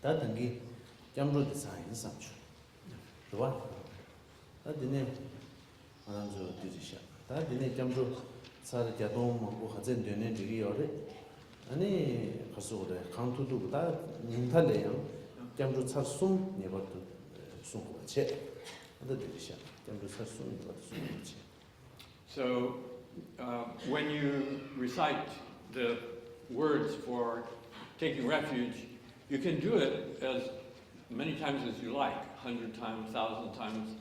다든지 점로 디자인 삼주. 좋아? 다드네 아주 뒤지셔. 다드네 점로 사르 자동 뭐 하전 되는 일이 어래. 아니 가서도 강투도 다 인탈래요. 점로 차숨 네버도 숨고체. 어디 뒤지셔. 점로 차숨 네버도 숨고체. So when you recite the words for taking refuge, you can do it as many times as you like, 100 times, 1,000 times,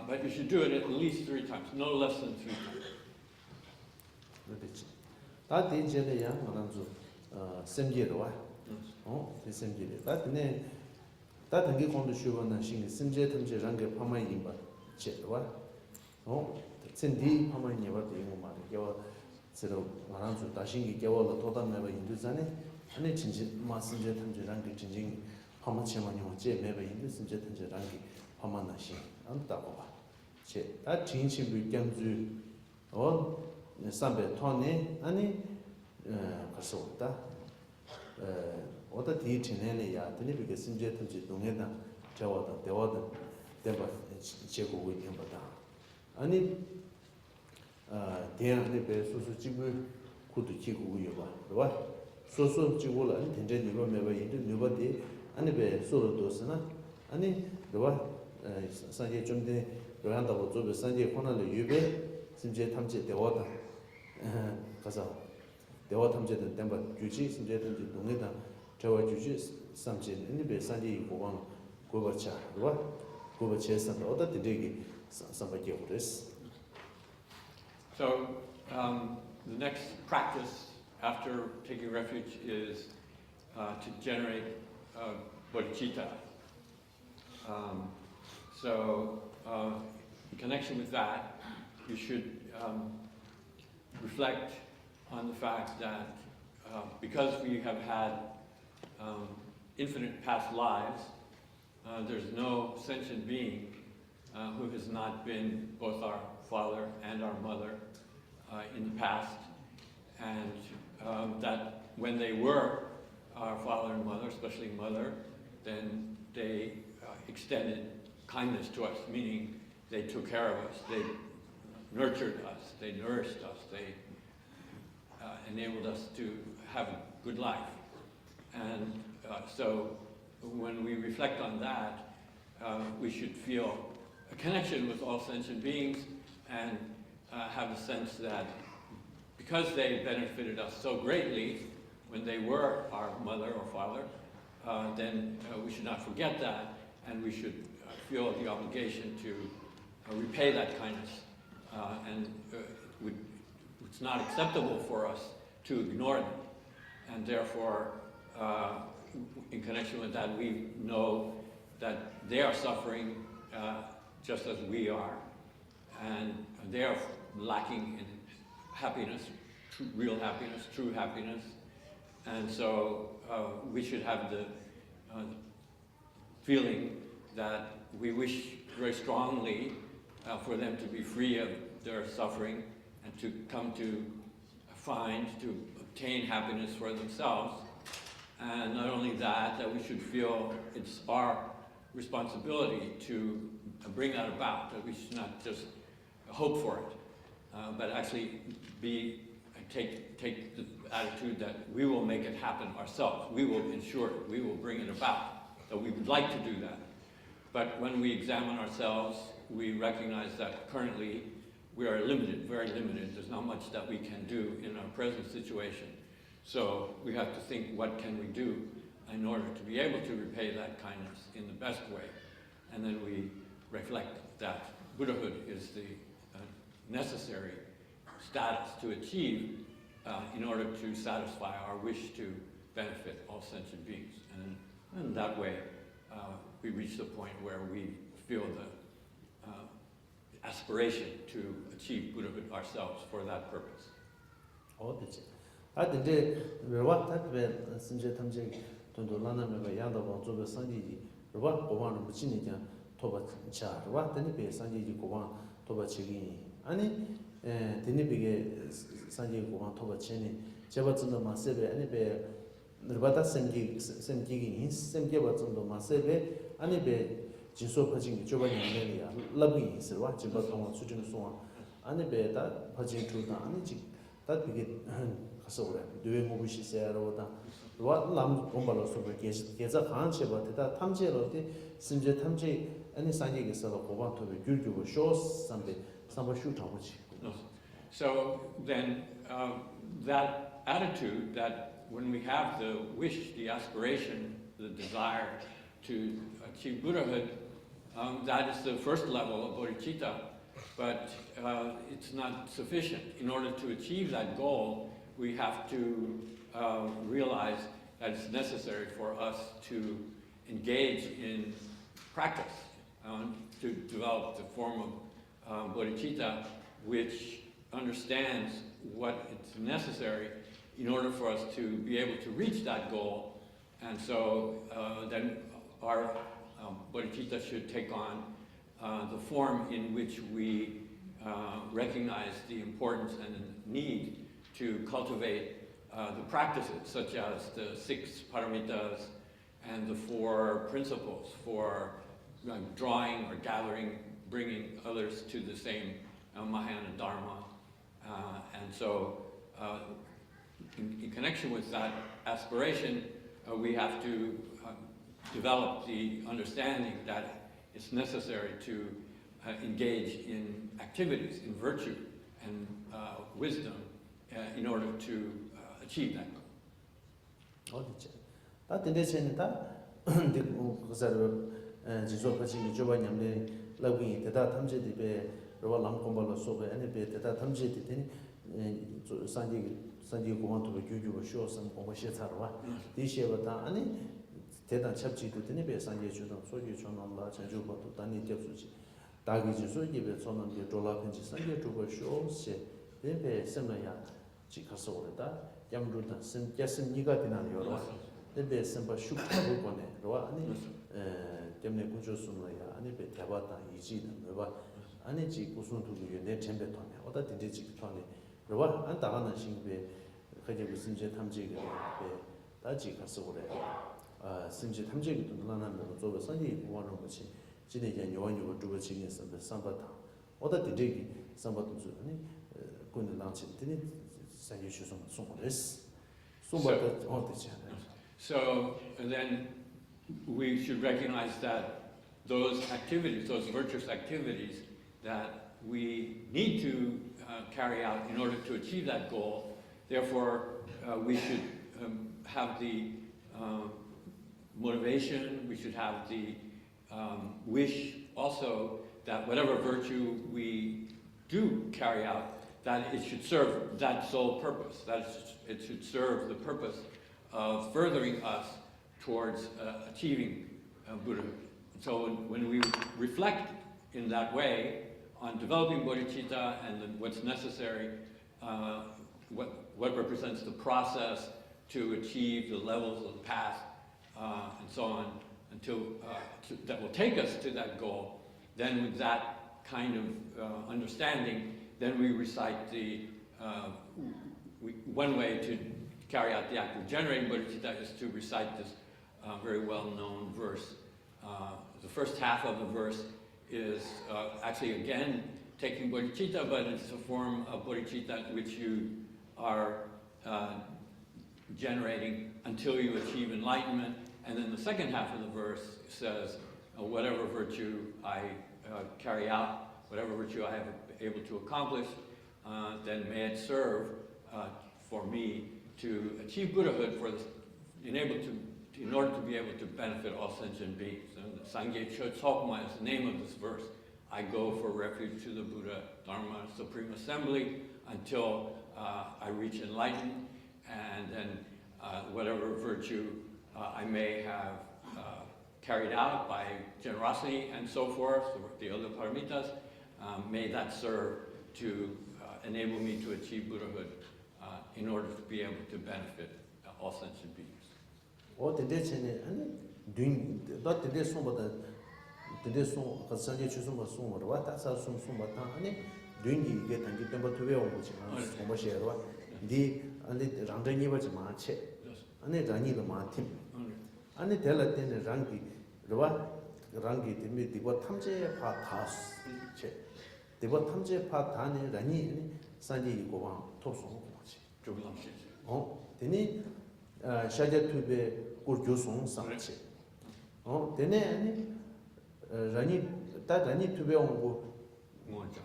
but you should do it at least 3 times, no less than 3 times. 그렇지. 다 대제래야 뭐라죠? semje로 와. semje래. 다 근데 다 단계 공도 쉬고는 신기 semje 탐제란 게 파마이 임바 제와. 센디 파마이 예버도 이거 말이야. 제가 말한주 다신기 개월로 도담매바 인도잖아요. 아니 진짜 마신제 탐제란 게 진짜 파마치만이 어째 매바 인도 진짜 탐제란 게 파마나시 안다고 봐. 제다 진심 불경주 삼배 톤에 아니 가서 왔다. 어디 디테일이야. 근데 그게 진짜 탐제 동에다 저와다 대화다 대바 제고 있는 거다. 아니 대안에 배수수 지구 구도 지구고요 봐. 소소 지구라 텐제 니고 매바 인도 니버디 아니 배 소로도스나 아니 봐. 산제 좀데 로한다고 좀 산제 코나를 유배 심제 탐제 대화다. 가서 대화 탐제된 템바 규지 심제 탐제 동에다 저와 규지 삼제 아니 배 산제 고방 고버차 봐. 고버체서 어디 되게 삼바게 오레스. So the next practice after taking refuge is to generate bodhicitta. So in connection with that, you should reflect on the fact that because we have had infinite past lives, there's no sentient being who has not been both our father and our mother in the past, and that when they were our father and mother, especially mother, then they extended kindness to us, meaning they took care of us, they nurtured us, they nourished us, they enabled us to have a good life. And so when we reflect on that, we should feel a connection with all sentient beings and have a sense that because they benefited us so greatly when they were our mother or father, then we should not forget that, and we should feel the obligation to repay that kindness. And it's not acceptable for us to ignore them. And therefore, in connection with that, we know that they are suffering just as we are, and they are lacking in happiness, real happiness, true happiness, and so we should have the feeling that we wish very strongly for them to be free of their suffering and to come to obtain happiness for themselves. And not only that, that we should feel it's our responsibility to bring that about, that we should not just hope for it, but actually take the attitude that we will make it happen ourselves. We will ensure it. We will bring it about. That we would like to do that. But when we examine ourselves, we recognize that currently we are limited, very limited. There's not much that we can do in our present situation. So we have to think, what can we do in order to be able to repay that kindness in the best way? And then we reflect that Buddhahood is the necessary status to achieve in order to satisfy our wish to benefit all sentient beings. And in that way, we reach the point where we feel the aspiration to achieve Buddhahood ourselves for that purpose. Oh, that's it. I did what that way, Sinja Tamjik, Tondo Lana, Yanda, Zoba Sanji, what Owan Buchinijan, Toba Char, what any pay Sanji Kowan, Toba Chigi, Ani, Tinipige Sanji Kowan, Toba Chini, Jabatsundo Masebe, any bear, Nirvata Semgi, Semgibatsundo Masebe, any bear, Jinso Pajing, Jovani, Labi, Silva, Jibaton, Sujin Swan, any bear that Pajing to the Aniji, that begin. So doing what she said about what Lam Gombalo super gets a hunch about that Tamje of the Sinja Tamje, any Sanji is a want to be good to show somebody shoot on which. So then that attitude that when we have the wish, the aspiration, the desire to achieve Buddhahood, that is the first level of bodhicitta, but it's not sufficient. In order to achieve that goal, we have to realize that it's necessary for us to engage in practice, to develop the form of bodhicitta, which understands what is necessary in order for us to be able to reach that goal. And so then our bodhicitta should take on the form in which we recognize the importance and the need to cultivate the practices, such as the 6 paramitas and the 4 principles for drawing or gathering, bringing others to the same Mahayana Dharma. And so in connection with that aspiration, we have to develop the understanding that it's necessary to engage in activities, in virtue and wisdom, in order to achieve that goal. That in this in that, the Jisopachi, Joba Yamde, Lawi, the Tamji, the Rolam Kombala Soba, and the Tamji, Sanji go on to the Juju show some Omashetarwa. This year, but Ani, Teta Chapchi to Tinibe, Sanji Chudon, so you turn on large and Juba to Tani Tepsuchi. Dagi so give it on the Dola Pinchi, Sanji to show, say, they pay Semaya. Chikasoleta, Yamruta, Yasim Nigatina, the best simple shoot on it, Roani, Demne Kujo Sumaya, Anibe Tabata, Ijin, Nova, Aniji Kusun to you, net Tembetone, or that did Tony, Roa, and Tarana Shingbe, Kajabusinja Tamjig, Taji Casole, Sinja Tamjig to Lana, over Sunday, one of which Jini and Yoan, you were doing chickens and the Sambata, or that did Sambatu, couldn't launch it, didn't it? So then we should recognize that those activities, those virtuous activities that we need to carry out in order to achieve that goal, therefore we should have the motivation, we should have the wish also that whatever virtue we do carry out, that it should serve that sole purpose, that it should serve the purpose of furthering us towards achieving Buddhahood. So when we reflect in that way on developing bodhicitta and what's necessary, what represents the process to achieve the levels of the path, and so on, until that will take us to that goal, then with that kind of understanding, then we recite the, one way to carry out the act of generating bodhicitta is to recite this very well-known verse. The first half of the verse is actually, again, taking bodhicitta, but it's a form of bodhicitta which you are generating until you achieve enlightenment. And then the second half of the verse says, whatever virtue I carry out, whatever virtue I have able to accomplish, then may it serve for me to achieve Buddhahood in order to be able to benefit all sentient beings. And Sangye Chokma is the name of this verse. I go for refuge to the Buddha Dharma Supreme Assembly. until I reach enlightenment, and then whatever virtue I may have carried out by generosity and so forth, the other paramitas, may that serve to enable me to achieve Buddhahood in order to be able to benefit all sentient beings. Shaja tube kurjusung samche. Dene rani ta rani tube ongo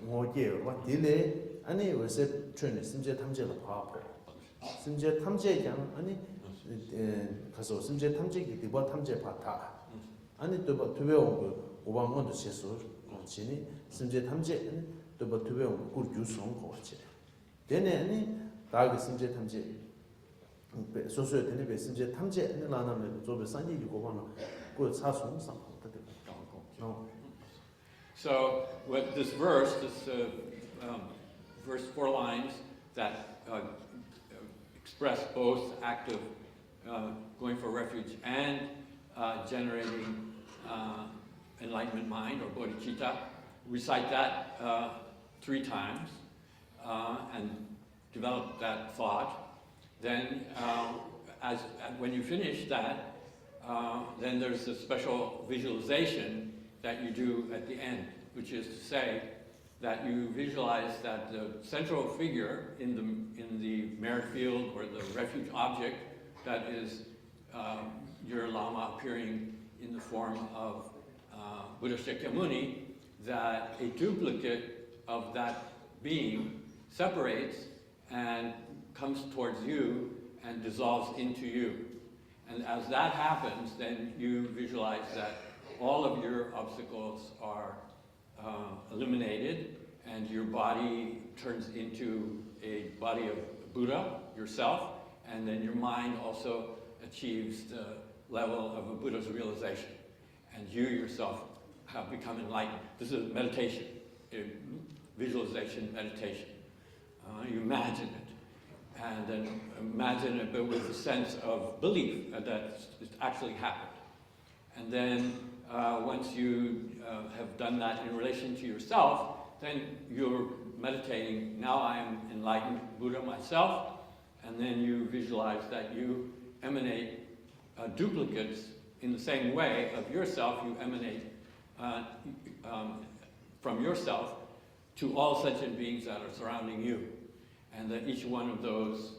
ngoje wa dile ani wese chune simje 탐제 la pa. 심지어 탐제장 아니 가서 심지어 탐제기 디바 탐제 파타 아니 또 두배온 오방원도 세서 지니 심지어 탐제 또 두배온 꿀주성 거치 되네 아니 다게 심지어 탐제 소소에 되네 배 심지어 탐제 라나면 조배 산지 고방은 그 사송 상황도 되고 So with this verse, verse 4 lines that express both active going for refuge and generating enlightenment mind or bodhicitta. Recite that 3 times and develop that thought. Then when you finish that, then there's a special visualization that you do at the end, which is to say that you visualize that the central figure in the merit field or the refuge object, that is your Lama appearing in the form of Buddha Shakyamuni, that a duplicate of that being separates and comes towards you and dissolves into you. And as that happens, then you visualize that all of your obstacles are eliminated, and your body turns into a body of Buddha, yourself, and then your mind also achieves the level of a Buddha's realization, and you yourself have become enlightened. This is meditation, visualization meditation. You imagine it, and then imagine it but with a sense of belief that it's actually happened. And then once you have done that in relation to yourself, then you're meditating, now I am enlightened Buddha myself, and then you visualize that you emanate duplicates in the same way of yourself. You emanate from yourself to all sentient beings that are surrounding you, and that each one of those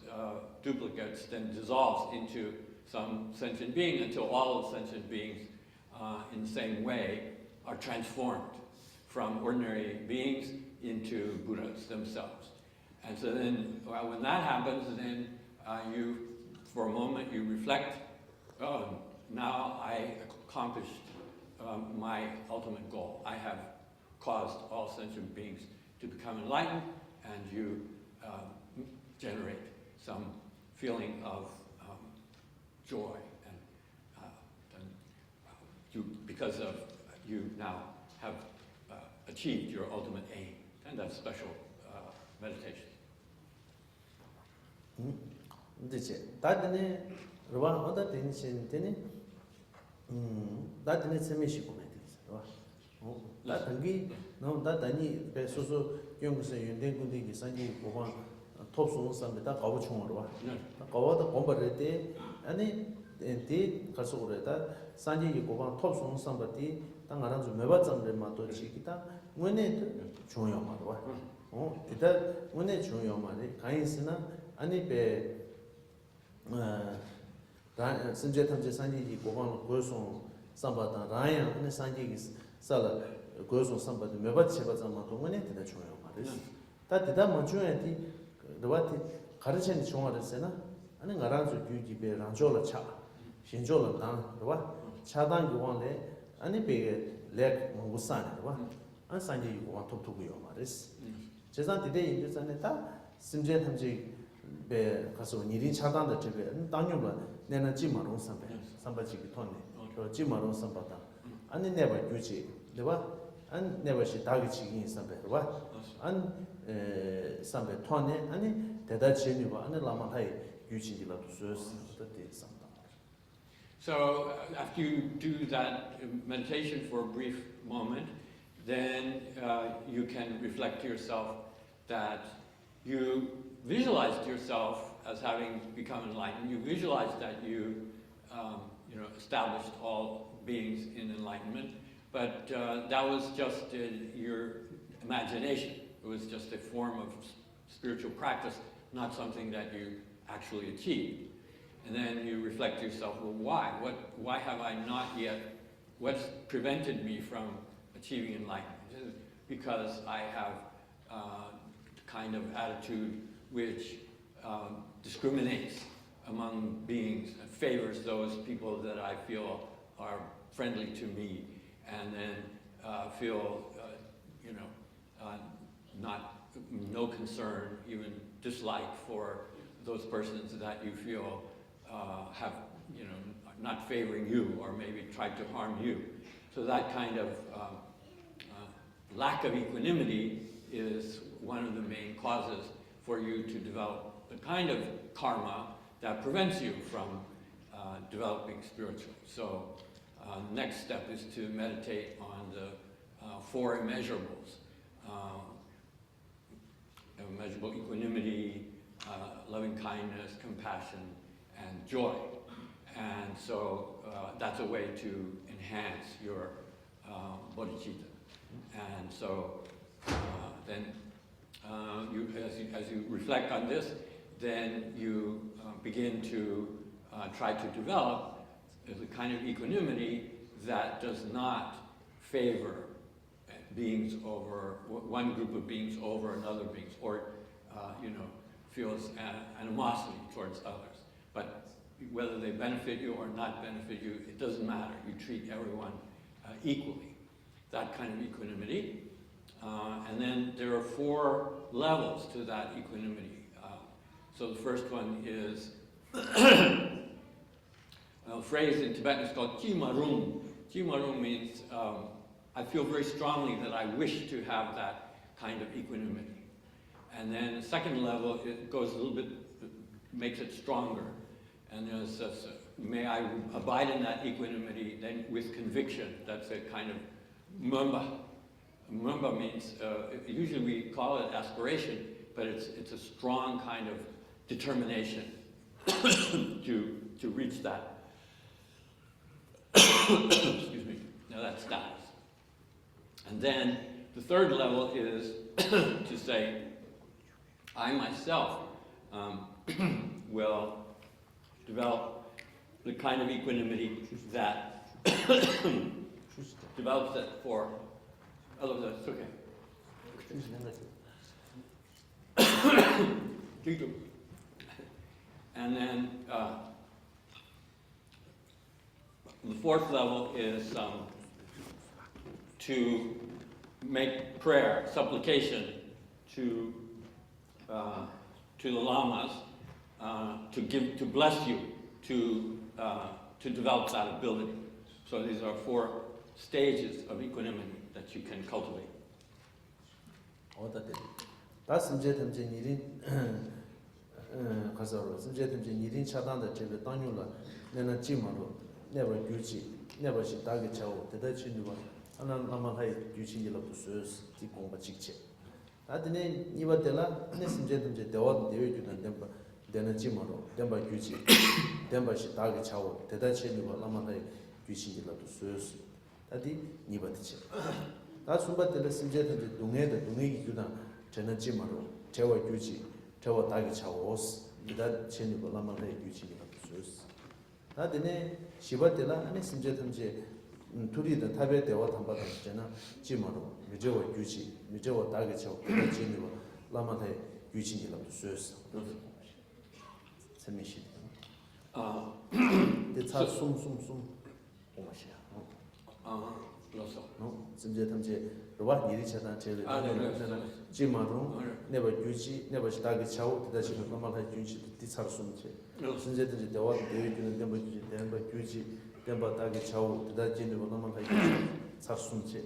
duplicates then dissolves into some sentient being until all of the sentient beings in the same way are transformed from ordinary beings into Buddhas themselves. And so then when that happens, then you, for a moment, you reflect, oh, now I accomplished my ultimate goal. I have caused all sentient beings to become enlightened, and you generate some feeling of joy, and because of you now have achieved your ultimate aim, and that's special meditation. 다드네 로바 어다 텐션 테네 다드네 세미시 고메디스 로바 다 당기 너 다다니 베소소 용서 윤den군디기 산지 고반 톱소 산베다 가고 총으로 와 가와도 공부할때 아니 데 가서 그래다 산지 고반 톱소 산바티 당가랑 좀 매바점을 마도 지기다 문에 중요하고 와 이다 문에 중요하네 가인스나 아니 베 심지어 탐제 산지 고방 고송 삼바다 라야 아니 산지 살아 고송 삼바도 매바 쳐바자마 동문에 되다 중요한 말이지. 다 되다 먼저에디 너한테 가르치는 중요하잖아. 아니 나랑서 규기베 란조라 차 신조라 단 너와 차단 요원에 아니 베 렉 몽고산 너와 안 산지 고방 톱톱이요 말이지. 제산 되대 인도산에 다 심제 탐지 배 가서 일이 차단的这个당뇨가 내가 지마롱 선배 선배지기 돈네 저 지마롱 선배다 아니 내가 규지 내가 안 내가시 다기 지기 선배 봐 안 선배 돈네 아니 대다치니 봐 아니 라마하이 규지라도 소스 어떻게 선다. So after you do that meditation for a brief moment, then you can reflect to yourself that you visualized yourself as having become enlightened. You visualized that you, established all beings in enlightenment, but that was just your imagination. It was just a form of spiritual practice, not something that you actually achieved. And then you reflect to yourself, well, why? Why have I not yet? What's prevented me from achieving enlightenment? Because I have kind of attitude which discriminates among beings and favors those people that I feel are friendly to me, and then feel, no concern, even dislike for those persons that you feel have, not favoring you or maybe tried to harm you. So that kind of lack of equanimity is one of the main causes for you to develop the kind of karma that prevents you from developing spiritually. So next step is to meditate on the four immeasurables. Immeasurable equanimity, loving kindness, compassion, and joy. And so that's a way to enhance your bodhicitta. And so then as you reflect on this, then you begin to try to develop the kind of equanimity that does not favor beings over one group of beings over another beings, or feels animosity towards others. But whether they benefit you or not benefit you, it doesn't matter. You treat everyone equally. That kind of equanimity. And then there are four levels to that equanimity. So the first one is, a phrase in Tibetan is called Gyema Rung. Gyema Rung means I feel very strongly that I wish to have that kind of equanimity. And then the second level, it goes a little bit, makes it stronger. And there's this, may I abide in that equanimity then with conviction. That's a kind of mumba. Mumba means, usually we call it aspiration, but it's a strong kind of determination to reach that. Excuse me. Now that status. And then the third level is to say, I myself will develop the kind of equanimity that develops it for others. It's okay. And then the fourth level is to make prayer, supplication to the lamas, to bless you, to develop that ability. So these are four stages of equanimity that you can cultivate. 다 심제템제 일인 가서 심제템제 일인 차단의 제가 당뇨라 내가 지마로 never 규지 never시 다게 차오 대다 친구가 하나 남아가이 규치기로 부스스 디공바 직체 다드네 이바텔라 네 심제템제 대화 대외주는 덴바 되는 지마로 덴바 규지 덴바시 다게 차오 대다 친구가 남아가이 규치기로 부스스 다디 니바티체 다 숨바텔라 심제템제 동해의 동해기 규다 저는 지마로 제와 규지 제와 다게 차오스 이다 친구가 남아가이 규치기로 부스스 다드네 시바텔라 아니 심제템제 둘이든 탑에 대화 담바다 있잖아 지마로 미제와 규지 미제와 다게 차오 진리로 라마의 규진이라도 쓰였어 세미시 대차 숨숨숨 오마시야 Loso. no simje tamje roba yiri chatan che Gyema ro never yuji never stag chao da chi no mal ha yuji ti sar sum che simje tamje dewa dewi kun demba yuji demba tag chao da chi no mal ha yuji sar sum che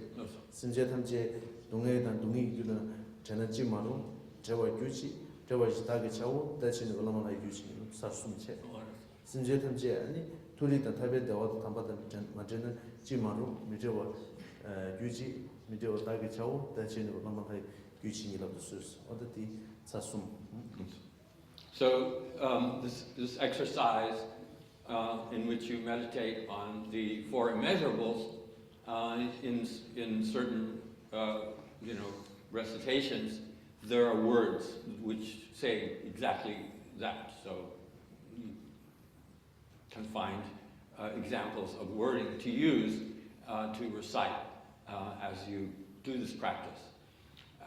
simje tamje 동해 단 동이 주는 저는 Gyema ro 제와 유지 제와 stag chao da chi no mal ha yuji sar sum che simje tamje 아니 둘이 다 답에 대화도 담바다 맞는 Gyema 로 미제와 유지 미제와 다게 차오 대신으로 넘어갈 유지이라고 쓰스 어디 사숨. So this exercise in which you meditate on the four immeasurables in certain recitations, there are words which say exactly that. So you can find examples of wording to use to recite as you do this practice.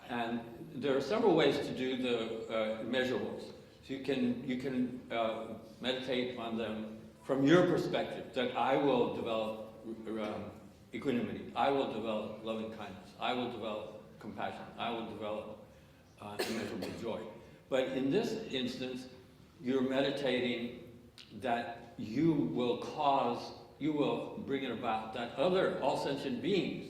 And there are several ways to do the immeasurables. So you can meditate on them from your perspective, that I will develop equanimity, I will develop loving kindness, I will develop compassion, I will develop immeasurable joy. But in this instance, you're meditating that you will bring it about that all sentient beings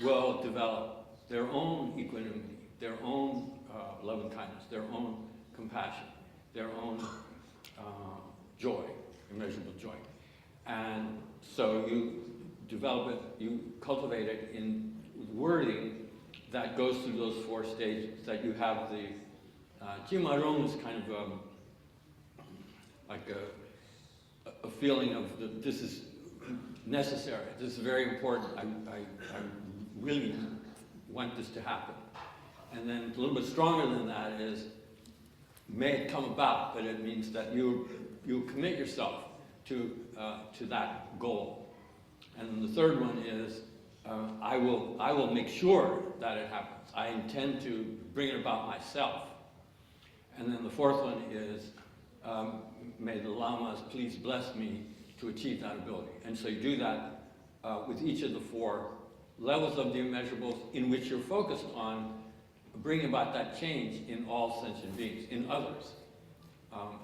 will develop their own equanimity, their own loving kindness, their own compassion, their own joy, immeasurable joy. And so you develop it, you cultivate it in wording that goes through those four stages, that you have the Gyema is kind of like a feeling of this is necessary, this is very important, I really want this to happen. And then a little bit stronger than that is, may it come about, but it means that you commit yourself to that goal. And then the third one is, I will make sure that it happens. I intend to bring it about myself. And then the fourth one is, may the lamas please bless me to achieve that ability. And so you do that with each of the four levels of the immeasurables in which you're focused on bringing about that change in all sentient beings, in others.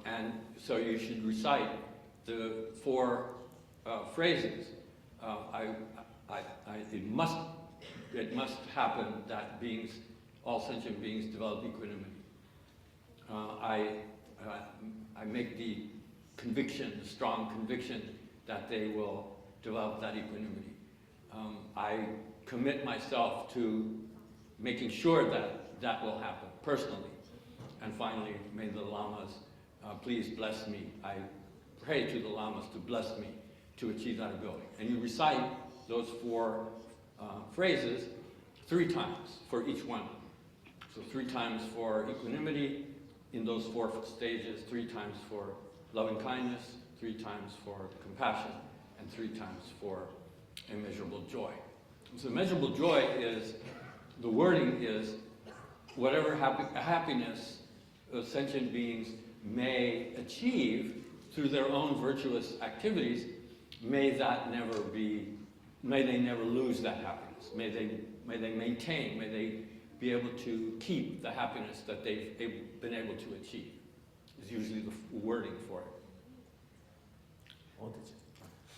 And so you should recite the four phrases. It must happen that all sentient beings develop equanimity. I make the conviction, the strong conviction, that they will develop that equanimity. I commit myself to making sure that that will happen personally. And finally, may the lamas please bless me. I pray to the lamas to bless me to achieve that ability. And you recite those four phrases 3 times for each one. So 3 times for equanimity in those 4 stages, 3 times for loving kindness, 3 times for compassion, and 3 times for immeasurable joy. So immeasurable joy is, the wording is, whatever happiness sentient beings may achieve through their own virtuous activities, may they never lose that happiness. May they maintain, may they be able to keep the happiness that they've been able to achieve, is usually the wording for it.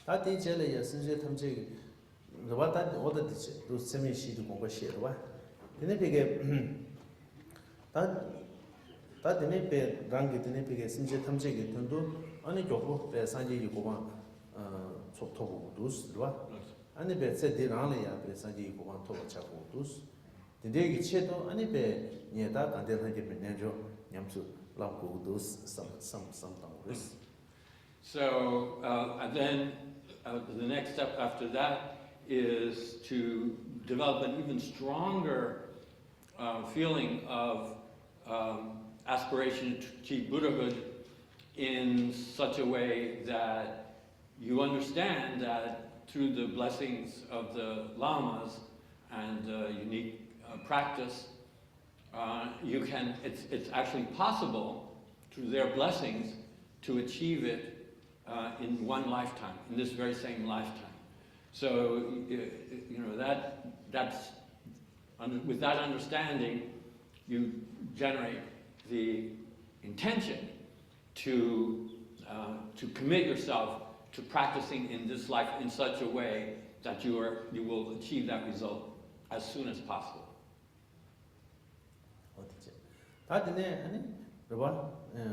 다디 제레야 신제 탐제 로바다 오다디체 도 세미시도 공부 시에와 근데 비게 다 데네 베 랑게 데네 비게 신제 탐제게 돈도 아니 조고 베 산제 이고바 속토고 두스와 아니 베 세디랑레야 베 산제 이고바 토고 차고 두스 데데기 체도 아니 베 니다 간데하게 베네죠 냠수 라고 두스 some So and then the next step after that is to develop an even stronger feeling of aspiration to achieve Buddhahood in such a way that you understand that through the blessings of the lamas and unique practice, it's actually possible through their blessings to achieve it in one lifetime, in this very same lifetime. So, with that understanding, you generate the intention to commit yourself to practicing in this life in such a way that you will achieve that result as soon as possible. 다드네 아니 그봐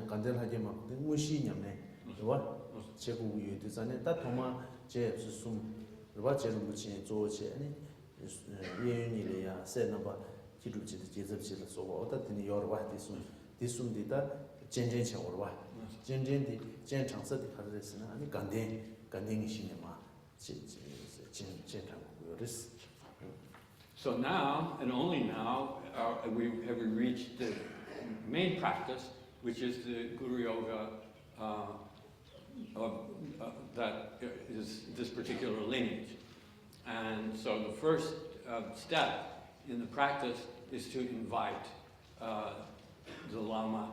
간절하게 막 무시냐네 그봐 제국 유도산에 다 도마 제 숨 그봐 제는 무치 조체 아니 예윤이래야 세나바 기루지도 제접지도 쏘고 어떻든 여러와 디숨디다 젠젠체 오르와 젠젠디 젠창서디 하르스나 아니 간댕이 신이마 젠젠창고 요르스. So now, and only now, have we reached the main practice, which is the Guru Yoga that is this particular lineage. And so the first step in the practice is to invite the Lama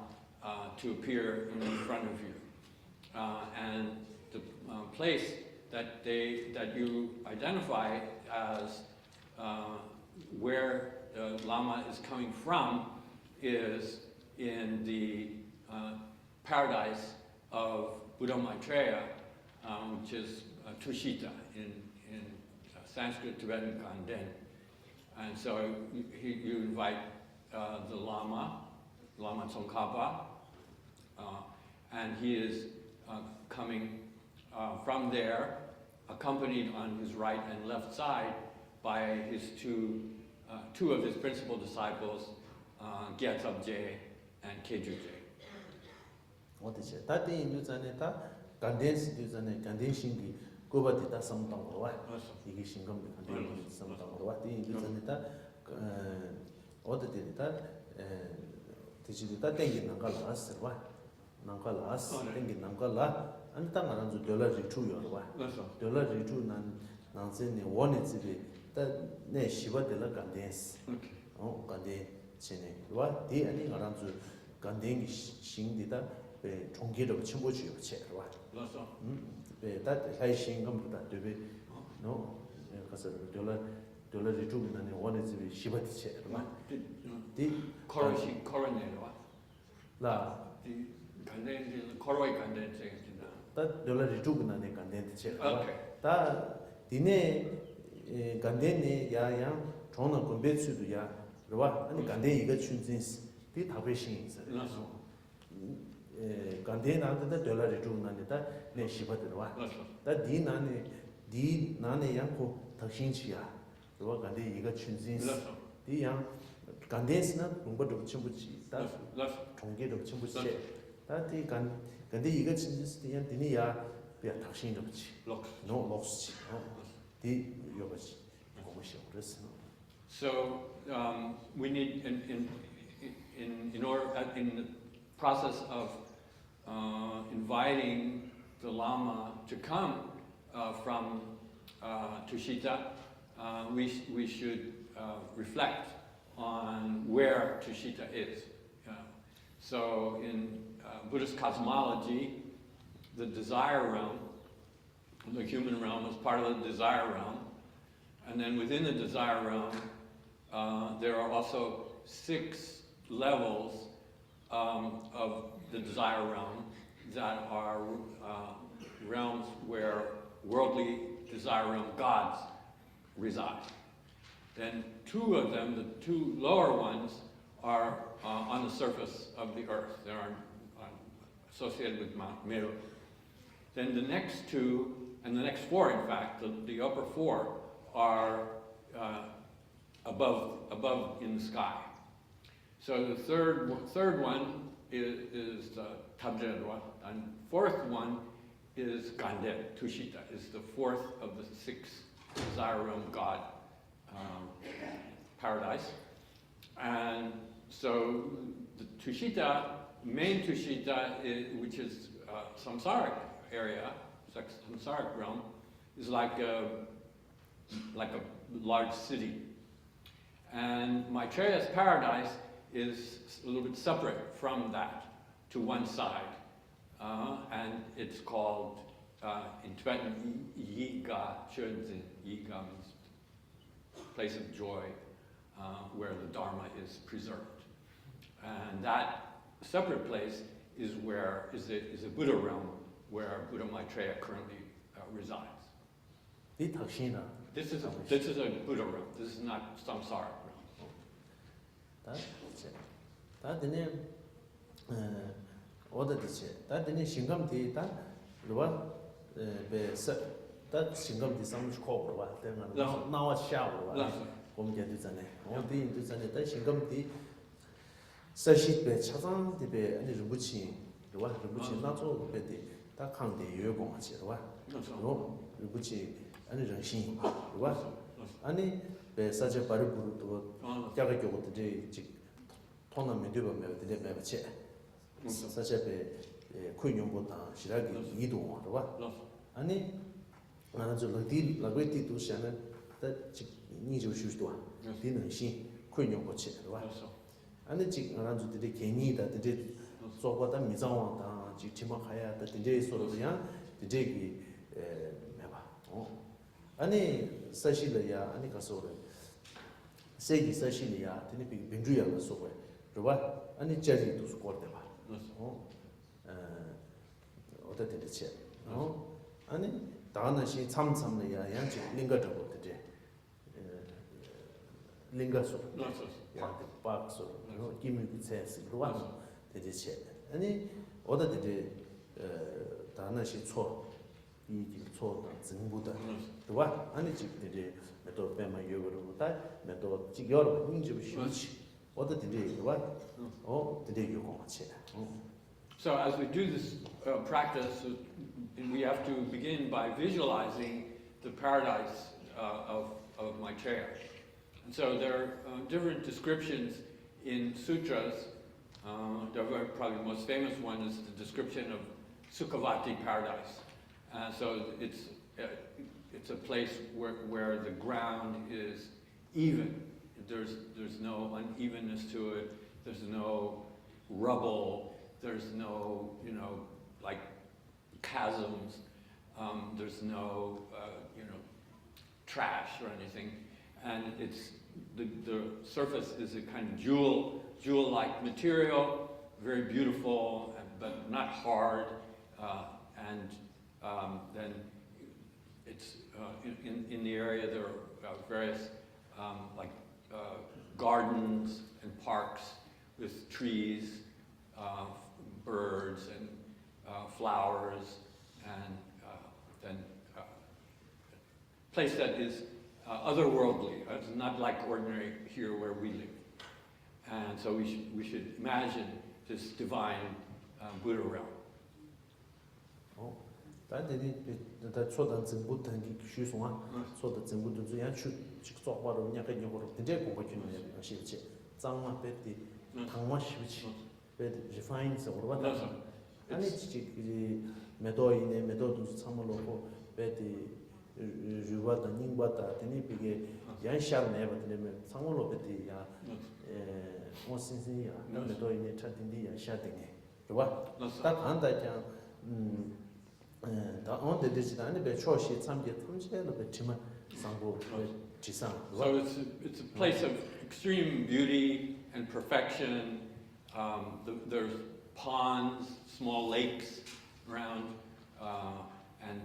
to appear in front of you. And the place that you identify as where the Lama is coming from is in the paradise of Buddha Maitreya, which is Tushita in Sanskrit, Tibetan, Gaden. And so you invite the Lama Tsongkhapa, and he is coming from there, accompanied on his right and left side by his two of his principal disciples, Gyetsabje and Kejuje. 어디지? 다들 인도전에 다 간덴스 인도전에 간덴신기 고바디다 삼당으로와 이게 신검도 간덴 삼당으로와 이 인도전에 다 어디들이다 디지털 땡기 난가라스와 난가라스 땡기 난가라 안타 말한주 달러 리투요와 달러 리투 난센네 원이지비 네 시바들라 간덴스 간덴 체네와 디 아니 말한주 간덴기 신디다 배 종기로 첨부지요 체와 다 하이신검보다 되게 가서 달러 리투는 원이지비 시바디 체와 디 코로네로와 라 간덴 코로이 간덴 생긴다. 다 달러 리투는 간덴 체와 다 디네 간덴네 야양 종는 건배수도 야 그러와 아니 간덴 이거 춘진스 디 답의신 있어. 간덴 나한테 달러 리투는다 네 시바들와 다 디 나네 양고 덕신치야 그러와 간덴 이거 춘진스 디양 간덴스는 공부도 첨부지 다 종계도 첨부지 다디 간데 이거 춘진스 디양 디니야 비야 덕신도 붙이 노 록스지 디 요거지 공부시 그랬어. So we need in the process of inviting the Lama to come from Tushita, we should reflect on where Tushita is. So in Buddhist cosmology, the desire realm, the human realm, is part of the desire realm. And then within the desire realm, there are also 6 levels of the desire realm that are realms where worldly desire realm gods reside. Then 2 of them, the 2 lower ones, are on the surface of the earth. They are associated with Mount Meru. Then the next 2, and the next 4, in fact, the upper 4, are above in the sky. So the third one is Tabjedwa, and 4th one is Gaden. Tushita is the 4th of the 6 desire realm god paradise. And so the Tushita, main Tushita, which is samsaric area, samsaric realm, is like a large city. And Maitreya's paradise is a little bit separate from that, to one side. And it's called in Tibetan, Yiga, Yongzin, Yiga means place of joy, where the Dharma is preserved. And that separate place is a Buddha realm where Buddha Maitreya currently resides. This is a Buddha realm. This is not samsara realm. That didn't order this year. That didn't shingam tea that that shingam tea some call now a shower. Home get this and all the into that shingam tea. Sashi be chazan the be and is buchin. The one buchin not all the that can't be your gong. No, buchin and is a shin. What? Any be such a paraburu to Jagago today. 토너면 되면 되게 매체 사실 쿠인용보다 시라기 이동 봐 아니 나는 저 어디 라고티 도시는 다 니죠 수도 되는 시 쿠인용보체 봐 아니 지금 나는 저 되게 괜히다 되게 저거다 미장왕다 지금 가야 되게 소리야 되게 매봐 아니 사실이야 아니 가서 세기 사실이야 되게 빈주야가 소고 right? And Jerry to score them. What did it say? No, and Dana she some Yanchi lingered about the day. Lingers, the parks, give me the sense. One did it say. Any other day, Dana she saw eating salt and Buddha. The what? And it's the day, Metal Bema Yoga, Metal Tigor, Ninja. What did they do? What? Oh, the day you go on. So as we do this practice, we have to begin by visualizing the paradise of Maitreya. And so there are different descriptions in sutras. The probably most famous one is the description of Sukhavati paradise. So it's a place where the ground is even. There's no unevenness to it. There's no rubble. There's no like chasms. There's no trash or anything. And it's the surface is a kind of jewel-like material, very beautiful, but not hard. Then it's in the area there are various gardens and parks with trees, birds and flowers, and then place that is otherworldly. It's not like ordinary here where we live. And so we should imagine this divine Buddha realm. Oh, that 소단 증부탄기 휴송아 소단 증부도 주야 직접 바로 약간 요거로 이제 공부하는 거 실제 장마 배티 당마 시비치 배티 리파인스 오르바다 아니 지금 메도이네 메도도 참으로고 배티 주바다 닝바다 되니 비게 양샤네 버들면 상으로 배티 야 오신신이야 메도이네 차딘디 양샤되네 봐 딱 한다잖아 on the design be choshi samje tumche no be tima sangbo jisang. So it's a place of extreme beauty and perfection. There's ponds, small lakes around, and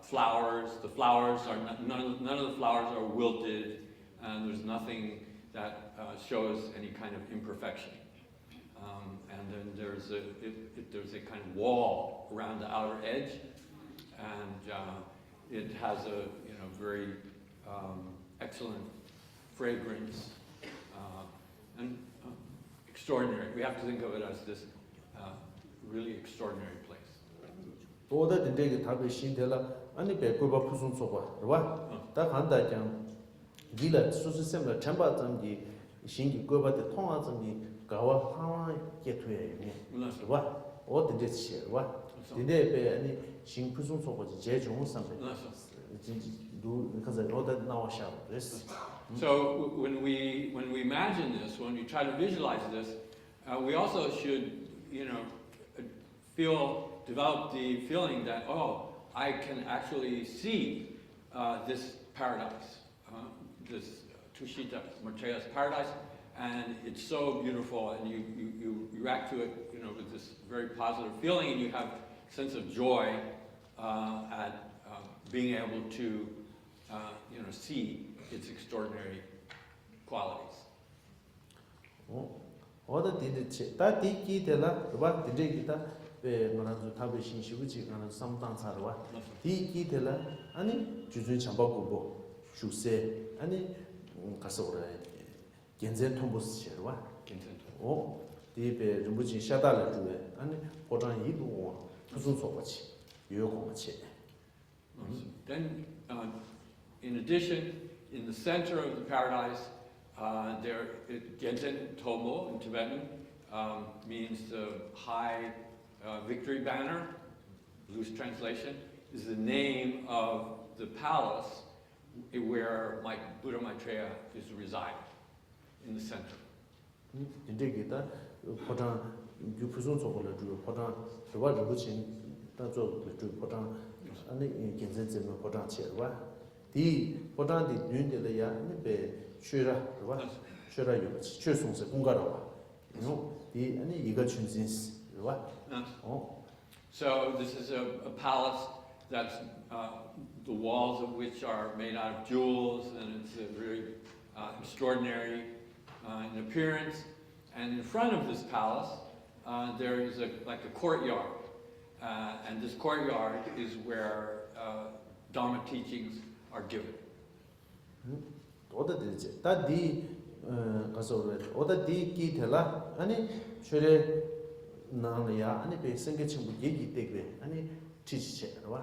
flowers. The flowers are none of the flowers are wilted, and there's nothing that shows any kind of imperfection. And then there's a kind of wall around the outer edge, and it has a very excellent fragrance and extraordinary. We have to think of it as this really extraordinary place. Toda the day tabe shindela ani be goba pusun soba, right? Da handa jang gila susu semla chamba zamgi shingi goba de tonga zamgi gawa hawa getuye ni. Right? What did it share, right? Did they be any shing pusun soba jejung something? Do because I know that now shall this. So when we imagine this, when we try to visualize this, we also should feel develop the feeling that, oh, I can actually see this paradise, this Tushita, Maitreya's paradise, and it's so beautiful, and you react to it, with this very positive feeling, and you have a sense of joy at being able to, see its extraordinary qualities. Oda did it, that diki de la, what the digita, the Manazu Tabishin Shibuchi, and sometimes Sarwa, diki de la, Annie, Juzun Chambakubo, Shuse, Annie Casora, Genzen Tombos Sherwa, oh, the Rinpoche Shadala to it, and Potan Yibu, Tuzun Sobachi, Yokomachi. Then, in addition, in the center of the paradise, Gaden Tomo in Tibetan means the high victory banner. Loose translation is the name of the palace where Buddha Maitreya is residing, in the center. Indeed, Potan, you presume so Potan, the water which that's all the Potan, and in Genzen Potan Cherwa. The Potan did doing the ya, Shura, Shura, you choose Kungarawa. The any Yiga Chunzins. So, this is a palace that's the walls of which are made out of jewels, and it's very extraordinary in appearance. And in front of this palace, there is like a courtyard. And this courtyard is where Dharma teachings are given. Oda did it. That the Oda di Kitela, any Shure Nania, any basic Yegi Tegbe, any teach Cherwa.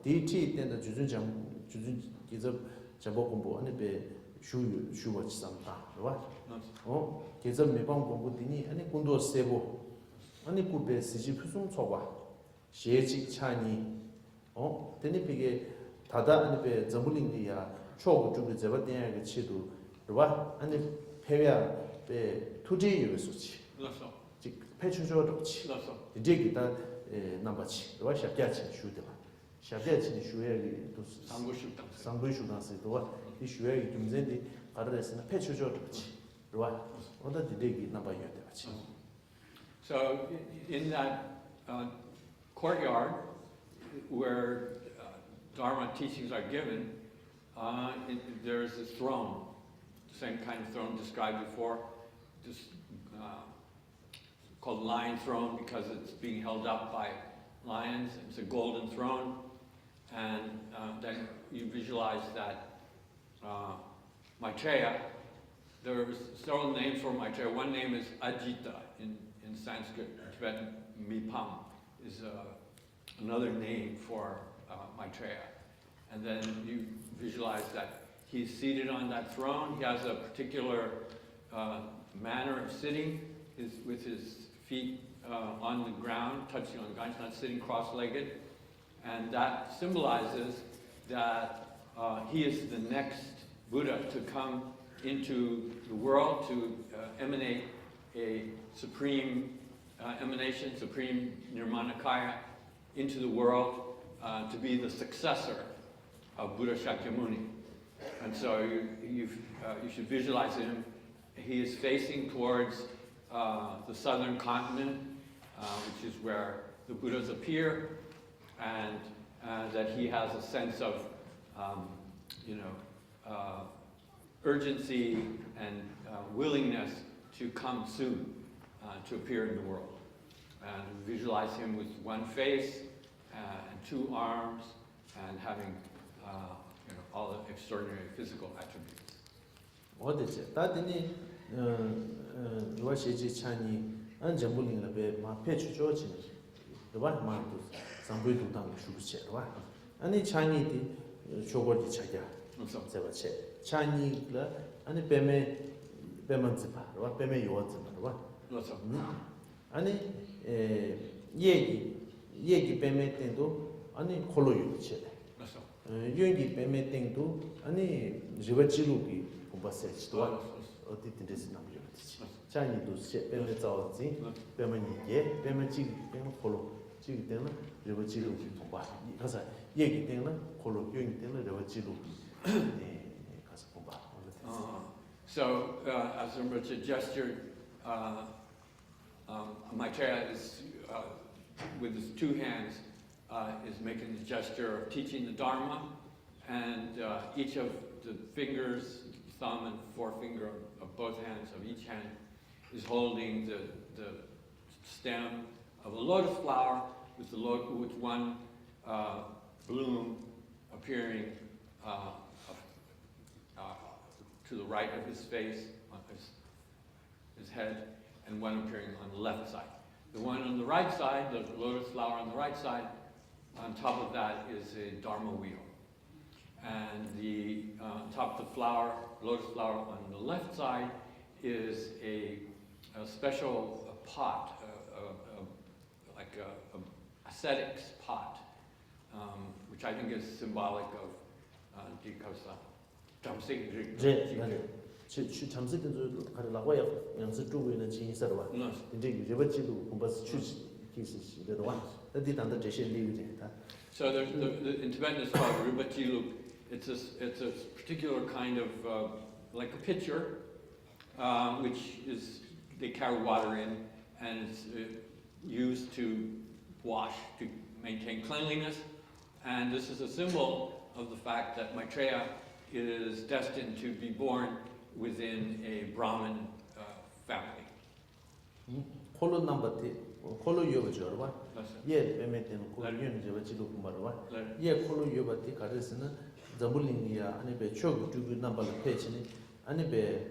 DT, then the Jujun gives up Jabokumbo, any be shoe watch sometime. Oh, gives up Mebang Bobutini, any Kundo Sebo, any could be Sijipusum Soba, Shechi Chani. Oh, then it began Tada and be Zabuling the Chok to the Zabatian Chidu, and the Peria be 2G Suchi. Petrojodoch. The dig that number Russia gets shoot. Shabbat Shueri to Sangushu dance to what the Shueri to Zendi, others in a Petrojodoch. What did the dig number yet? So, in that courtyard where Dharma teachings are given, there's this throne, the same kind of throne described before, just called lion throne because it's being held up by lions. It's a golden throne, and then you visualize that Maitreya. There are several names for Maitreya. One name is Ajita in Sanskrit. Tibetan Mipam is another name for Maitreya. And then you visualize that he's seated on that throne. He has a particular manner of sitting, with his feet on the ground, touching on the ground. He's not sitting cross-legged. And that symbolizes that he is the next Buddha to come into the world, to emanate a supreme emanation, supreme Nirmanakaya, into the world, to be the successor of Buddha Shakyamuni. And so you should visualize him. He is facing towards the southern continent, which is where the Buddhas appear, and that he has a sense of, urgency and willingness to come soon, to appear in the world. And visualize him with one face and two arms, and having all the extraordinary physical attributes. What is it? That in Russia Chani and Jambuling a bit, my pitch George, the white man to some way to down shoe check, right? And the Chinese Chogoti Chaya, Chinese, and the Peme Bemanzipa, what Peme Yotzima, what? Lots of and Yegi Peme Tendo, and the Holo check. Yungi Peme Tendo, and the Rivachiluki, Pumbasech, or did this number. Chinese to ship Peme Zazi, Peme Ye, Peme Chig, Peme Holo, 지기 때문에 레버 지루 봐. 가서 얘기 때문에 콜로 교육 때문에 레버 지루 네 가서 봐. So, as Rinpoche gestured, Maitreya is, with his two hands, is making the gesture of teaching the Dharma, and each of the fingers, thumb and forefinger of both hands, of each hand, is holding the stem of a lotus flower with one bloom appearing to the right of his face, on his head, and one appearing on the left side. The one on the right side, the lotus flower on the right side, on top of that is a Dharma wheel. And on top of the flower, lotus flower on the left side, is a special pot, like a ascetics pot, which I think is symbolic of Dikasa. 주 잠시든 가를 나와야 양수 주위는 진짜로 와. 이제 유저버지도 공부스 추지 기시시도 와. 어디 단다 제시 리우제다. So in Tibetan it's called Rinpoche. It's a particular kind of like a pitcher, which they carry water in, and it's used to wash, to maintain cleanliness. And this is a symbol of the fact that Maitreya is destined to be born within a Brahmin family. 콜로 넘버티 콜로 요버죠 봐. 예, 매매되는 콜로 요는 지도 kumaro 봐. 예, 콜로 요버티 가르스는 자불링이야 아니 배 초기 두고 넘버를 페이지니 아니 배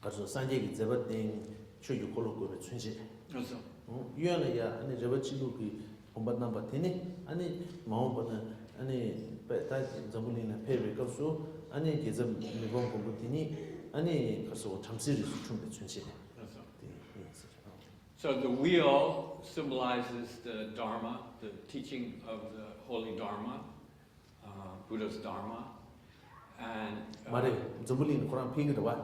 가서 산제기 잡았된 초기 콜로 거를 춘시. 그렇죠. 요는야 아니 저버지도 그 공부 넘버티니 아니 마음보다 아니 다 자불링은 페이를 가서 아니 계속 미봉 공부티니 아니 가서 잠시를 수준에 춘시. So the wheel symbolizes the Dharma, the teaching of the holy Dharma, Buddha's Dharma, and 말에 전불리는 코란 핑이도 와.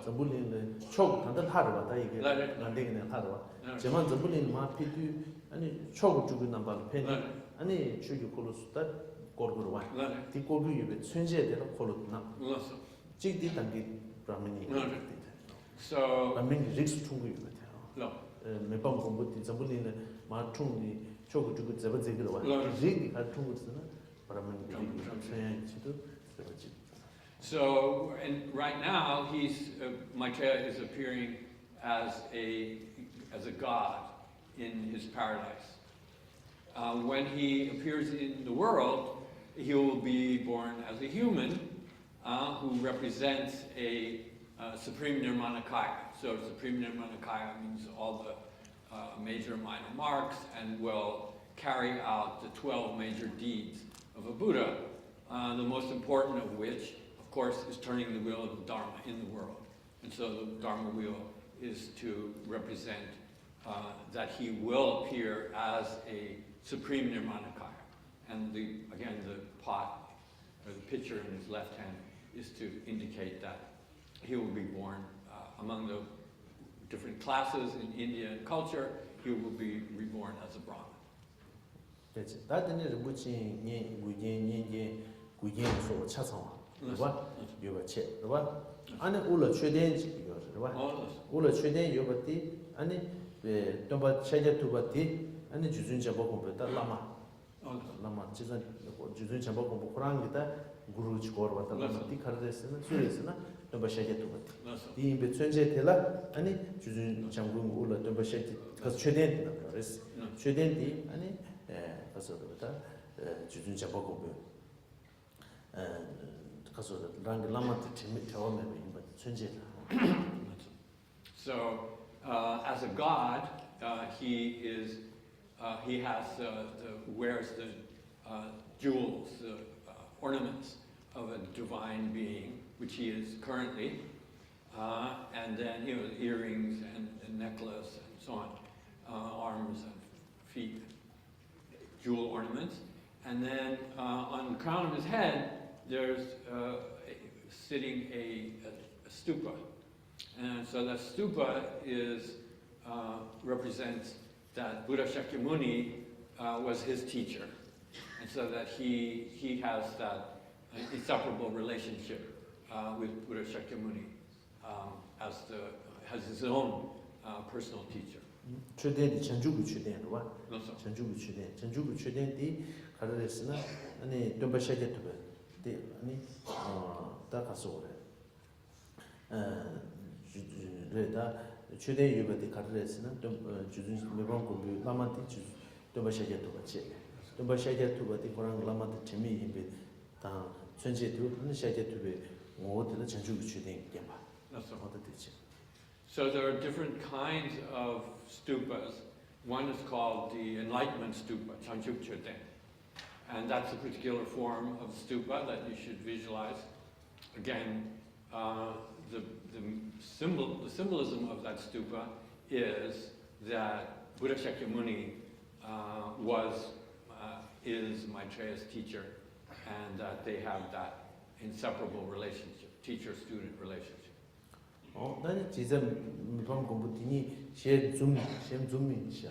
전불리는 초 단단 하러 왔다 이게 안 되겠네 하러 와. 제만 전불리는 마 피디 아니 초고 주고 남발 펜 아니 주기 콜로스다 고르고 와. 디 고르고 유베 천지에 대로 콜로나. 지디 단계 브라미니. So 브라미니 릭스 충고 유베. 매번 공부티 전불리는 마 충이 초고 주고 잡아지기로 와. 릭이 할 충고스나 브라미니 릭 지도 그렇지. So, and right now, Maitreya is appearing as a god in his paradise. When he appears in the world, he will be born as a human who represents a supreme Nirmanakaya. So, supreme Nirmanakaya means all the major and minor marks and will carry out the 12 major deeds of a Buddha, the most important of which, of course, is turning the wheel of the Dharma in the world. And so the Dharma wheel is to represent that he will appear as a supreme Nirmanakaya. And again, the pot, or the pitcher in his left hand, is to indicate that he will be born among the different classes in Indian culture. He will be reborn as a Brahmin. That's it. That is 봐. 요거 체. 봐. 안에 올라 최대인지 이거 봐. 올라 최대인 요거티 아니 에 domba cheje tubati 아니 주준 잡아 공부다 라마. 라마 지선 주준 잡아 공부 코랑기다 구루 지고르 왔다 라마티 카르데스는 수레스나 domba cheje tubati. 이 임베 천제 tel라 아니 주준 장군 올라 domba cheje 그 최대인 그래서 최대인이 아니 가서 그러다 주준 잡아 공부 So, as a god, he wears the jewels, the ornaments of a divine being, which he is currently, and then earrings and necklace and so on, arms and feet, jewel ornaments, and then on the crown of his head, there's sitting a stupa. And so that stupa represents that Buddha Shakyamuni was his teacher, and so that he has that inseparable relationship with Buddha Shakyamuni has his own personal teacher. 최대의 전주구 최대는 와. 그렇죠. 전주구 최대디 가르레스나 아니 돈바샤게 투베. 아니 다 가서 레다 최대 유베디 가르레스나 돈 주준 매번 공부 라만티 주 돈바샤게 투바치. 돈바샤게 투바디 고랑 라만티 재미 힘베 다 전제도 하는 샤게 투베 모두는 전주구 최대 게마. 그렇죠. 어떻게 So there are different kinds of stupas. One is called the Enlightenment Stupa, Chanchukchoten. And that's a particular form of stupa that you should visualize. Again, the symbolism of that stupa is that Buddha Shakyamuni is Maitreya's teacher, and that they have that inseparable relationship, teacher-student relationship. 나는 진짜 미방 공부티니 셴 셴이시야.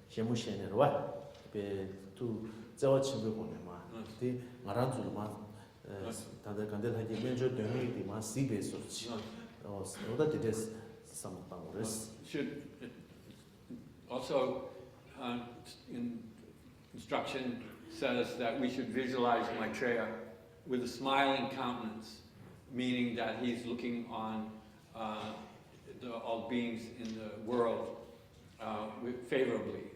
셴무셴네 와. 베투 자와 친구 보내마. 티 마란줄마 다들 간델하게 맨저 되니디마 시베소치. 오다 데데스 삼방으로스. Should also instruction says that we should visualize Maitreya with a smiling countenance, meaning that he's looking on all beings in the world favorably,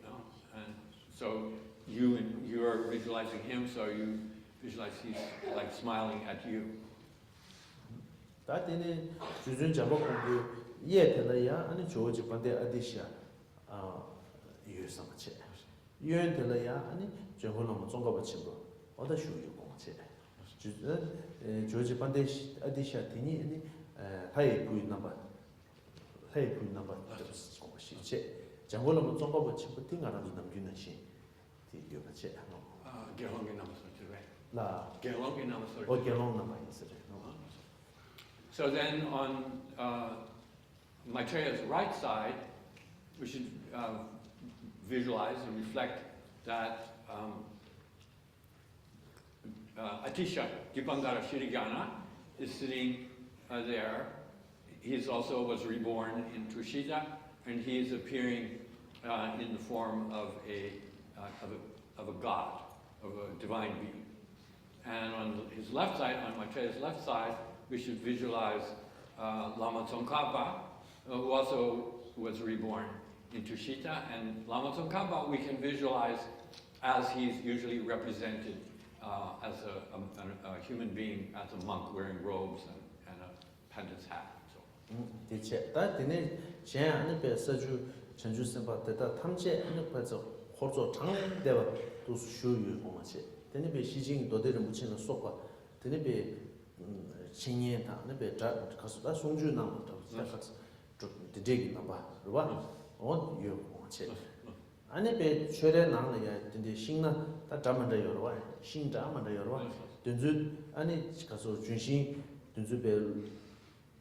and so you are visualizing him, so you visualize he's like smiling at you. 다때는 주준 잡고 공부 이해되려야 아니 조지 반대 아디시아 유상체 유엔되려야 아니 저걸로 종가 받친 거 어디 쉬우요 공체 주준 조지 반대 아디시아 티니 아니 하이 부인 넘버 공시체 저걸로 종가 받친 거 띵하라도 남기는 시 디요체 Gelong number three. 라 Gelong number three. 어 gelong 넘버 있어요. So then on Maitreya's right side, we should visualize and reflect that Atisha, Dipangara Shirigana, is sitting there. He also was reborn in Tushita, and he is appearing in the form of a god, of a divine being. And on his left side, on Maitreya's left side, we should visualize Lama Tsongkhapa, who also was reborn in Tushita. And Lama Tsongkhapa we can visualize as he's usually represented as a human being, as a monk wearing robes and a pendant's hat. 대체 다 되네 제 안에 배서주 전주 선바 대다 탐제 안에 배서 호조 장대와 또 수요유 공마체 되네 배 시징 도대를 묻히는 속과 되네 배 신년다 네 가서다 송주 나무다 시작해서 좀 되게 나봐 그봐 어요 공마체 안에 배 최대 나는 근데 신나 다 잡는다 여러와 신자만다 여러와 된주 안에 가서 준신 된주 배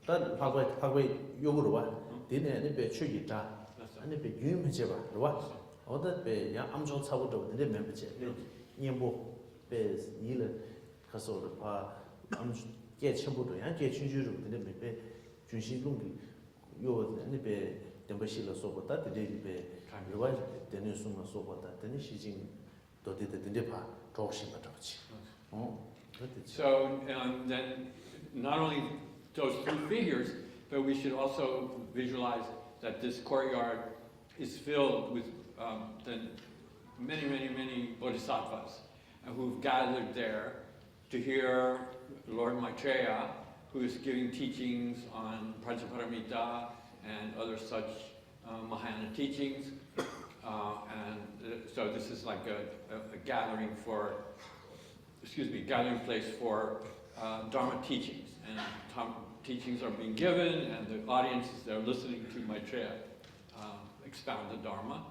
다 파괴 요구로 와 되네 배 추기다 아니 배 유명해 봐 와 어디 배야 암종 차고도 되네 멤버체 님보 배 일을 가서 봐 암종 개 전부도 양개 춘주로 되네 배 준신동기 요 아니 배 덴버실로 소보다 되네 배 요가 되는 순간 소보다 되네 시징 또 되네 봐 조금씩 맞지 So then not only those three figures, but we should also visualize that this courtyard is filled with the many bodhisattvas who've gathered there to hear Lord Maitreya, who is giving teachings on Panchaparamita and other such Mahayana teachings. So this is like a gathering place for Dharma teachings. And teachings are being given, and the audiences are listening to Maitreya expound the Dharma.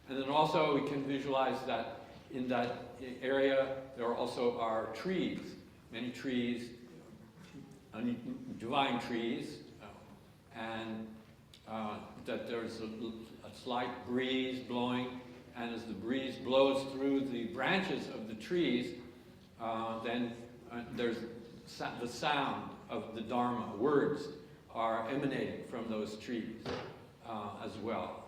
And then also we can visualize that in that area there also are trees, many trees, divine trees, and that there's a slight breeze blowing, and as the breeze blows through the branches of the trees, then there's the sound of the Dharma. Words are emanating from those trees as well,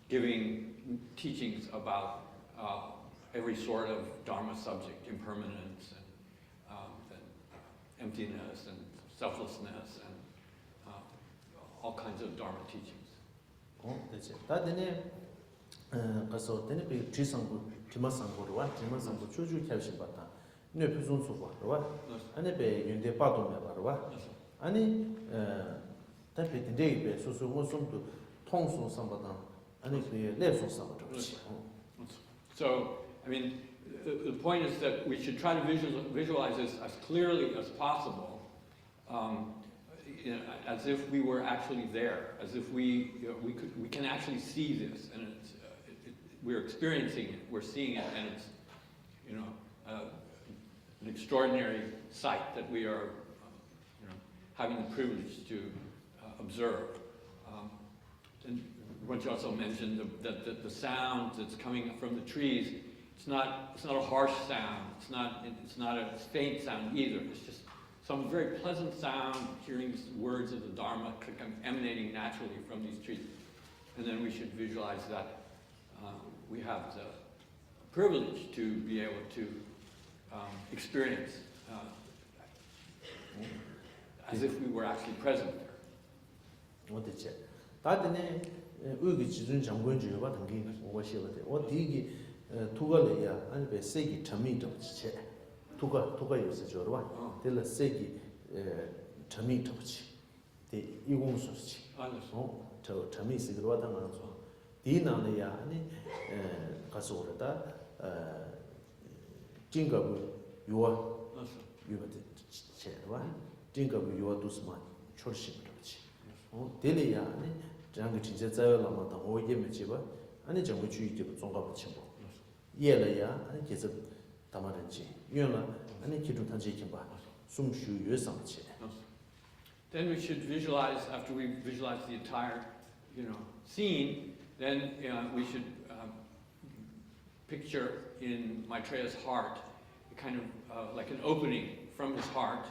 giving teachings about every sort of Dharma subject, impermanence and emptiness and selflessness and all kinds of Dharma teachings. That's it. That 가서 되는 그 지성부 지마상부로와 지마상부 추주 캡신 받다. 네 표준 수고 그러와. 아니 배 윤대 빠도면 바로와. 아니 답이 된데 소소 무슨도 통수 상받다. 아니 그 내수 상받다. So, I mean, the point is that we should try to visualize this as clearly as possible, as if we were actually there, as if we can actually see this, and we're experiencing it, we're seeing it, and it's an extraordinary sight that we are having the privilege to observe. And Rinpoche also mentioned that the sound that's coming from the trees, it's not a harsh sound, it's not a faint sound either. It's just some very pleasant sound, hearing the words of the Dharma emanating naturally from these trees. And then we should visualize that we have the privilege to be able to experience as if we were actually present there. 어디지? 다들 의기 지준 장군주의 같은 게 무엇이거든. 어디기 투가래야 아니 배 세기 점이 좀 지체. 투가 요새 저러와. 될 세기 점이 좀 지. 대 이공수지. 저 점이 쓰기로 하다 말아서 디나네야 아니 가서 오르다 징가부 요아 요거든 지체와 징가부 요아 두스만 철심 그렇지. 델이야 아니 장기 진짜 자유라마 다 오게 메지바 아니 정부 주의적 종가 붙이고 예래야 아니 계속 담아든지 유나 아니 기도 단지 김바 숨쉬 유상치. Then we should visualize, after we visualize the entire scene, then we should picture in Maitreya's heart a kind of like an opening from his heart,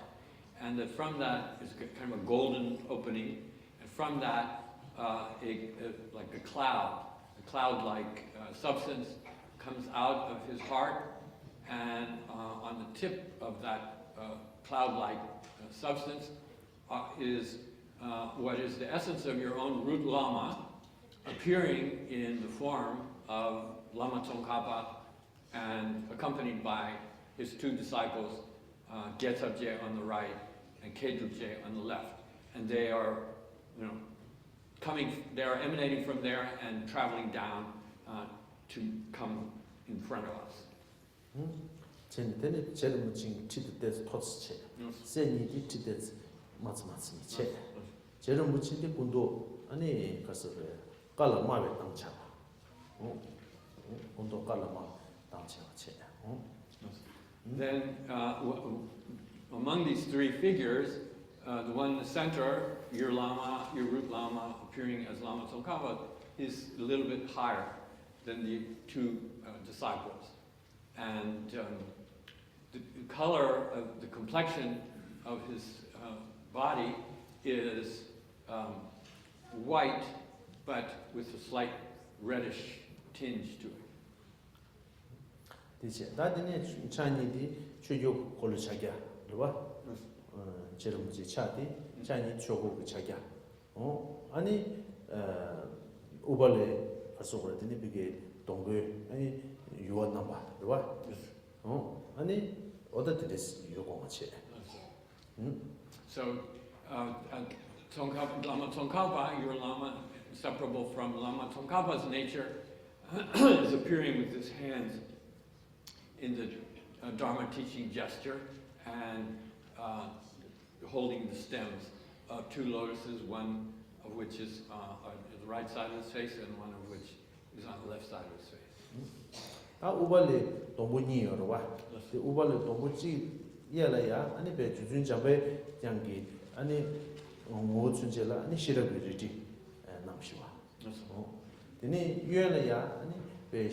and that from that is kind of a golden opening, and from that like a cloud-like substance comes out of his heart, and on the tip of that cloud-like substance is what is the essence of your own root Lama, appearing in the form of Lama Tsongkhapa and accompanied by his two disciples, Gyetsabje on the right and Kedrupje on the left. And they are, they are emanating from there and traveling down to come in front of us. 쟤는 제일 무진 치드데스 토스체. 세니디 치데스 마츠마츠니 체. 제일 무진데 군도 아니 가서 깔라마베 당차. 군도 깔라마 당차 체. Then among these three figures, the one in the center, your Lama, your root Lama, appearing as Lama Tsongkhapa, is a little bit higher than the two disciples. And the color of the complexion of his body is white, but with a slight reddish tinge to it. 디제 나드네 차니디 추교 콜로 차기야. 그봐? 제름지 차디 차니 추고 차기야. 아니 오발레 가서 그랬더니 그게 동그 아니 유언 넘바. 그봐? 아니 어디들이 요거 같이. So Lama Tsongkhapa, your Lama, separable from Lama Tsongkhapa's nature, is appearing with his hands in the Dharma teaching gesture and holding the stems of two lotuses, one of which is on the right side of his face and one of which is on the left side of his face. 아 우발레 동부니어로 와. 우발레 동부지 예라야 아니 배 주준 잡에 양기 아니 뭐 준제라 아니 시럽이지 남시와. Dini yuela ya ani be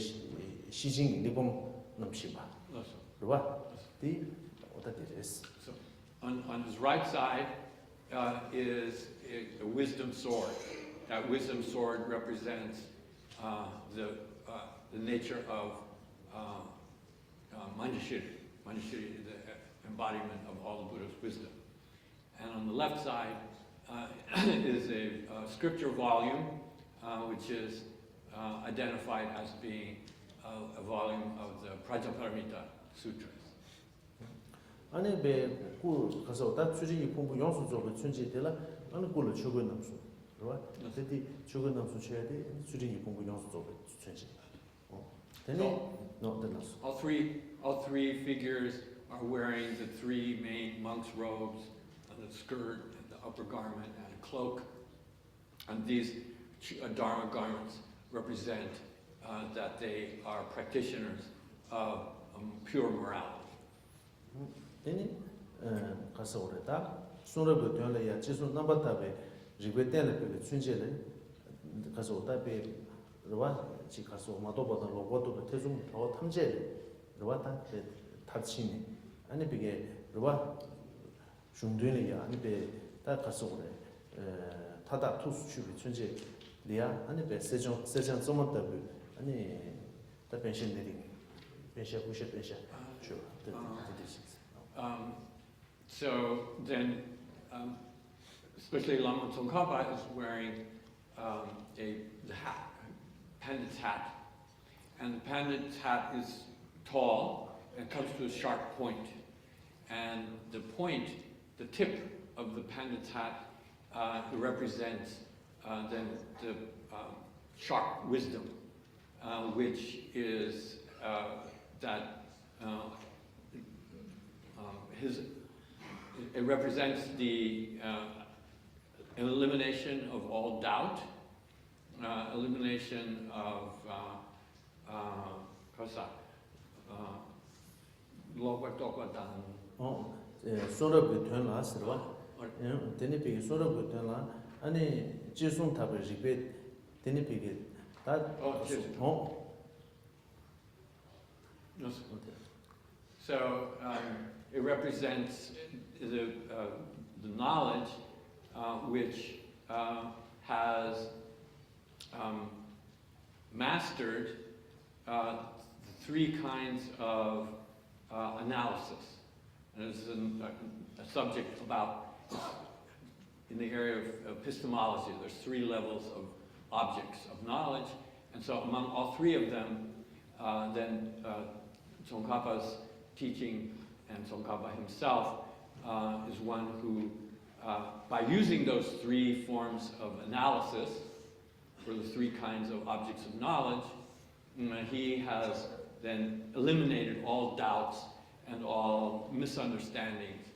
shijing libom namshiba. Right? The what that is. So on his right side is a wisdom sword. That wisdom sword represents the nature of Manjushri. Manjushri is the embodiment of all the Buddha's wisdom. And on the left side is a scripture volume, which is identified as being a volume of the Prajaparamita Sutras. 아니 배구 가서 다 추진이 공부 연수 쪽을 춘지들라 아니 꿀을 추고 남수. right? 그때 추고 남수 쳐야 돼. 추진이 공부 연수 쪽을 춘지. 되네. No, that's all three figures are wearing the three main monks' robes, the skirt, and the upper garment, and a cloak. And these Dharma garments represent that they are practitioners of pure morality. 되네. 가서 오래다. 손으로 되려야 지수 넘버답에 리베텔을 그 춘지를 가서 오다베 로와 지 가서 마도보다 로고도 대중 더 탐제 로와다 탑치니 아니 비게 로와 중도에야 아니 베다 가서 오래 타다 투수 추비 춘지 리아 아니 베 세정 좀었다베 아니 다 펜션들이 펜션 부셔 펜션 주 So then, especially Lama Tsongkhapa is wearing the hat, pandit's hat, and the pandit's hat is tall and comes to a sharp point, and the tip of the pandit's hat represents then the sharp wisdom, which is that it represents the elimination of all doubt, elimination of 소럽이 되나 서봐. 데니피기 소럽이 되나 아니 지송 탑을 리베 데니피기 다 So it represents the knowledge which has mastered the three kinds of analysis. And this is a subject about, in the area of epistemology, there's three levels of objects of knowledge. And so among all three of them, then Tsongkhapa's teaching and Tsongkhapa himself is one who, by using those three forms of analysis for the three kinds of objects of knowledge, he has then eliminated all doubts and all misunderstandings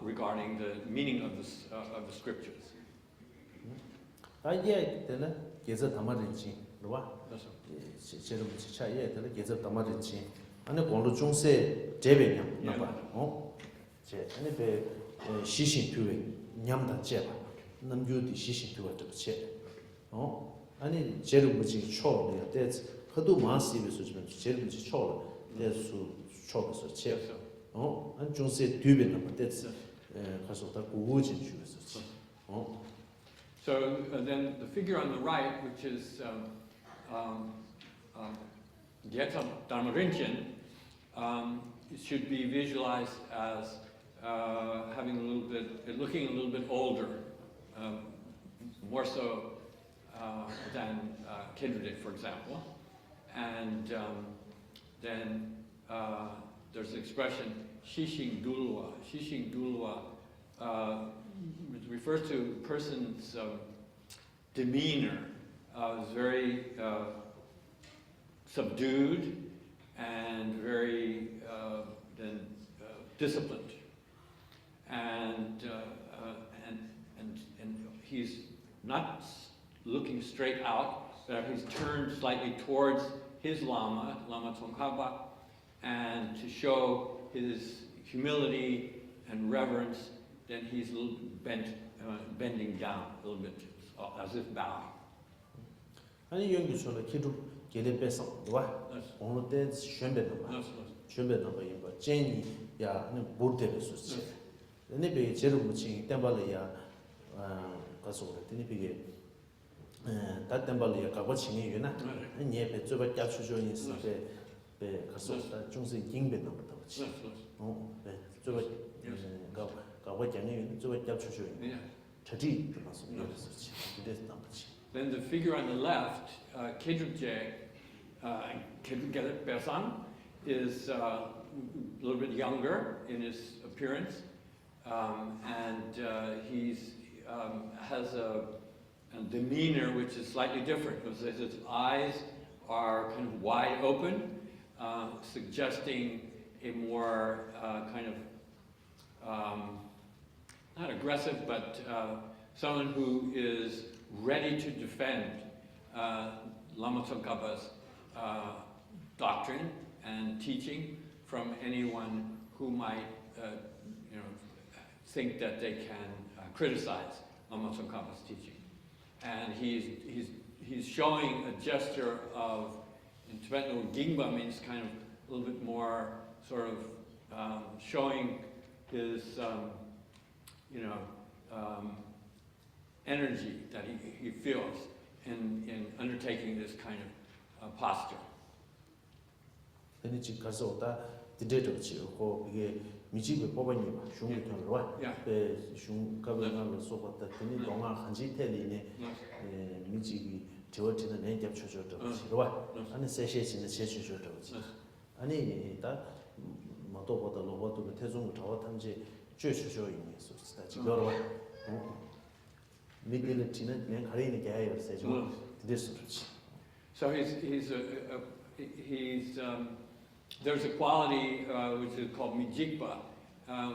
regarding the meaning of the scriptures. 아니 공로 중세 제배냐 나봐 제 아니 배 시신 투에 냠다 제바 남주디 시신 투에 제 아니 제르 무지 초를 대스 그도 마시비서 좀 제르 무지 초를 대수 초에서 제 아니 중세 뒤에 나봐 대스 가서 다 고고진 주에서 So then the figure on the right, which is Gyeta Dharma Rinchen, should be visualized as looking a little bit older, more so than Kindred, for example. And then there's the expression Shishing Dulwa. Shishing Dulwa refers to a person's demeanor. Is very subdued and very disciplined, and he's not looking straight out, but he's turned slightly towards his Lama Tsongkhapa, and to show his humility and reverence, then he's a little bending down a little bit, as if bowing. 아니 연기 손에 기도 게레 배상 와 오늘 때 쉔베 넘어 쉔베 넘어 이거 제니 야는 보르데 수치 근데 배 제로 무치 템발이야 가서 그랬더니 비게 다 템발이야 가고 칭이 유나 아니 배 저거 잡수죠 있을 배 가서 중세 징배 넘었다 그렇지 네 저거 가고 쟁이 저거 잡수죠 저기 들어서 그랬었지 그래서 남지. Then the figure on the left, Kedrubje, Kedrubje Besan, is a little bit younger in his appearance, and he has a demeanor which is slightly different, because his eyes are kind of wide open, suggesting a more kind of, not aggressive, but someone who is ready to defend Lama Tsongkhapa's doctrine and teaching from anyone who might, think that they can criticize Lama Tsongkhapa's teaching. And he's showing a gesture of, in Tibetan, Gyema means kind of a little bit more sort of showing his, energy that he feels in undertaking this kind of posture. 근데 지금 가서 오다 디데도 지고 이게 미지고 뽑아니 봐. 슝이 통로 네, 슝 가버나로 쏘았다. 근데 동안 한지 텔리네. 미지기 저어지는 내게 쳐줘도 싫어. 아니 세세진의 제주줘도 아니 다 뭐도보다 로봇도 태종 저와 탐지 죄주죠 이미 소스다. 지금 여러 미들티는 그냥 가리는 게 아니에요. 세죠. 디데스 그렇지. So there's a quality which is called mijikpa,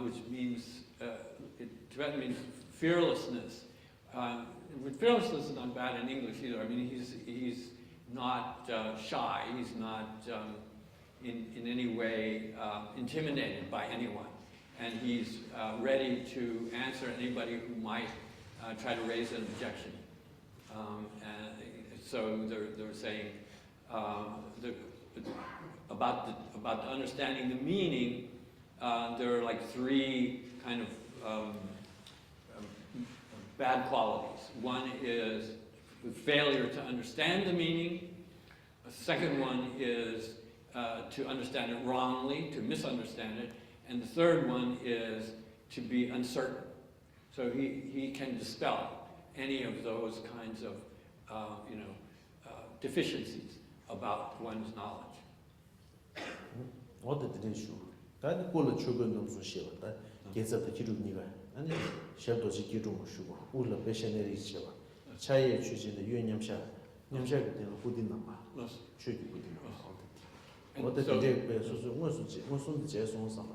which means, Tibetan means fearlessness. Fearlessness is not bad in English either. I mean, he's not shy. He's not in any way intimidated by anyone. And he's ready to answer anybody who might try to raise an objection. And so they're saying about understanding the meaning. There are like three kind of bad qualities. One is the failure to understand the meaning. A second one is to understand it wrongly, to misunderstand it. And the third one is to be uncertain. So he can dispel any of those kinds of deficiencies about one's knowledge. 어떻게 되죠? 다들 꼴로 출근 넘수 쉬었다. 계속도 기록니가 아니 셔도지 기록 쉬고 울러 배셔내리 있어. 차에 주진의 유연염샤 냠샤게 되는 후딘 남아. 주기 후딘 남아. 어떻게 돼? 소소 무슨 제송상.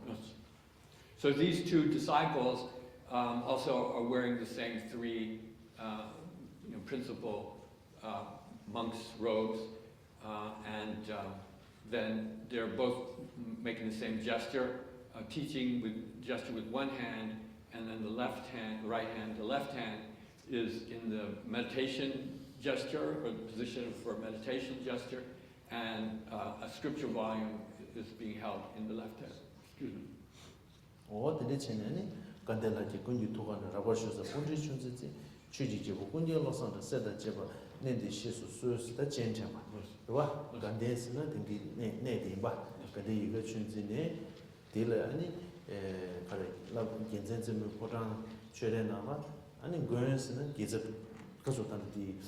So these two disciples also are wearing the same three principal monks' robes, and then they're both making the same gesture, teaching with gesture with one hand, and then the left hand, the right hand, the left hand is in the meditation gesture, or the position for meditation gesture, and a scripture volume is being held in the left hand. Excuse me. 어떻게 되냐니 간델라지 군주 토가는 라버셔서 본지 춘지지 취지지고 군주 로선의 세다 제바 내디 시수 수스다 젠tema. 봐. 간데스는 등기 내디 봐. 근데 이거 춘지네 딜 아니 그래 라 괜찮으면 보장 최대나마 아니 거연스는 계속 가서단디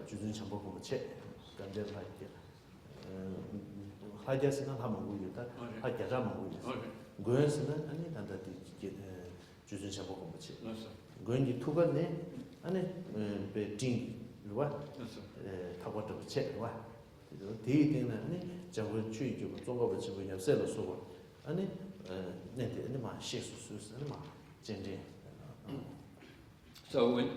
주준 참고고 체 간델라지 하자스는 하면 우유다. 하자라면 우유. 고연스는 아니 단다디 주준 잡고 뭐지? 고연이 투가네 아니 베팅 루와 타고도 체와 데이팅은 아니 저거 주의고 종업을 지고 옆세로 쏘고 아니 네데 아니 마 시수수스 아니 마 젠제. So when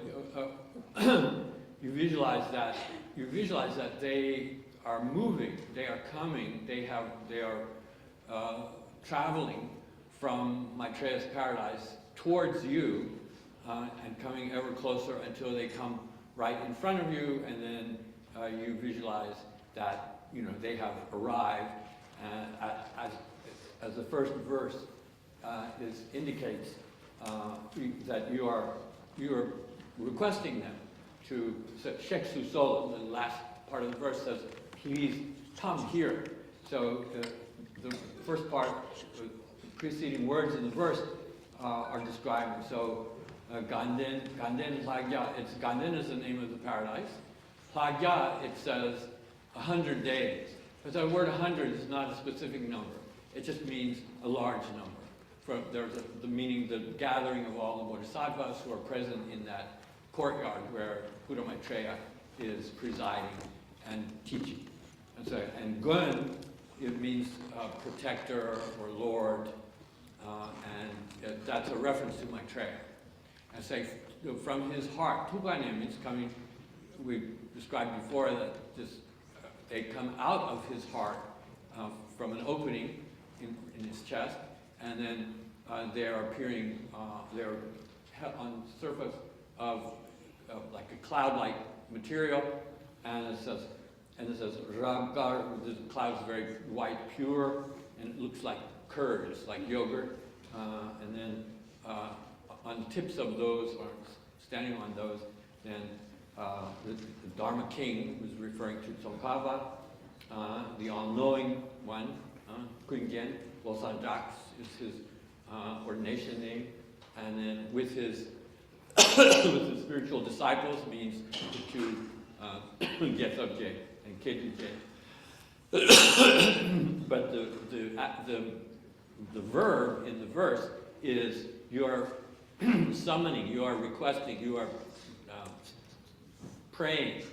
you visualize that they are moving, they are coming, they are traveling from Maitreya's paradise towards you and coming ever closer until they come right in front of you, and then you visualize that they have arrived, as the first verse indicates that you are requesting them to Sheksu Solo. The last part of the verse says, "Please come here." So the first part, preceding words in the verse are described. So Gaden, Lagya. Gaden is the name of the paradise. Lagya, it says 100 days. But the word 100 is not a specific number. It just means a large number. There's the meaning, the gathering of all the bodhisattvas who are present in that courtyard where Buddha Maitreya is presiding and teaching. And Gun, it means protector or lord, and that's a reference to Maitreya. And say from his heart, Tupanim means coming. We described before that they come out of his heart from an opening in his chest, and then they are appearing. They're on the surface of like a cloud-like material, and it says Ramgar. The cloud is very white, pure, and it looks like curds, like yogurt, and then on the tips of those, or standing on those, then the Dharma King, who's referring to Tsongkhapa, the all-knowing one, Kuingen, Losang Dax is his ordination name, and then with his spiritual disciples means to Gyetsabje and Ketuje. But the verb in the verse is you are summoning, you are requesting, you are praying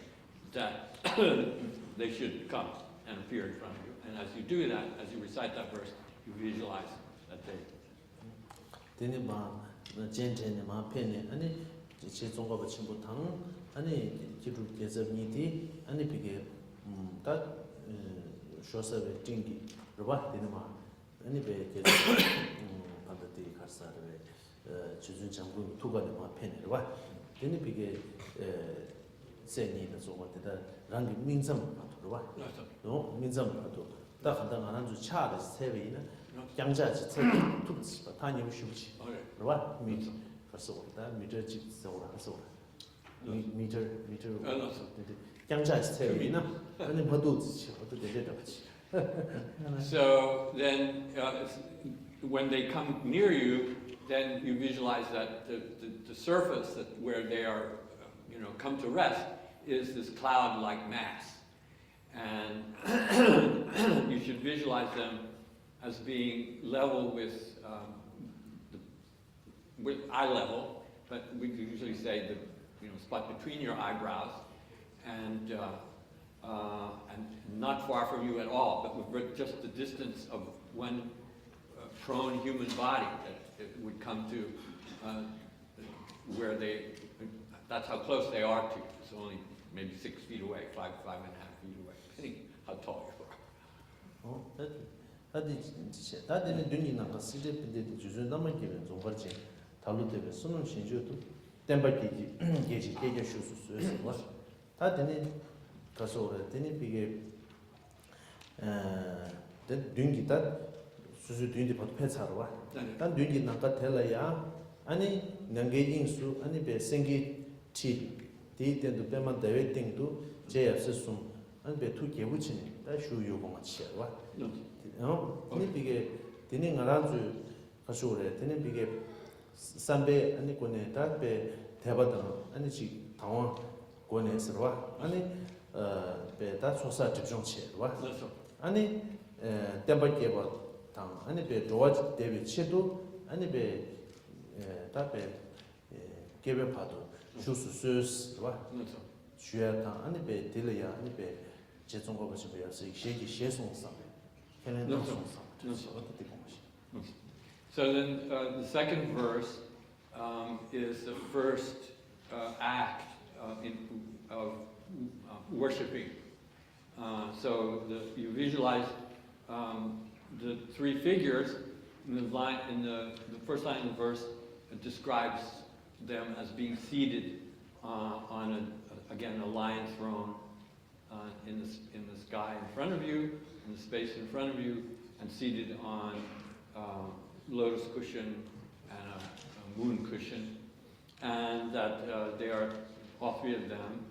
that they should come and appear in front of you. And as you do that, as you recite that verse, you visualize that they. So then, when they come near you, then you visualize that the surface where they are, come to rest is this cloud-like mass, and you should visualize them as being level with eye level, but we usually say the spot between your eyebrows, and not far from you at all, but with just the distance of one prone human body that it would come to where that's how close they are to you. It's only maybe 6 feet away, 5.5 feet away, depending how tall you are. So then the second verse is the first act of worshiping. So you visualize the three figures in the first line of the verse. It describes them as being seated on a lion throne, in the sky in front of you, in the space in front of you, and seated on lotus cushion and a moon cushion, and that they are, all three of them,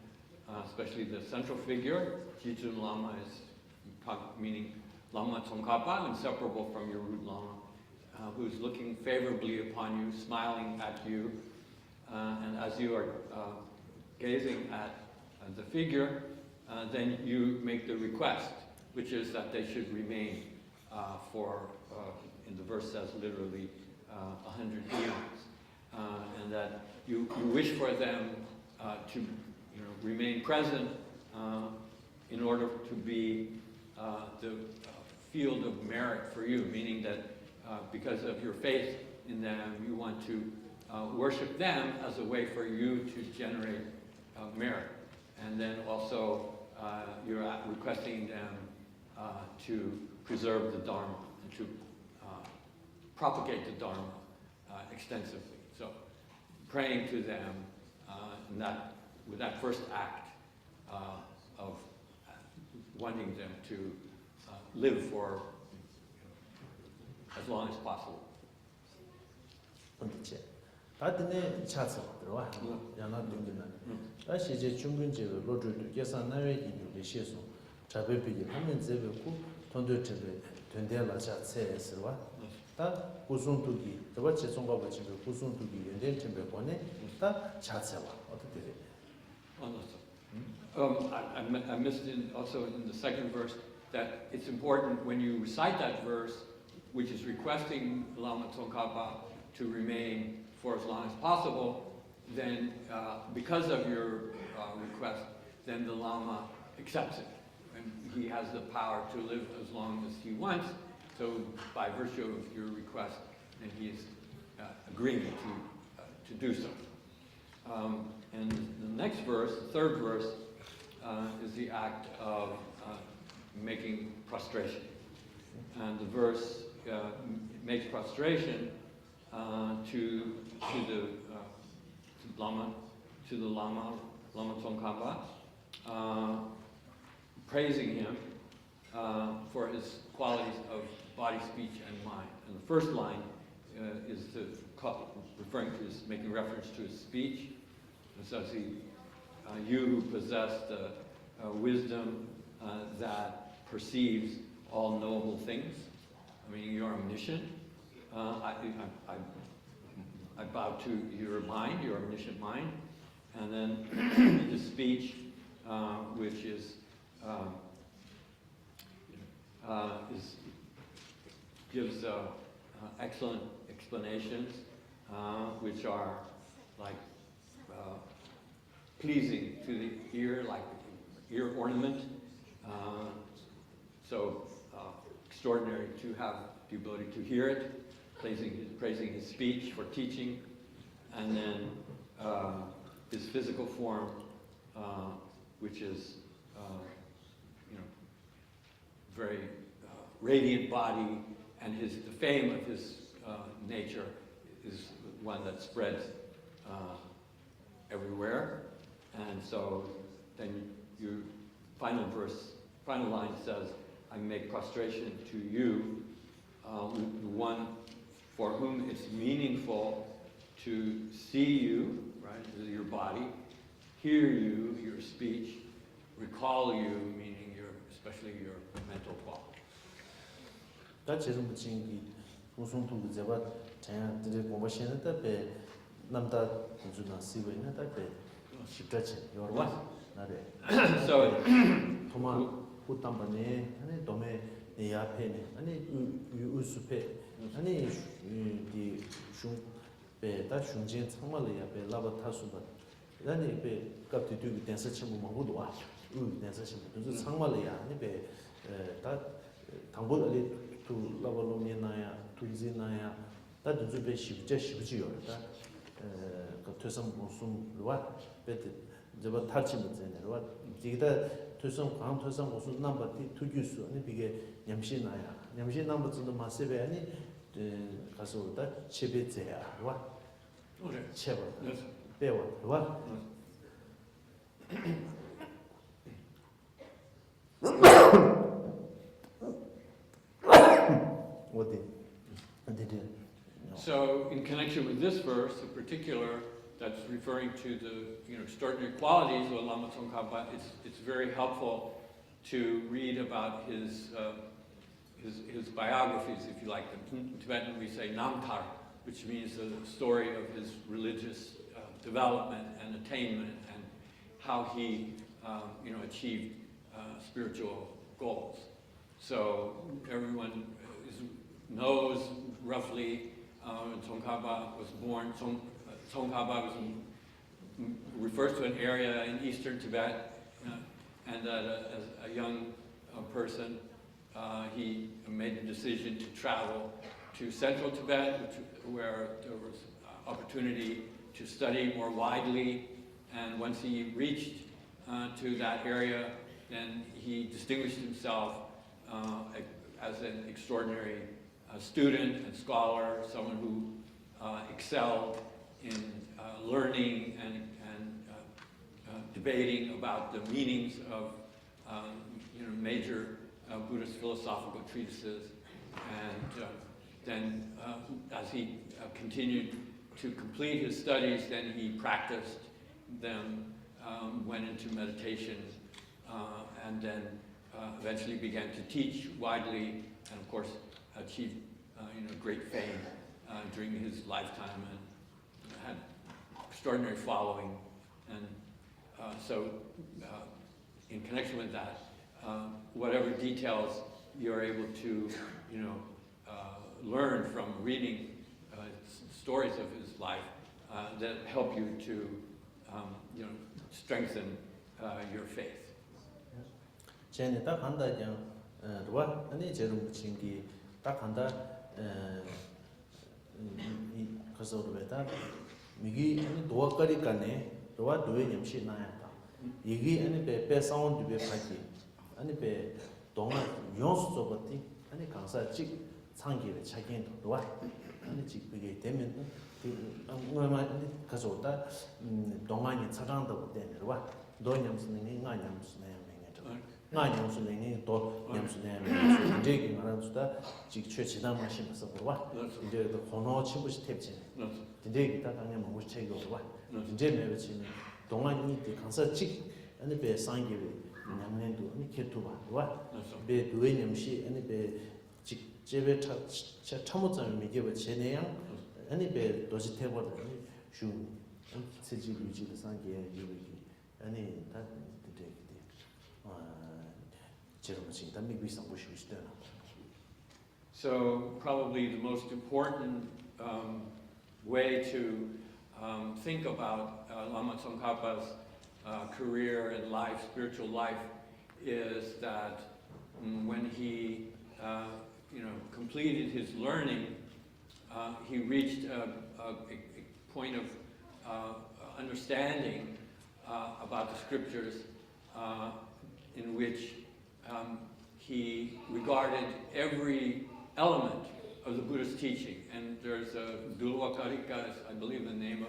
especially the central figure, Jitun Lama is meaning Lama Tsongkhapa, inseparable from your root Lama, who's looking favorably upon you, smiling at you, and as you are gazing at the figure, then you make the request, which is that they should remain for, in the verse says literally, 100 eons, and that you wish for them to remain present in order to be the field of merit for you, meaning that because of your faith in them, you want to worship them as a way for you to generate merit. And then also you're requesting them to preserve the Dharma and to propagate the Dharma extensively. So praying to them with that first act of wanting them to live for as long as possible. 다들 차서 들어와. 야나 등등나. 다시 이제 중근제로 로드도 계산나외 이유를 시에서 자베비기 하면 제베고 돈도 제베 된데라자 세스와 다 고순투기 저거 제송바바 집에 고순투기 연된 tembe 권에 다 차서와 어떻게 돼? I missed also in the second verse that it's important when you recite that verse, which is requesting Lama Tsongkhapa to remain for as long as possible, then because of your request, then the Lama accepts it. And he has the power to live as long as he wants, so by virtue of your request, then he is agreeing to do so. And the next verse, the third verse, is the act of making prostration. And the verse makes prostration to the Lama Tsongkhapa, praising him for his qualities of body, speech, and mind. And the first line is making reference to his speech. It says, you who possess the wisdom that perceives all knowable things. I mean, you're omniscient. I bow to your mind, your omniscient mind. And then the speech, which gives excellent explanations, which are like pleasing to the ear, like ear ornament. So extraordinary to have the ability to hear it, praising his speech for teaching, and then his physical form, which is very radiant body, and the fame of his nature is one that spreads everywhere. And so then your final line says, I make prostration to you, the one for whom it's meaningful to see you, right, your body, hear you, your speech, recall you, meaning especially your mental quality. 다 제좀 붙인기 우송통 제가 제가 이제 공부하시는 때 남다 주나 시베나 때 십자체 요와 나래 So 도마 후담바네 아니 도메 내 앞에네 아니 우수페 아니 이 슝베다 슝진 참말이야 베 라바 타수바 아니 베 갑티 두기 댄서 친구 먹고도 와 댄서 친구 그 참말이야 아니 베다 당보들이 또 라발로미나야 투이지나야 다 두즈베 십지요다 그 퇴선 무슨 로와 베트 저번 탈치 문제네 로와 디기다 퇴선 광 퇴선 무슨 넘버티 투규수 아니 비게 냠시나야 냠시 넘버도 마세베 아니 가서다 체베제야 로와 체버 배워 로와 what they did. So, in connection with this verse, in particular, that's referring to the extraordinary qualities of Lama Tsongkhapa, it's very helpful to read about his biographies, if you like. In Tibetan we say namtar, which means the story of his religious development and attainment and how he achieved spiritual goals. So everyone knows roughly Tsongkhapa was born. Tsongkhapa refers to an area in eastern Tibet, and that as a young person, he made the decision to travel to central Tibet, where there was opportunity to study more widely. And once he reached to that area, then he distinguished himself as an extraordinary student and scholar, someone who excelled in learning and debating about the meanings of major Buddhist philosophical treatises. And then as he continued to complete his studies, then he practiced them, went into meditation, and then eventually began to teach widely, and of course achieved great fame during his lifetime, and had extraordinary following. And so in connection with that, whatever details you're able to learn from reading stories of his life that help you to strengthen your faith. 제네 딱 한다장 도와 아니 제rum 친기 딱 한다 이 가서로 베다 미기 아니 도와거리 간에 도와 도에 냠시 나야다 이기 아니 베 사운드 베 파기 아니 베 동아 용수 쪽었디 아니 강사 직 상기를 차기도 도와 아니 직 그게 되면 그 뭐만 아니 가서다 동아니 차장도 되는 도와 도 냠스는 인가 냠스네 나냥수랭이 또 냠수네 이제 말한다 직최 지난 마시면서 봐 이제 또 번호 친구시 탭지 이제 기타 당연 먹고 책이 와 이제 매버지 동안이 강사 직 아니 배 상기를 냠내도 아니 개토 봐와배 두에냠시 아니 배 직제배 참모점 미게버 제내양 아니 배 도지 탭버 슈 세지 유지의 상기에 유기 아니 다 So probably the most important way to think about Lama Tsongkhapa's career and life, spiritual life, is that when he completed his learning, he reached a point of understanding about the scriptures in which he regarded every element of the Buddhist teaching. And there's a Dulwakarika, I believe the name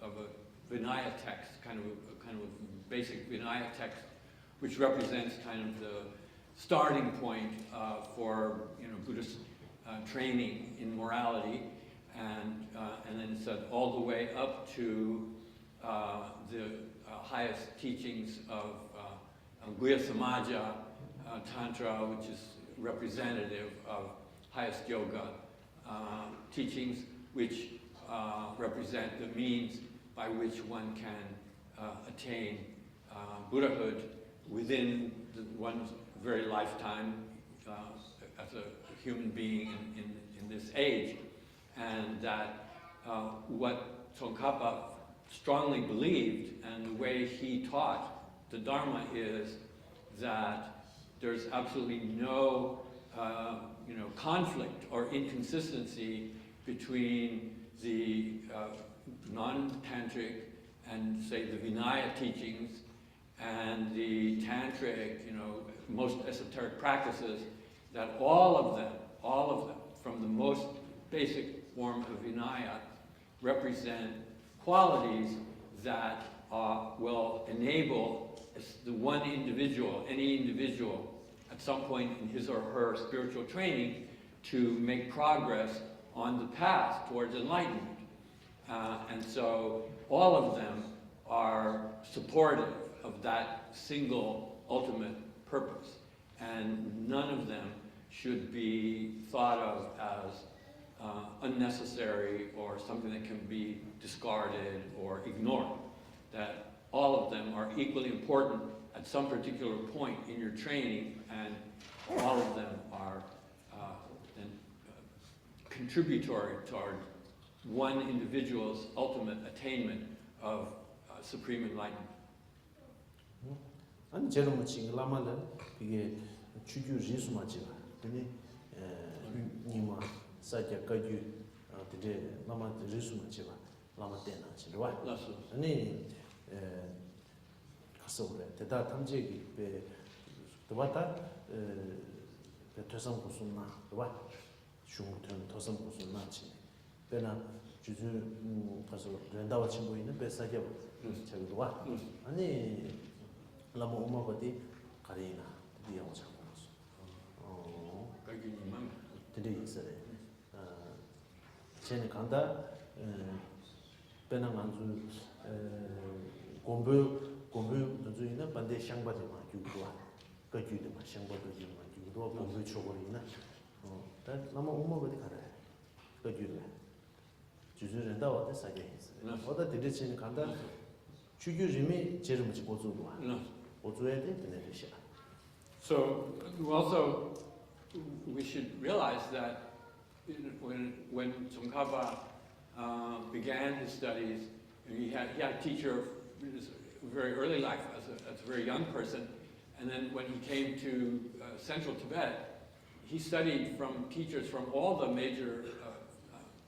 of a Vinaya text, kind of a basic Vinaya text, which represents kind of the starting point for Buddhist training in morality, and then it said all the way up to the highest teachings of Guya Samaja Tantra, which is representative of highest yoga teachings, which represent the means by which one can attain Buddhahood within one's very lifetime as a human being in this age. And that what Tsongkhapa strongly believed, and the way he taught the Dharma, is that there's absolutely no conflict or inconsistency between the non-tantric and, say, the Vinaya teachings and the tantric, most esoteric practices, that all of them, from the most basic form of Vinaya, represent qualities that will enable the one individual, any individual, at some point in his or her spiritual training, to make progress on the path towards enlightenment. And so all of them are supportive of that single ultimate purpose. And none of them should be thought of as unnecessary or something that can be discarded or ignored. That all of them are equally important at some particular point in your training, and all of them are contributory toward one individual's ultimate attainment of supreme enlightenment. 아니 제로 뭐지 라마는 이게 주주 리수마지가 근데 니마 사자 가주 되게 라마 리수마지가 라마 때나 지와 아니 가서 그래 대다 탐지기 배 도와다 대토성 고순나 도와 중부터 토성 고순나지 배나 주주 가서 렌다와 친구 있는 배사자 저기도 와 아니 라마 오마바디 가리나 디야오 장고서 가기님은 드리 있어요. 쟤는 간다 배낭 안주 공부 도주이나 반대 샹바데마 주고와 가주데마 샹바도지마 주고도 공부 초보이나 다 라마 오마바디 가라 가주래 주주ren다 와데 사게 했어. 어다 드리치는 간다 주주림이 제일 먼저 고주와 So we should realize that when Tsongkhapa began his studies, he had a teacher in his very early life as a very young person, and then when he came to central Tibet, he studied from teachers from all the major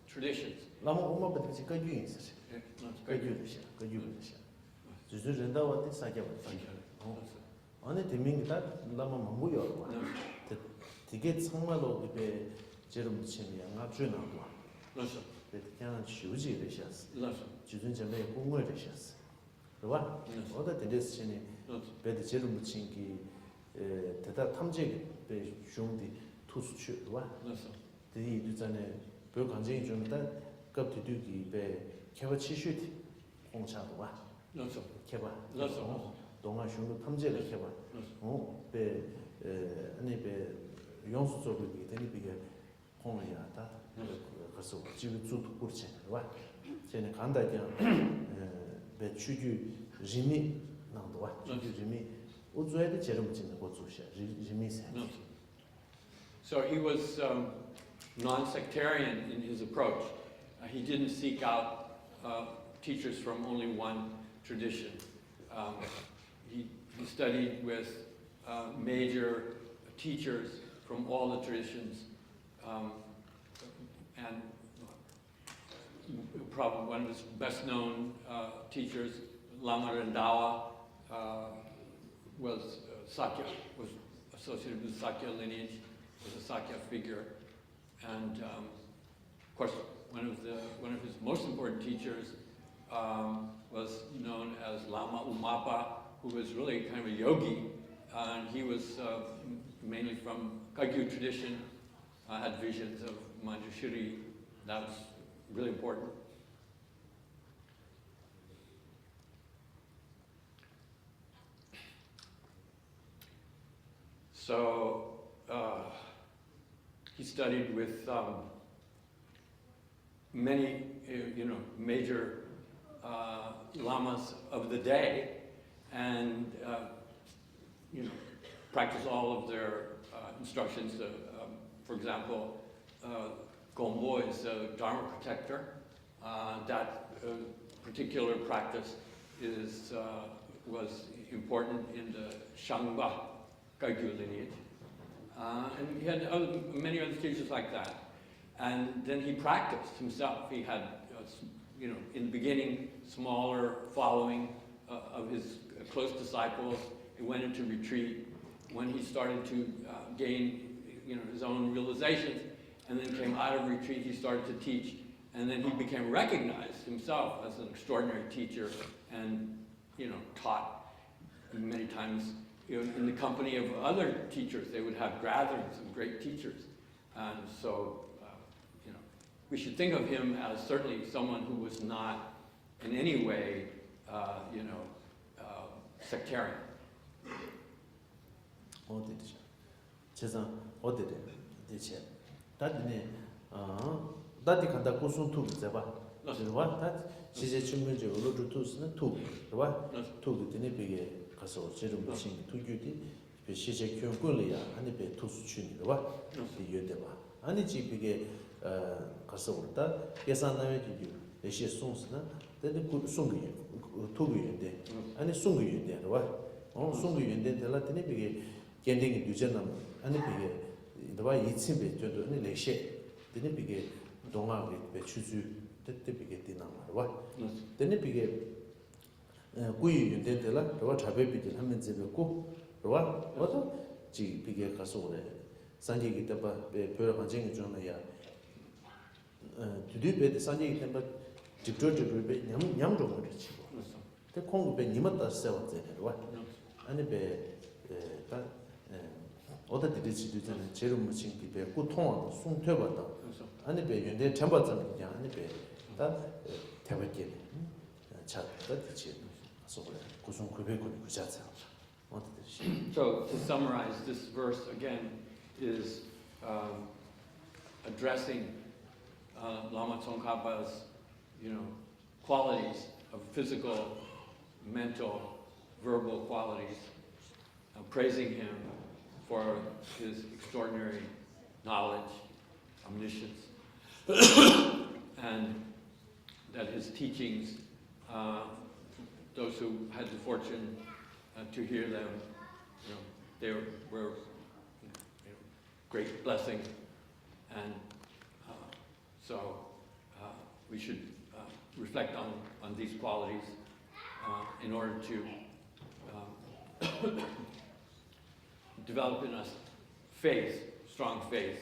traditions. 아니 대민이다 라마 망고요. 되게 정말로 그게 제름 치면 앞주나고. 그렇죠. 그냥 쉬우지 되셨어. 그렇죠. 주준 전에 공부를 되셨어. 그봐? 어디 되셨으니 배드 제름 치기 대다 탐지 배 중디 투수치 그봐? 그렇죠. 이 전에 별 관계이 좀다 급뒤기 배 개와 치슈티 공차도 와. 그렇죠. 개봐. 그렇죠. 동아 중도 탐지를 해봐. 배 아니 배 용수 쪽이 되니 비게 공이야다. 그래서 지금 주도 그렇지. 와. 쟤는 간다게 배 추주 리미 나도 와. 추주 리미 우주에도 제일 멋진 거 주셔. 리미세. So he was non-sectarian in his approach. He didn't seek out teachers from only one tradition. He studied with major teachers from all the traditions, and probably one of his best-known teachers, Lama Rendawa, was associated with Sakya lineage, was a Sakya figure, and of course one of his most important teachers was known as Lama Umapa, who was really kind of a yogi, and he was mainly from Kagyu tradition, had visions of Manjushri. That was really important. So he studied with many, major lamas of the day, and practiced all of their instructions. For example, Gombo is a Dharma protector. That particular practice was important in the Shangba Kagyu lineage. And he had many other teachers like that. And then he practiced himself. He had, in the beginning, smaller following of his close disciples. He went into retreat. When he started to gain, his own realizations, and then came out of retreat, he started to teach. And then he became recognized himself as an extraordinary teacher, and, taught many times. In the company of other teachers, they would have gatherings of great teachers. And so, we should think of him as certainly someone who was not in any way, sectarian. So to summarize, this verse again is addressing Lama Tsongkhapa's, qualities of physical, mental, verbal qualities, praising him for his extraordinary knowledge, omniscience, and that his teachings, those who had the fortune to hear them, they were great blessing, and so we should reflect on these qualities in order to develop in us faith, strong faith,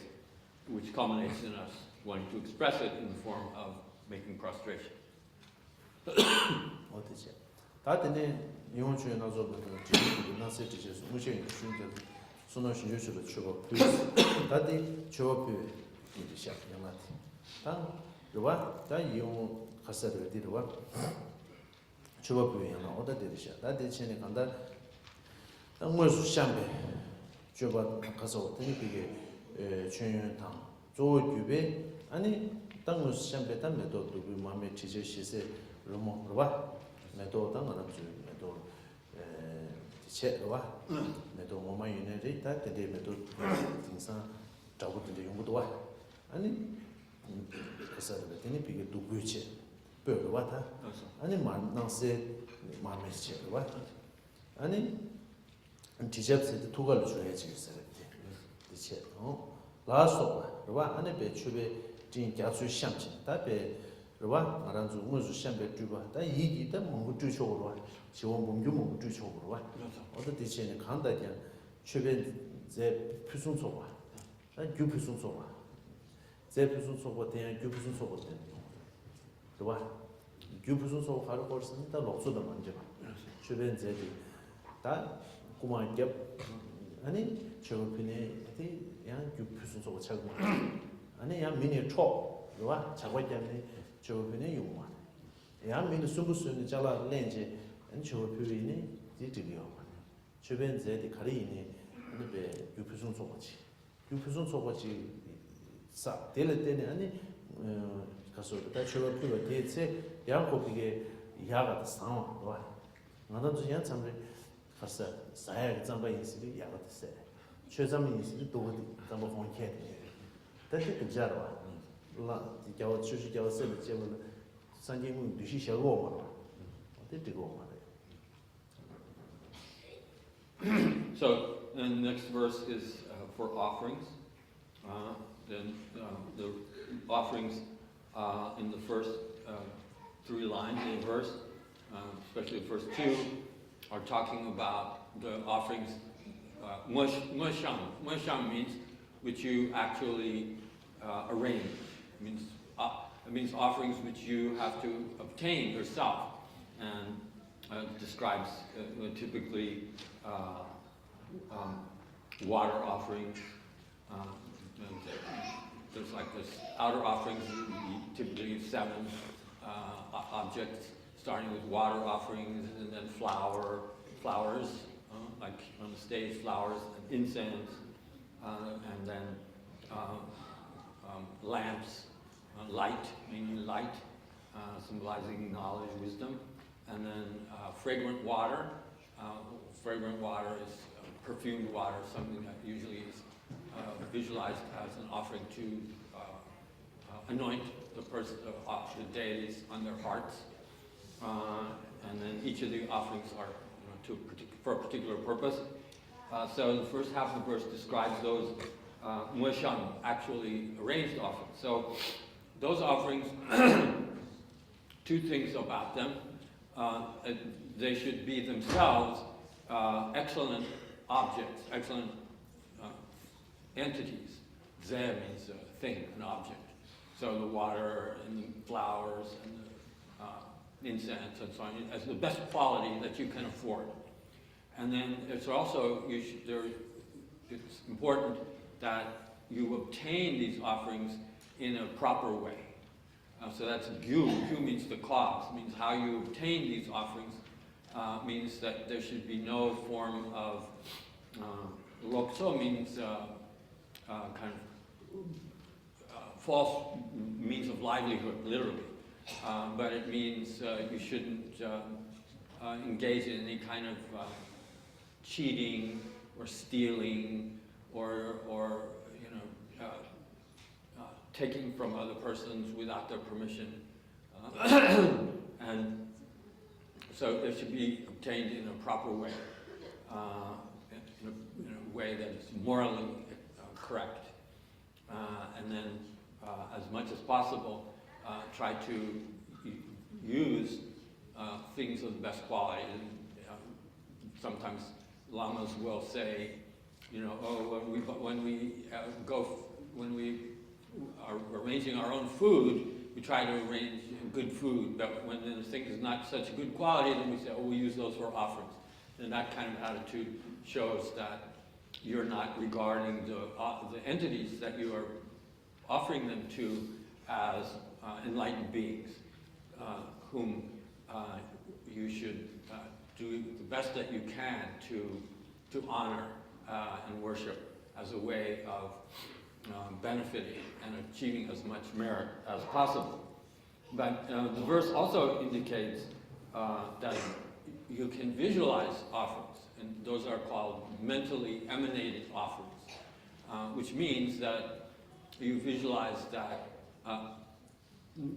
which culminates in us wanting to express it in the form of making prostration. So then the next verse is for offerings. Then the offerings in the first 3 lines in the verse, especially the first 2, are talking about the offerings. Mushang means which you actually arrange. It means offerings which you have to obtain yourself, and describes typically water offerings, there's like this outer offerings, you typically use 7 objects, starting with water offerings and then flowers, like on the stage, flowers and incense, and then lamps, light, meaning light, symbolizing knowledge, wisdom, and then fragrant water. Fragrant water is perfumed water, something that usually is visualized as an offering to anoint the person, the deities on their hearts. And then each of the offerings are for a particular purpose. So the first half of the verse describes those mueshang, actually arranged offerings. So those offerings, 2 things about them. They should be themselves excellent objects, excellent entities. Ze means a thing, an object. So the water and the flowers and the incense and so on, as the best quality that you can afford. And then it's also, it's important that you obtain these offerings in a proper way. So that's gyu. Gyu means the cause, means how you obtain these offerings, means that there should be no form of, lokso means kind of false means of livelihood, literally. But it means you shouldn't engage in any kind of cheating or stealing or taking from other persons without their permission. And so it should be obtained in a proper way, in a way that is morally correct. And then, as much as possible, try to use things of the best quality. And, sometimes lamas will say, when we are arranging our own food, we try to arrange good food. But when the thing is not such good quality, then we say, we use those for offerings. And that kind of attitude shows that you're not regarding the entities that you are offering them to as enlightened beings, whom you should do the best that you can to honor and worship as a way of benefiting and achieving as much merit as possible. But the verse also indicates that you can visualize offerings, and those are called mentally emanated offerings, which means that you visualize that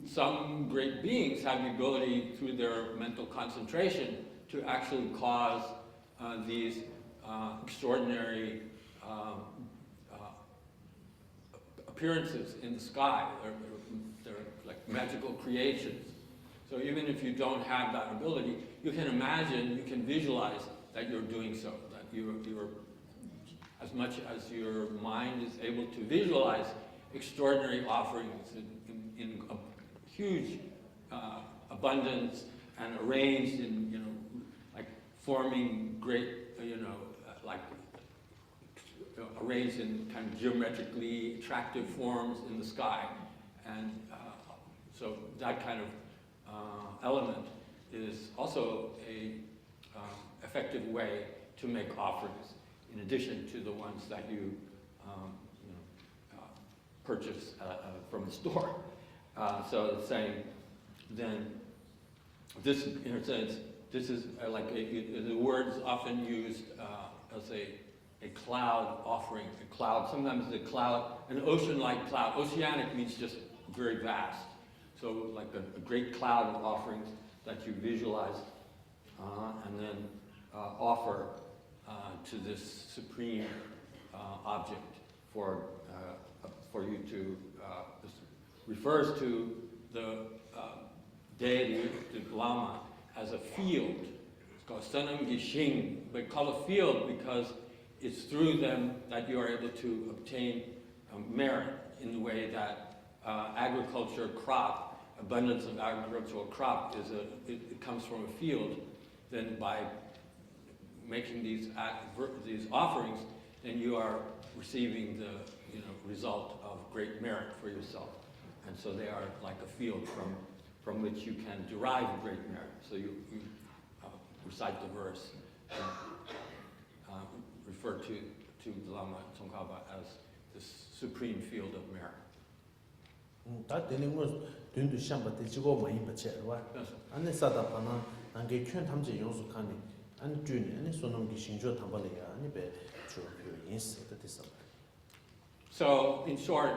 some great beings have the ability, through their mental concentration, to actually cause these extraordinary appearances in the sky. They're like magical creations. So even if you don't have that ability, you can imagine, you can visualize that you're doing so, that you're as much as your mind is able to visualize extraordinary offerings in a huge abundance and arranged in, like forming great, arranged in kind of geometrically attractive forms in the sky. And so that kind of element is also a effective way to make offerings, in addition to the ones that you purchase from the store. So it's saying, then this, in a sense, this is like the word is often used as a cloud offering. A cloud, sometimes the cloud, an ocean-like cloud. Oceanic means just very vast. So like a great cloud of offerings that you visualize and then offer to this supreme object for you to, this refers to the deity, the Lama, as a field. It's called Sanam Gishing, but called a field because it's through them that you are able to obtain merit in the way that agriculture crop, abundance of agricultural crop it comes from a field. Then by making these offerings, then you are receiving result of great merit for yourself. And so they are like a field from which you can derive great merit. So you recite the verse and refer to the Lama Tsongkhapa as the supreme field of merit. 다 되는 거 된도 샴바 되지고 많이 받쳐와. 안에 사다 파나 안게 큰 탐지 용수 칸이 안 준이 아니 소놈기 신조 탐발이야. 아니 배 주표 인스 뜻이서. So in short,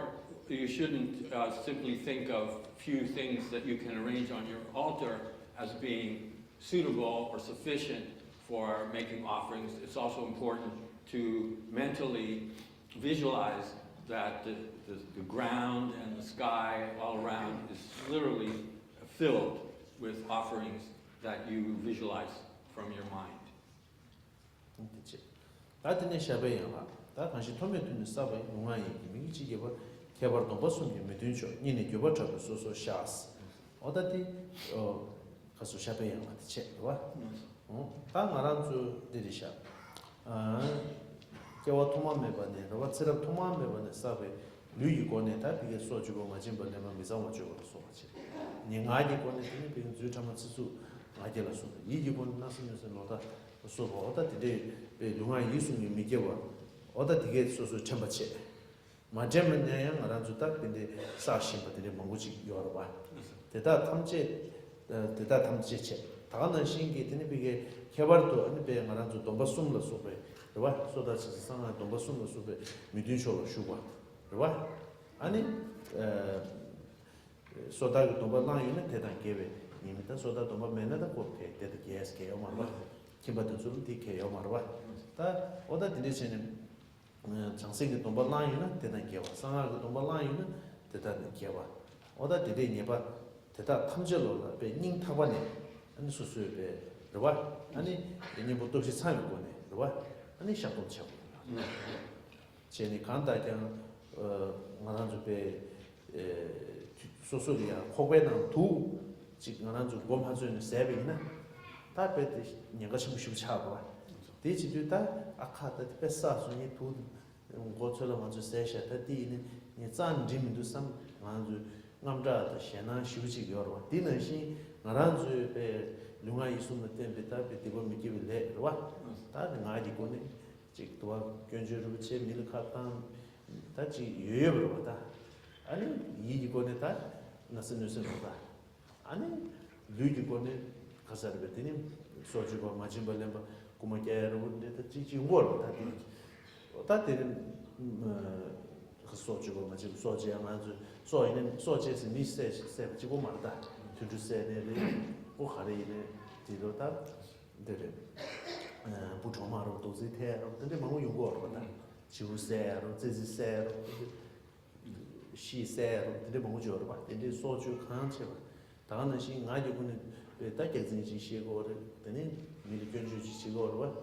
you shouldn't simply think of few things that you can arrange on your altar as being suitable or sufficient for making offerings. It's also important to mentally visualize that the ground and the sky all around is literally filled with offerings that you visualize from your mind. 그렇지. 다들 샤베야가 다 간시 토메토는 사베 농아이 미치게 봐 개발도 벗으면 메든죠. 니네 교버처럼 소소 샤스. 어다디 가서 샤베야가 대체 봐. 다 말한주 데리샤. 개와 토마메바네 로바츠럽 토마메바네 사베 루이고네 다 비게 소주고 맞은 번에만 미사와 주고 소하지. 닝아디 고네 되는 비는 주자만 쓰수 아제라서 이기본 나스면서 노다 소고 어다 디데 룽아 예수님이 미게와 어다 디게 소소 참바체 맞으면 내가 말한 딱 근데 사심바들이 뭔지 여러봐 대다 탐제 다가는 신기 되는 비게 개발도 아니 배 말한 주 돈바숨을 소배 그봐 소다 세상에 돈바숨을 소배 미든쇼로 슈과 그봐 아니 소다 돈바라인은 대단 개베 님이다 소다 돈바 매나다 고페 대다 게스케요 말봐 김바도 좀 디케요 말봐 다 오다 디리세는 장생의 돈바라인은 대단 개와 상하고 돈바라인은 대단 개와 오다 디리 니바 대다 탐절로 배닝 타관에 아니 수수에 그봐 아니 이니부터 혹시 참을 거네 그봐 아니 샤도 쳐 제니 간다장 만한주 배 소소리야 코베는 두 지금 만한주 곰하주는 세비나 다 배듯이 내가 심심 차고 대지도다 아카다 패사순이 두 고철로 먼저 세셔다 뒤는 이 잔짐도 삼 만한주 남자도 현안 쉬우지 여러 뒤는시 만한주 배 룽아 이숨의 템베다 베티고 미기빌레 와 다른 아디고네 직도와 견주를 제 밀카탄 다지 유여버다 아니 이기고네 다 나스누스보다 아니 루이기고네 가사르베티니 소주고 마진발렘바 고마게르운데 다지 월 다들은 그 소주고 마진 소지양 아주 소이는 소제스 니세 세지고 말다 주주세네 고하리네 디로다 데레 부초마로 도지테로 근데 뭐 요거거든 지우세로 제지세로 시세로 근데 뭐 저러 봐 근데 소주 칸체 다는 신 가지고는 딱게진지 시고를 되는 미리 견주지 시고를 봐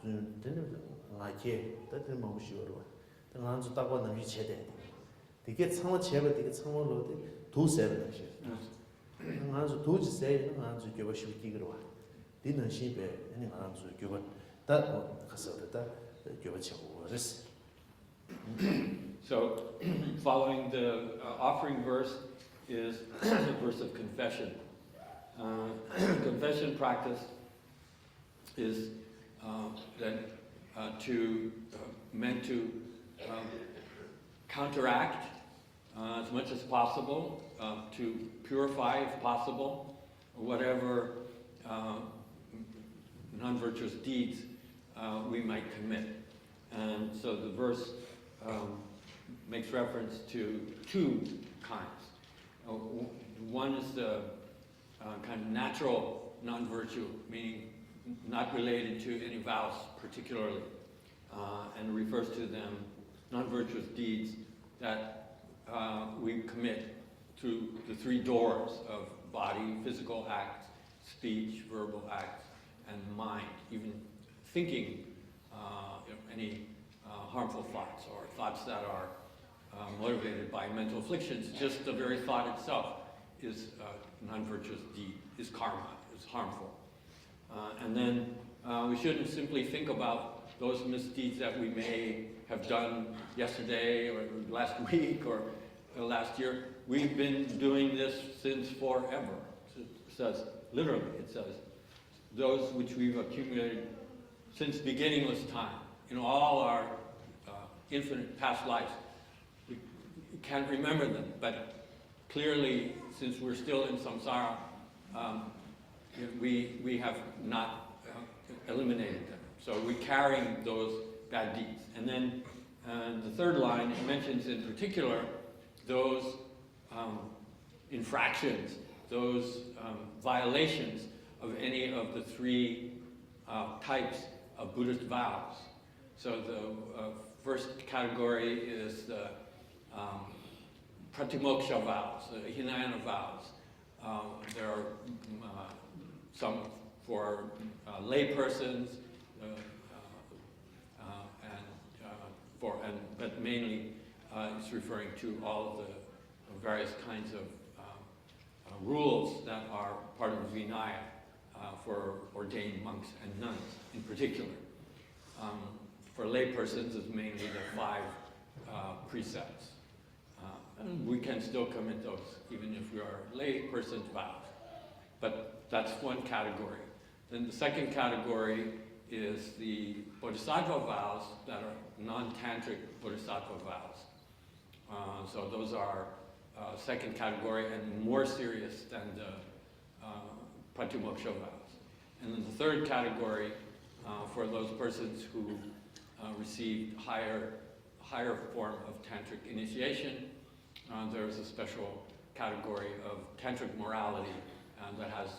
되는 나게 다들 뭐 시고를 봐 당한주 따고 남이 제대 되게 창원 제가 되게 창원로 도세를 하셔 아주 도지세 아주 교바 쉬기로 와. 디는 시베 아니 아주 교바 다 가서다 교바 치고 그랬어. So following the offering verse is the verse of confession. Confession practice is meant to counteract as much as possible, to purify, if possible, whatever non-virtuous deeds we might commit. And so the verse makes reference to two kinds. One is the kind of natural non-virtue, meaning not related to any vows particularly, and refers to them non-virtuous deeds that we commit through the three doors of body, physical acts, speech, verbal acts, and mind, even thinking any harmful thoughts or thoughts that are motivated by mental afflictions. Just the very thought itself is a non-virtuous deed, is karma, is harmful. And then we shouldn't simply think about those misdeeds that we may have done yesterday or last week or last year, we've been doing this since forever. It says, literally, it says, those which we've accumulated since beginningless time, in all our infinite past lives. We can't remember them, but clearly, since we're still in samsara, we have not eliminated them. So we're carrying those bad deeds. And then the third line, it mentions in particular those infractions, those violations of any of the three types of Buddhist vows. So the first category is the Pratimoksha vows, the Hinayana vows. There are some for lay persons, but mainly it's referring to all of the various kinds of rules that are part of Vinaya for ordained monks and nuns in particular. For lay persons, it's mainly the 5 precepts. And we can still commit those even if we are lay persons' vows. But that's one category. Then the second category is the bodhisattva vows that are non-tantric bodhisattva vows. So those are second category and more serious than the Pratimoksha vows. And then the third category for those persons who received higher form of tantric initiation, there's a special category of tantric morality that has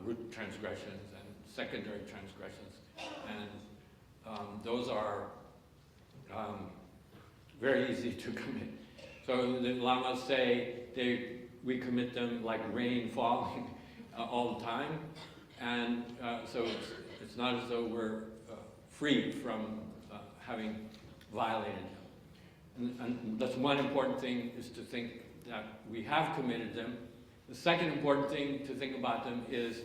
root transgressions and secondary transgressions. And those are very easy to commit. So the lamas say we commit them like rain falling all the time. And so it's not as though we're free from having violated them. And that's one important thing, is to think that we have committed them. The second important thing to think about them is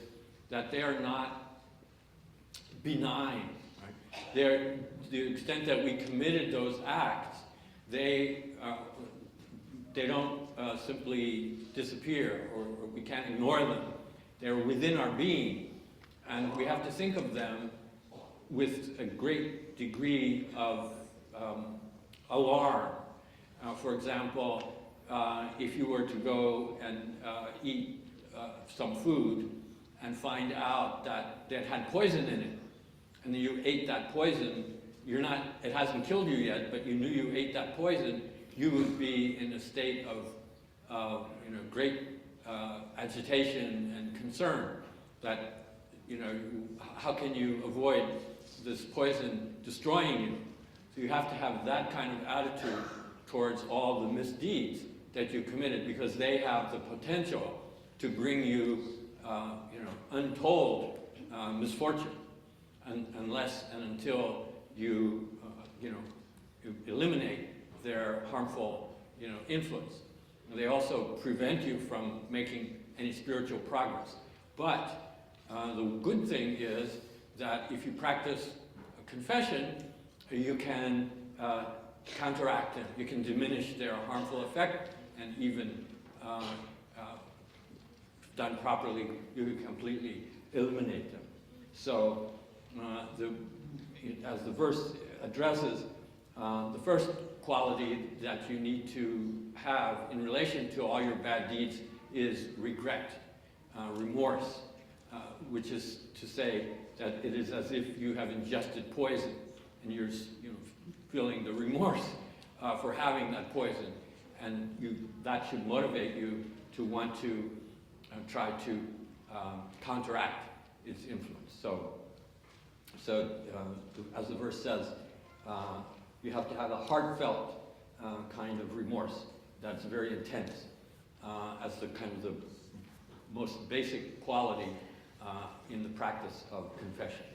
that they are not benign. Right? They're, to the extent that we committed those acts, they don't simply disappear, or we can't ignore them. They're within our being, and we have to think of them with a great degree of alarm. For example, if you were to go and eat some food and find out that it had poison in it, and then you ate that poison, it hasn't killed you yet, but you knew you ate that poison, you would be in a state of great agitation and concern that, how can you avoid this poison destroying you? So you have to have that kind of attitude towards all the misdeeds that you committed, because they have the potential to bring you, untold misfortune, unless and until you, you eliminate their harmful, influence. And they also prevent you from making any spiritual progress. But the good thing is that if you practice confession, you can counteract them. You can diminish their harmful effect, and even done properly, you can completely eliminate them. So, as the verse addresses, the first quality that you need to have in relation to all your bad deeds is regret, remorse, which is to say that it is as if you have ingested poison, and you're feeling the remorse for having that poison, and that should motivate you to want to try to counteract its influence. So as the verse says, you have to have a heartfelt kind of remorse that's very intense, as the kind of the most basic quality in the practice of confession.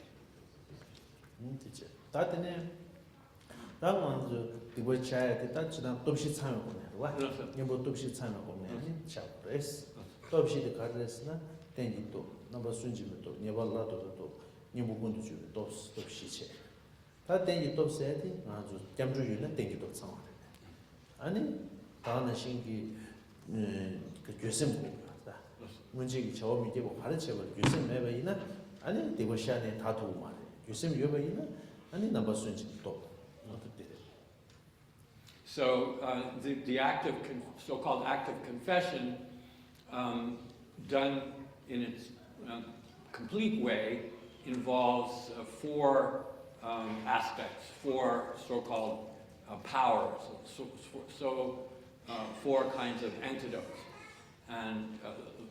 다 땡기 또 세디 아주 잠주유는 땡기 또 상황 아니 다는 신기 그 교수님 문제기 처음이 되고 가르쳐버 교수님 매번이나 아니 되고 시간에 다 도움 말해 교수님 여번이나 아니 넘버 순지 또 어떻게 So the act of so-called act of confession, done in its complete way, involves four aspects, four so-called powers, four kinds of antidotes. And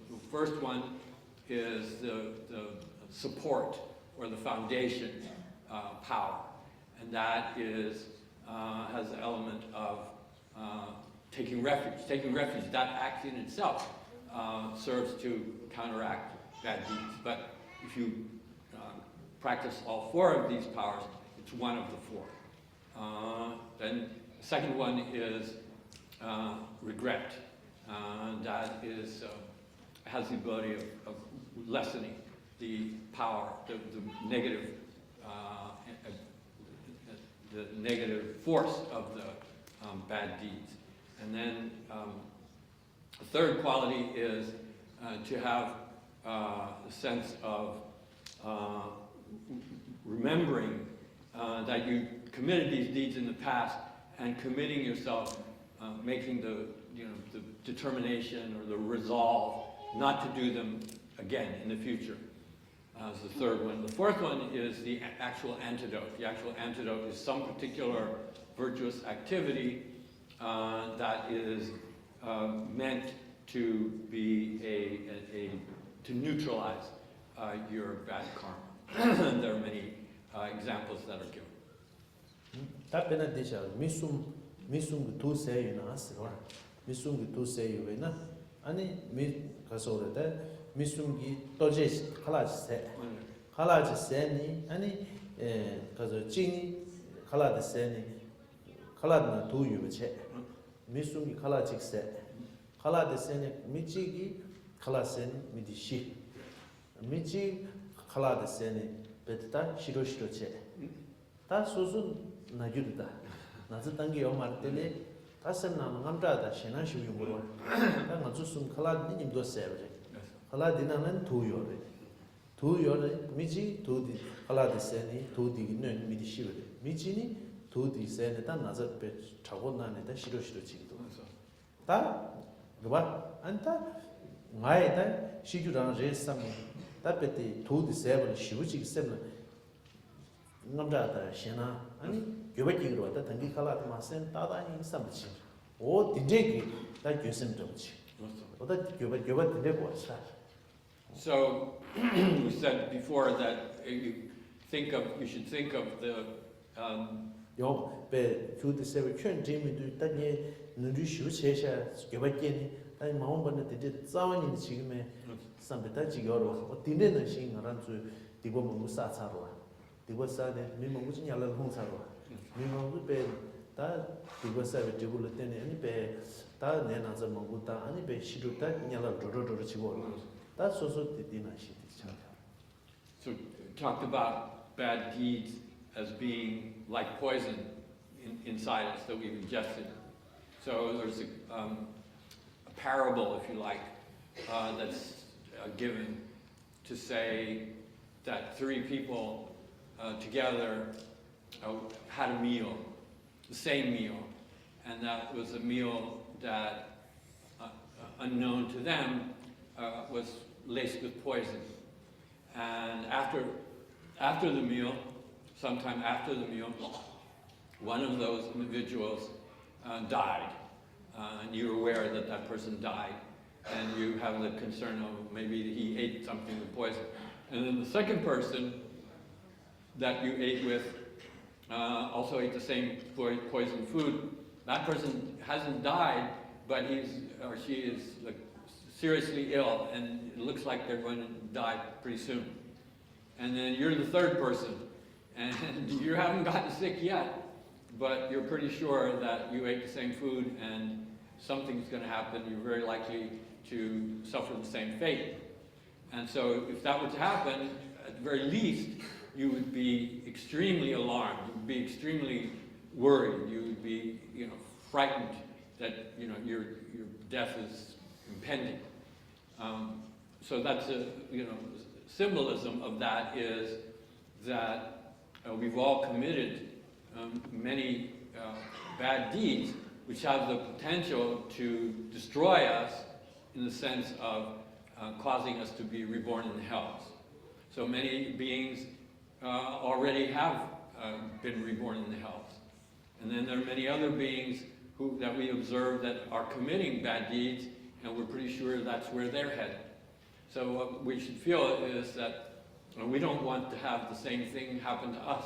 the first one is the support or the foundation power, and that is has the element of taking refuge. Taking refuge, that act in itself serves to counteract bad deeds. But if you practice all four of these powers, it's one of the four. Then the second one is regret. That is has the ability of lessening the power, the negative force of the bad deeds. And then the third quality is to have a sense of remembering that you committed these deeds in the past and committing yourself, making the determination or the resolve not to do them again in the future. Is the third one. The fourth one is the actual antidote. The actual antidote is some particular virtuous activity that is meant to be to neutralize your bad karma. There are many examples that are given. 답변은 되죠. 미숨 두 세이나 하스와 미숨 두 세이나 아니 미 가서 오래다 미숨기 또제 칼라지 세니 아니 가서 찐이 칼라드 세니 칼라드나 두 유체 미숨기 칼라직 세 칼라드 세니 미치기 칼라세니 미디시 미치 칼라드 세니 베트다 시로시로체 다 소수 나주다 나즈 당기 요마르텔레 다선나 남자다 신나시 유고로 다 맞추숨 칼라드 님도 세버제 칼라디나는 두요래 미지 두디 칼라디세니 두디는 미디시베 미지니 두디세네 다 나자베 차고나네다 시로시로 지기도 다 그봐 안타 마에다 시주랑 제삼 답베티 두디세버 시부지 셈나 남자다 신나 아니 교배기로 왔다 당기 칼라디 마센 다다니 삼치 오 딘제기 다 교sem 좀치 어다 교배 딘제고 왔다. So we said before that you should think of the 배 주드세베 ჩვენ 재미도 단에 누리슈 셰샤 교배기니 아니 마음번에 되게 싸워니 지금에 삼베다 지겨로 어디는 신가란 주 디고 먹고 사차로 디고 사데 미먹고 냐를 홍사로 미먹고 배다 디고 사베 디고를 때네 아니 배다 내나서 먹고 다 아니 배 시루다 냐를 도로도로 지고 that's also the dinashit. So talked about bad deeds as being like poison inside us that we've ingested. So there's a parable, if you like, that's given to say that three people together had a meal, the same meal, and that was a meal that, unknown to them, was laced with poison. And after the meal, sometime after the meal, one of those individuals died. And you're aware that that person died. And you have the concern of maybe he ate something with poison. And then the second person that you ate with also ate the same poison food. That person hasn't died, but he or she is seriously ill, and it looks like they're going to die pretty soon. And then you're the third person, and you haven't gotten sick yet, but you're pretty sure that you ate the same food and something's going to happen. You're very likely to suffer the same fate. And so if that were to happen, at the very least, you would be extremely alarmed, you would be extremely worried, you would be, frightened that, your death is impending. So that's symbolism of that is that we've all committed many bad deeds which have the potential to destroy us in the sense of causing us to be reborn in the hells. So many beings already have been reborn in the hells. And then there are many other beings that we observe that are committing bad deeds, and we're pretty sure that's where they're headed. So what we should feel is that we don't want to have the same thing happen to us.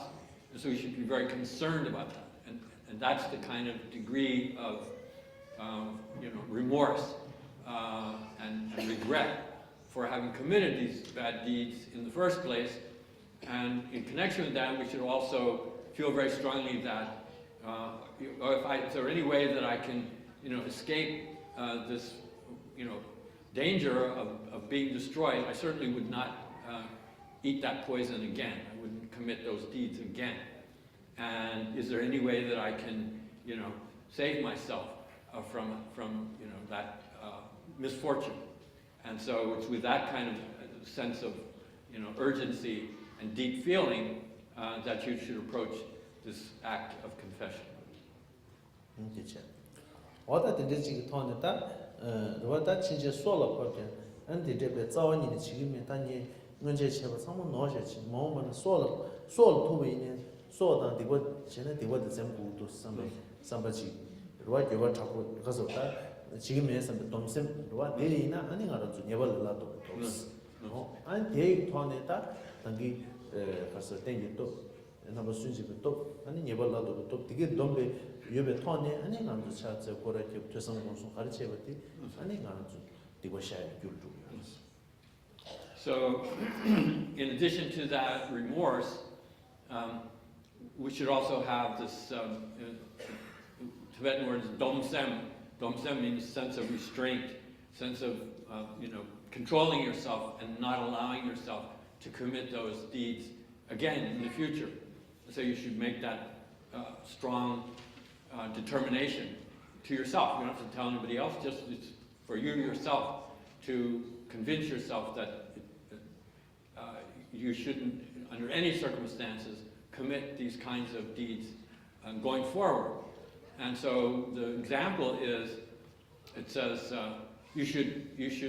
And so we should be very concerned about that. And that's the kind of degree of remorse and regret for having committed these bad deeds in the first place. And in connection with that, we should also feel very strongly that is there any way that I can escape this danger of being destroyed? I certainly would not eat that poison again. I wouldn't commit those deeds again. And is there any way that I can, save myself from that misfortune? And so it's with that kind of sense of, urgency and deep feeling that you should approach this act of confession. Oda dinde chigi thone ta rwada chinje sola kote andi debe zawani ni chigi me tanye ngonje cheba samu noje chi mo sola tuwe ine soda dibo chene dibo de zembu to samba chi rwa gyoba chapu gaso ta chigi me sambe domsem rwa deri ina ani ngara zu nyebal la to no an dei thone ta tangi gaso tengi to naba sunji to ani nyebal la to dige dombe yobe thone ani ngandu cha che kora ke twesang gongsu khariche bati ani ngandu digo shay gyuldu. So in addition to that remorse, we should also have this Tibetan word is domsem. Domsem means sense of restraint, sense of controlling yourself and not allowing yourself to commit those deeds again in the future. So you should make that strong determination to yourself. You don't have to tell anybody else, just it's for you yourself to convince yourself that you shouldn't, under any circumstances, commit these kinds of deeds going forward. And so the example is, it says, you should, it's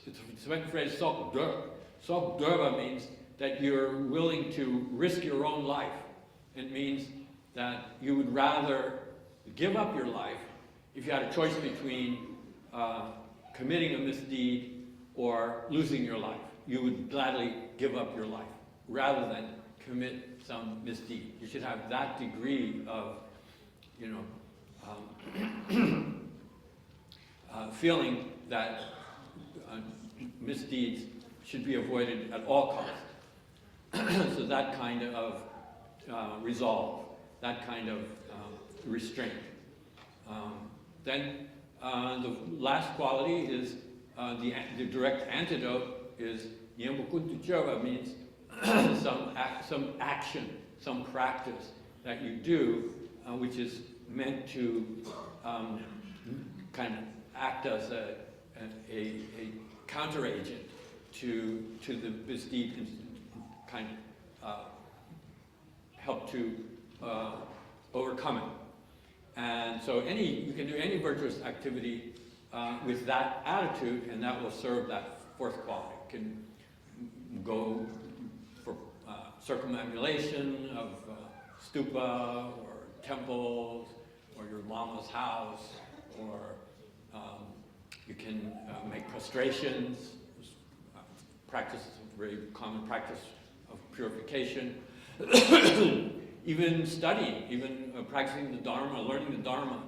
a Tibetan phrase, sok dur. Sok durva means that you're willing to risk your own life. It means that you would rather give up your life if you had a choice between committing a misdeed or losing your life. You would gladly give up your life rather than commit some misdeed. You should have that degree of, feeling that misdeeds should be avoided at all costs. So that kind of resolve, that kind of restraint. Then the last quality is the direct antidote is Yembukuntuchova, means some action, some practice that you do, which is meant to kind of act as a counteragent to the misdeed, and kind of help to overcome it. And so you can do any virtuous activity with that attitude, and that will serve that fourth quality. You can go for circumambulation of stupa or temples or your lama's house, or you can make prostrations, practice, very common practice of purification. Even studying, even practicing the Dharma, learning the Dharma,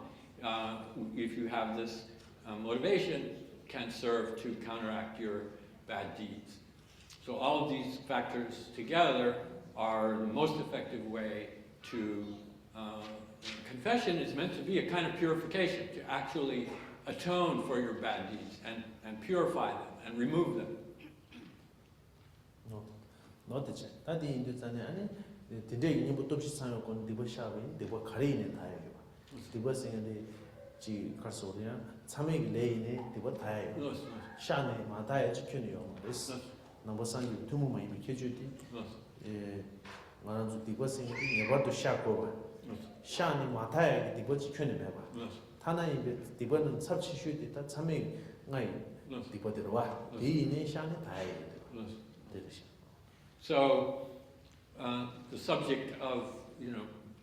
if you have this motivation, can serve to counteract your bad deeds. So all of these factors together are the most effective way to, confession is meant to be a kind of purification, to actually atone for your bad deeds and purify them and remove them. 너도지 다디 인도잖아 아니 근데 이부터 없이 사요 건 디버샤베 디버 가리네 다요 디버 생인데 지 가서리야 참에 레이네 디버 다요 샤네 마다에 지켜니요 그래서 넘버 3 두무만 이미 켜주디 예 말아서 디버 생인데 네버도 샤고 샤네 마다에 디버 지켜네 봐 타나이 디버는 삽치슈디 다 참에 ngay 디버 들어와 이네 샤네 다요 So the subject of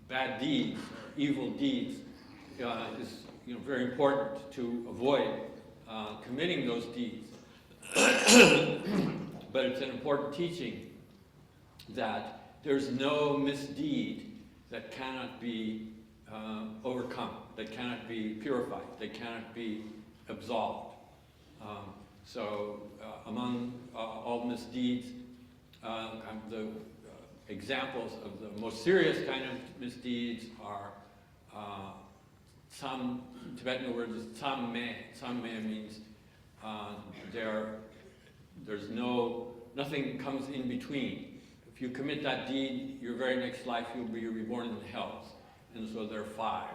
bad deeds, evil deeds, is very important to avoid committing those deeds. But it's an important teaching that there's no misdeed that cannot be overcome, that cannot be purified, that cannot be absolved. So among all misdeeds, the examples of the most serious kind of misdeeds are some Tibetan word is tsamme. Tsamme means there's nothing comes in between. If you commit that deed, your very next life you'll be reborn in the hells. And so there are 5: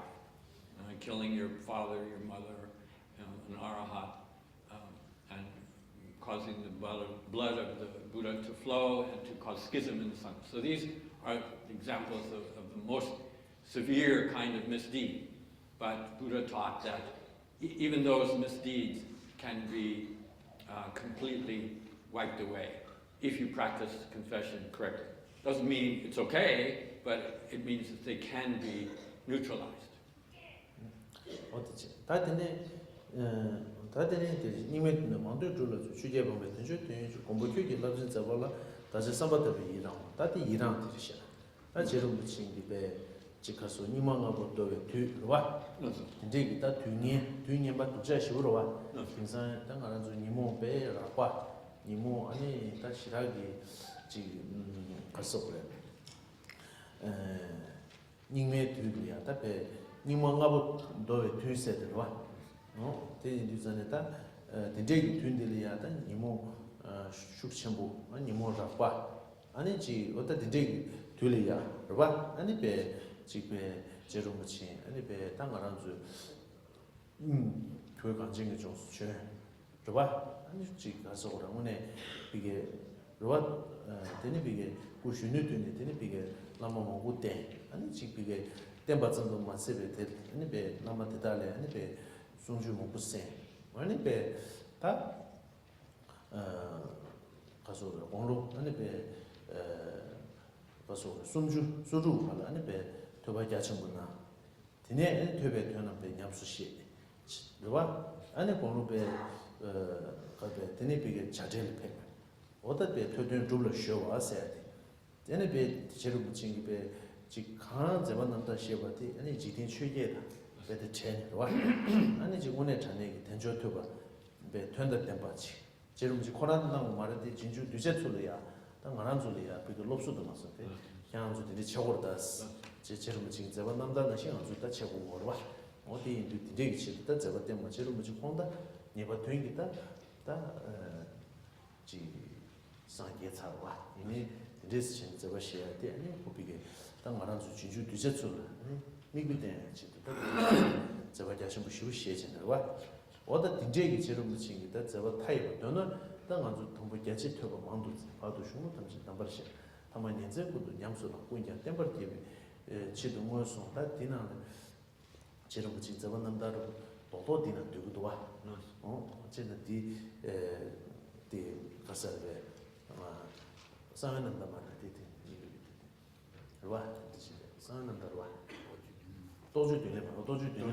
killing your father, your mother, an arahat, and causing the blood of the Buddha to flow and to cause schism in the sun. So these are examples of the most severe kind of misdeed. But Buddha taught that even those misdeeds can be completely wiped away if you practice confession correctly. Doesn't mean it's okay, but it means that they can be neutralized. 다들 이메는 만들 줄로 주제 보면 되죠. 공부교기 라진 잡아라. 다시 삼바도 이랑. 다들 이랑 되시야. 나 제로 붙인 집에 지가서 니망하고 또 뒤와. 이제 기타 뒤에 받고 제시로 와. 인상 땅 알아서 니모 배라 봐. 니모 아니 다시라기 지 가서 그래. 님의 뒤야. 답에 니망하고 또 뒤세들 와. 대인들한테다 대대기 튼들이야다 이모 숙첨부 아니모 라파 아니지 어떤 대대기 둘이야 봐 아니 배 집에 제로무치 아니 배 땅가란주 교육 관정이 좀 수체 봐 아니 지 가서 오라문에 이게 로아 되니 비게 구슈니 되니 비게 라마 먹고 때 아니 지 비게 템바전도 마세베 때 아니 배 라마 대달래 아니 배 손주 먹고 세. 아니 배다 가서 공로 아니 배 가서 손주 소주 할 아니 배 도바자 전부나. 디네 되배 되는 배 냠수시. 그봐 아니 공로 배 가배 디네 비게 자제를 배. 어디 배 표준 둘로 쇼 와서야 돼. 디네 배 제로 붙인 배 간 제반 남다 시에바디 아니 지tin 최계다. 배드 체네 와 아니 지금 오늘 전에 된조토가 배 된다 템바치 제rum지 코란당 말한테 진주 뒤제출이야 당 안한줄이야 비도 롭수도 맞어 배 향주들이 최고로다스 제rum지 제반 남다는 시간 주다 최고로 와 어디 되게 치다 제가 때문에 제rum지 콘다 네가 되기다 다지 상계차와 이미 리스친 제가 시야 돼 아니 고비게 당 안한줄 진주 뒤제출 미국에 지도 제가 자신 부시고 시에지는 와 어디 딘제기 제로 붙이기다 제가 타입 너는 땅 아주 동부 개체 tö고 만도 봐도 슈무 담지 담버시 아마 년제고도 냠소나 고인자 템버티 지도 모여서 다 디나 제로 붙이 제가 남다로 도도 디나 되고도 와 어제는 디 가서베 아마 상하는 담아 디디 와 상하는 와 도주 되네 봐. 도주 되네.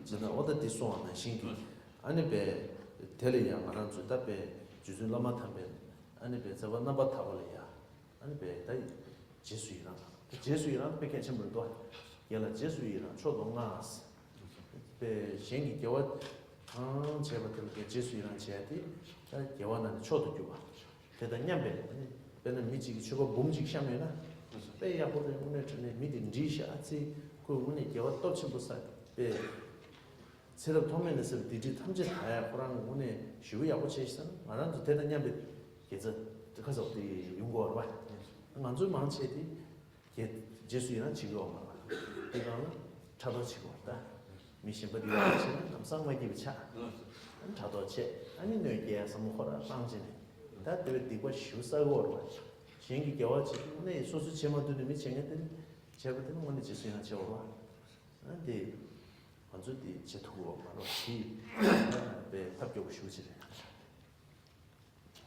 진짜 어디 소원은 신기. 아니 배 텔레야 말한 주답에 주준 라마 탐배. 아니 배 저번 넘버 타볼이야. 아니 배 다이 제수이랑. 제수이랑 백해 전부도 얘라 제수이랑 초동나스. 배 신기 겨워 제가 그렇게 제수이랑 제한테 다 겨워는 초도 주고. 대단냠배. 배는 미지기 주고 몸직 샤면은 배야 보다 오늘 전에 미딘 지샤지 그 오늘 겨워 또 침부사 배 새로 도면에서 디지 탐지 다야 그런 오늘 쉬우야 보시선 말한도 대단히 계속 because of the 용거 봐. 만주 망체디 제수이나 지고 봐. 이거는 차도 치고 있다. 미신버디 와서 남상마디 비차. 차도 치. 아니 뇌게 섬호라 방진. 다 되고 쉬우사고 봐. 신기 겨워지. 네 소수 제모도 미 챙겼더니 제부터는 뭔데 제수이나 저거. 근데 완전히 제투고 바로 시 네, 합격 쉬우지.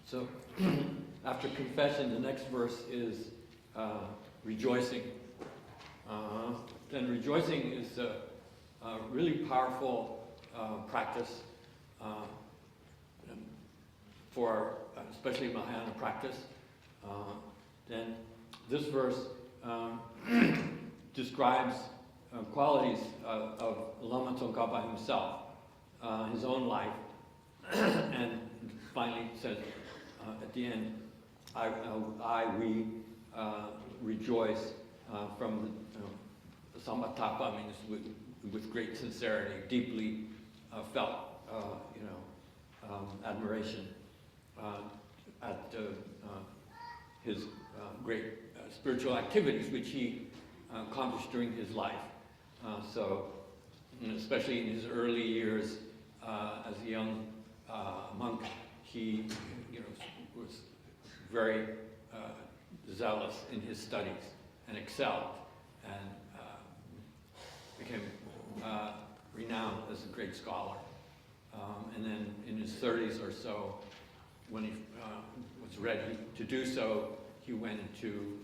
So, after confession, the next verse is rejoicing. Then rejoicing is a really powerful practice for especially Mahayana practice. Then this verse describes qualities of Lama Tsongkhapa himself, his own life, and finally says at the end, we rejoice from the Samatapa, means with great sincerity, deeply felt, admiration at his great spiritual activities which he accomplished during his life. So, especially in his early years as a young monk, he, was very zealous in his studies and excelled, and became renowned as a great scholar. And then in his 30s or so, when he was ready to do so, he went into,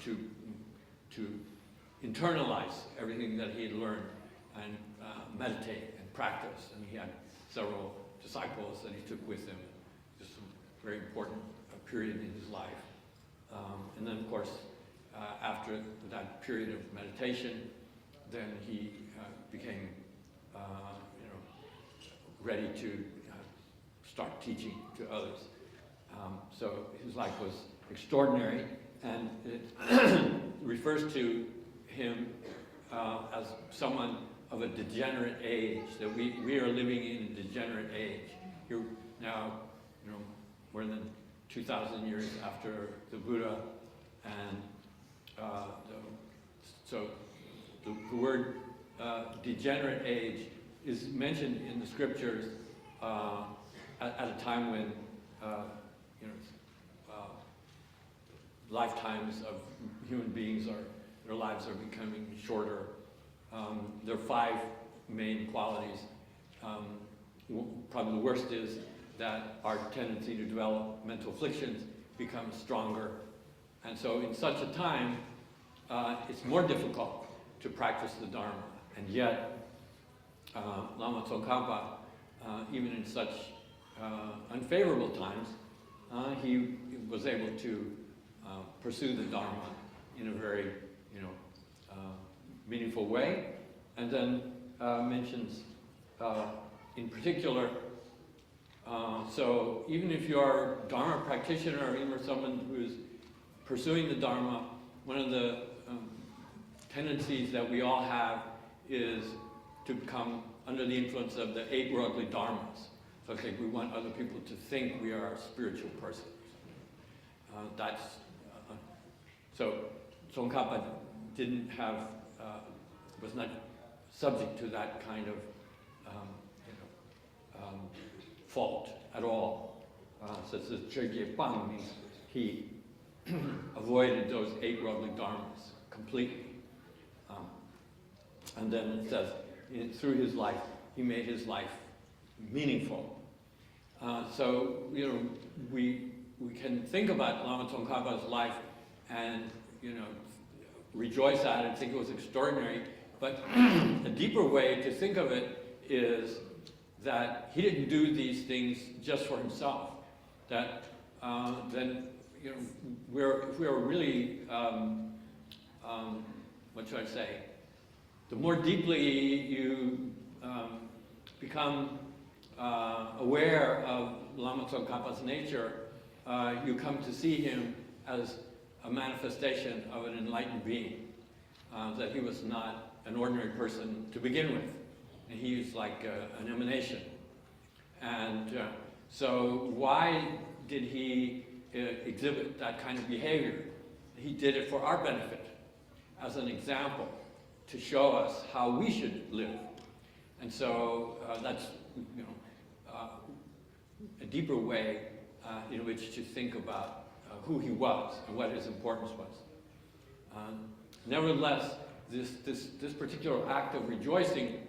to internalize everything that he had learned and meditate and practice. And he had several disciples that he took with him. Just a very important period in his life. And then, of course, after that period of meditation, then he became, ready to start teaching to others. So his life was extraordinary, and it refers to him as someone of a degenerate age, that we are living in a degenerate age. Here now, more than 2,000 years after the Buddha, and so the word degenerate age is mentioned in the scriptures at a time when lifetimes of human beings their lives are becoming shorter. There are 5 main qualities. Probably the worst is that our tendency to develop mental afflictions becomes stronger. And so in such a time, it's more difficult to practice the Dharma. And yet, Lama Tsongkhapa, even in such unfavorable times, he was able to pursue the Dharma in a very, meaningful way. And then mentions, in particular, so even if you are a Dharma practitioner or even someone who is pursuing the Dharma, one of the tendencies that we all have is to come under the influence of the 8 worldly dharmas. So we want other people to think we are a spiritual person. So Tsongkhapa didn't have, was not subject to that kind of fault at all. So it says Chögye Pang means he avoided those 8 worldly dharmas completely. And then it says, through his life, he made his life meaningful. So, we can think about Lama Tsongkhapa's life and, rejoice at it, think it was extraordinary, but a deeper way to think of it is that he didn't do these things just for himself. That then, if we're really, what should I say? The more deeply you become aware of Lama Tsongkhapa's nature, you come to see him as a manifestation of an enlightened being, that he was not an ordinary person to begin with. And he was like an emanation. And So why did he exhibit that kind of behavior? He did it for our benefit, as an example, to show us how we should live. And so that's a deeper way in which to think about who he was and what his importance was. Nevertheless, this particular act of rejoicing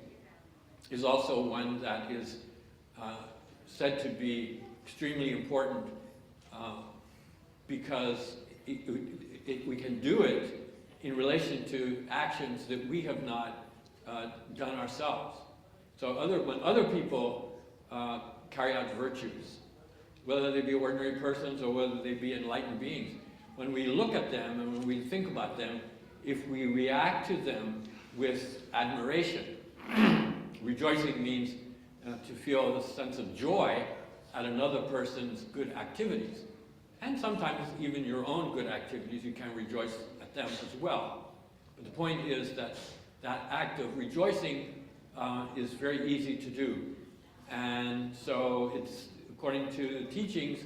is also one that is said to be extremely important because we can do it in relation to actions that we have not done ourselves. So when other people carry out virtues, whether they be ordinary persons or whether they be enlightened beings, when we look at them and when we think about them, if we react to them with admiration, rejoicing means to feel the sense of joy at another person's good activities. And sometimes even your own good activities, you can rejoice at them as well. But the point is that that act of rejoicing is very easy to do. And so it's, according to the teachings,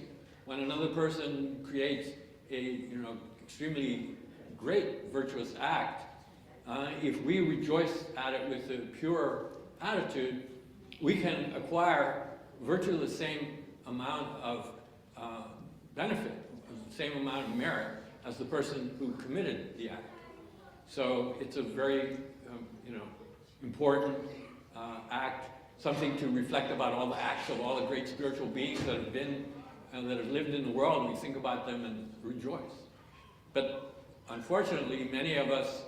when another person creates a extremely great virtuous act, if we rejoice at it with a pure attitude, we can acquire virtually the same amount of benefit, the same amount of merit as the person who committed the act. So it's a very important act, something to reflect about all the acts of all the great spiritual beings that have been and that have lived in the world, and we think about them and rejoice. But unfortunately, many of us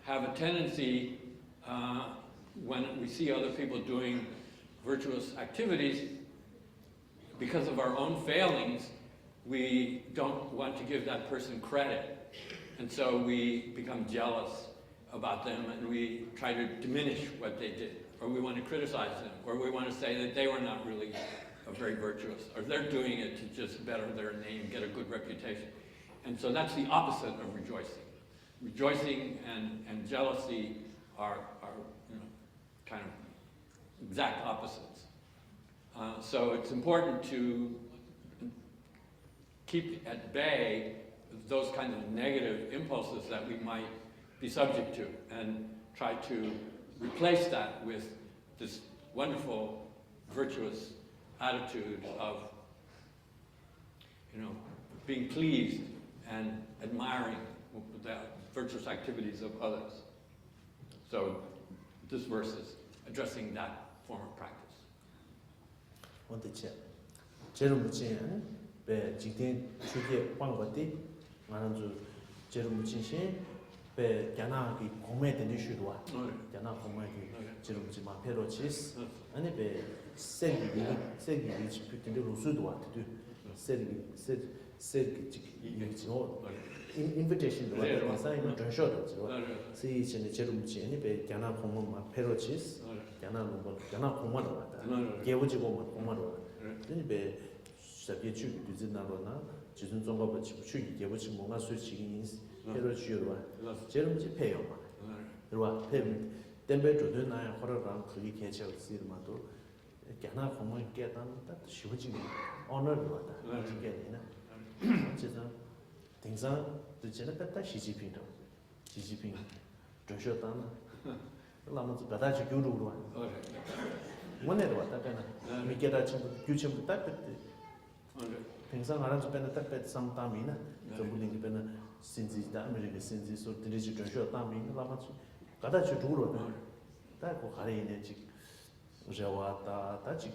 have a tendency, when we see other people doing virtuous activities, because of our own failings, we don't want to give that person credit. And so we become jealous about them and we try to diminish what they did, or we want to criticize them, or we want to say that they were not really very virtuous, or they're doing it to just better their name, get a good reputation. And so that's the opposite of rejoicing. Rejoicing and jealousy are kind of exact opposites. So it's important to keep at bay those kinds of negative impulses that we might be subject to, and try to replace that with this wonderful, virtuous attitude of, being pleased and admiring the virtuous activities of others. So this verse is addressing that form of practice. 배 지된 추게 방법이 만주 제rum진신 배 야나기 공매 되는 슈도와 야나 공매기 제rum지 마페로치스 아니 배 세기 집히든데 로스도와 되 세기 이미지노 invitation 도 사이는 전셔도 저 세이신의 제rum지 아니 배 야나 공매 마페로치스 야나 뭐 야나 공매도 왔다 개부지고 공매도 아니 배 sabye chu duzinarona jizun zonga ba chu ye bu chi monga su chi yin hero chuwa jerum ji peyo ma rwa pe tembe jo de na ya horo ran khli ke che sir ma do kyana khoma ke tan ta shivu ji honor rwa ta ji ke ni na jizun tingsa de jena ta ta shi ji ping zhe shou tan la mo ba da ji gyu ru rwa mo ne rwa ta kana mi ke da chim gyu chim ta pe 평상 알아서 빼는 딱빼 삼담이나 저분이 빼는 신지다 아메리카 신지 소 드리지 전쇼 담이 라마치 가다치 두로다 다고 가리네 지 저와다 다지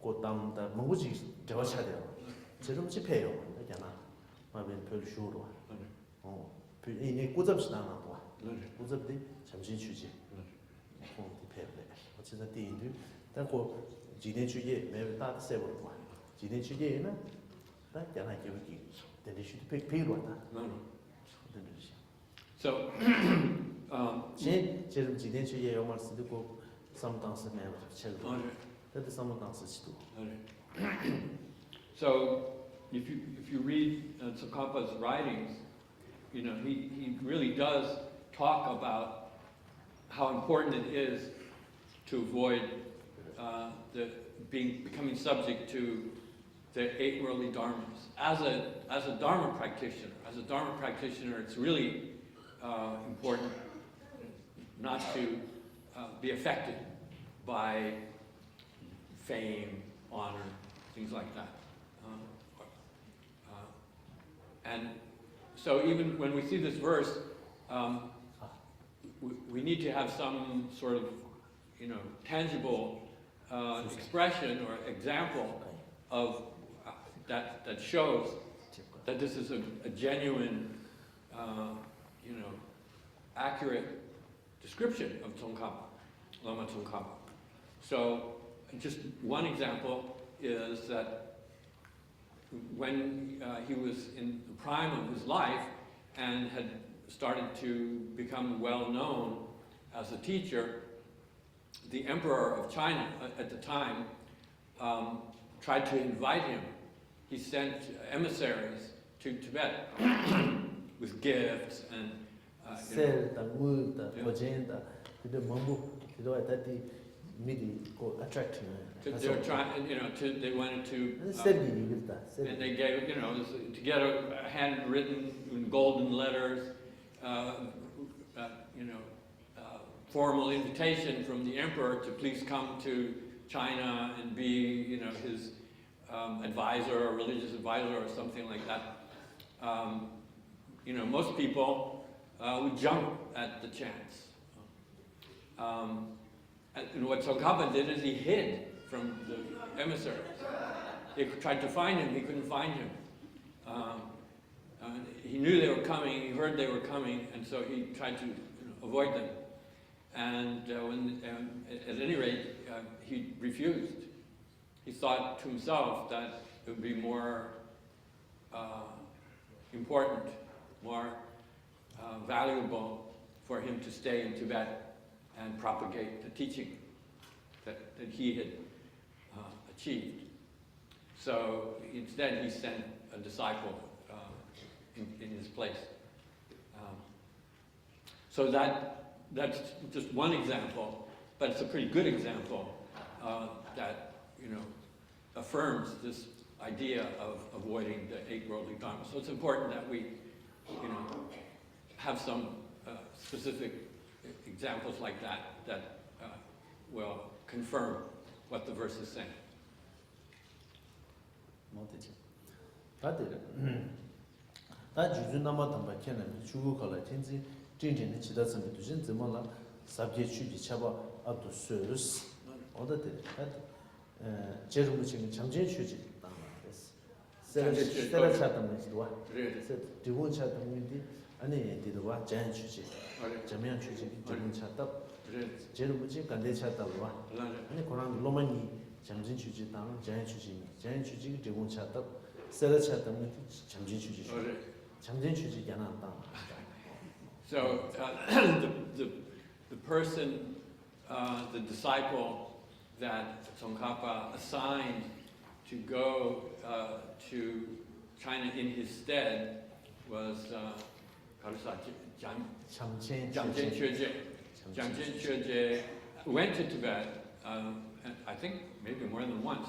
고담다 뭔지 저와 차려 저좀 집해요 그잖아 마빈 별 쇼로 이네 고잡시다나 봐 고잡디 잠시 휴지 디페레 어쨌든 디인들 다고 지내 주에 매일 다 세버 봐 지내 주에는 다 야나 기억이 되게 쉽게 페이로다. So 제일 지내 주에 영말 쓰고 삼당스 매일 첼도. 그때 삼당스 시도. So if you read Tsongkhapa's writings, he really does talk about how important it is to avoid becoming subject to the 8 worldly dharmas. As a dharma practitioner, it's really important not to be affected by fame, honor, things like that. And so even when we see this verse, we need to have some sort of, tangible expression or example of that shows that this is a genuine, accurate description of Tsongkhapa, Lama Tsongkhapa. So just one example is that when he was in the prime of his life and had started to become well known as a teacher, the emperor of China at the time tried to invite him. He sent emissaries to Tibet with gifts and they were trying, they wanted to, and they gave, to get a handwritten in golden letters, formal invitation from the emperor to please come to China and be, his advisor or religious advisor or something like that. Most people would jump at the chance. And what Tsongkhapa did is he hid from the emissaries. They tried to find him, he couldn't find him. He knew they were coming, he heard they were coming, and so he tried to avoid them. And at any rate, he refused. He thought to himself that it would be more important, more valuable for him to stay in Tibet and propagate the teaching that he had achieved. So instead he sent a disciple in his place. So that's just one example, but it's a pretty good example that affirms this idea of avoiding the 8 worldly dharmas. So it's important that we have some specific examples like that will confirm what the verse is saying. 아니 디도와 자연 취지 자면 취지 기본 차답 제일 무지 간대 차답과 아니 고랑 로마니 잠진 취지 당 자연 취지 기본 차답 세라 차답은 잠진 취지 잠진 취지 야나다. So the person, the disciple that Tsongkhapa assigned to go to China in his stead was Jiang Jin went to Tibet, I think maybe more than once,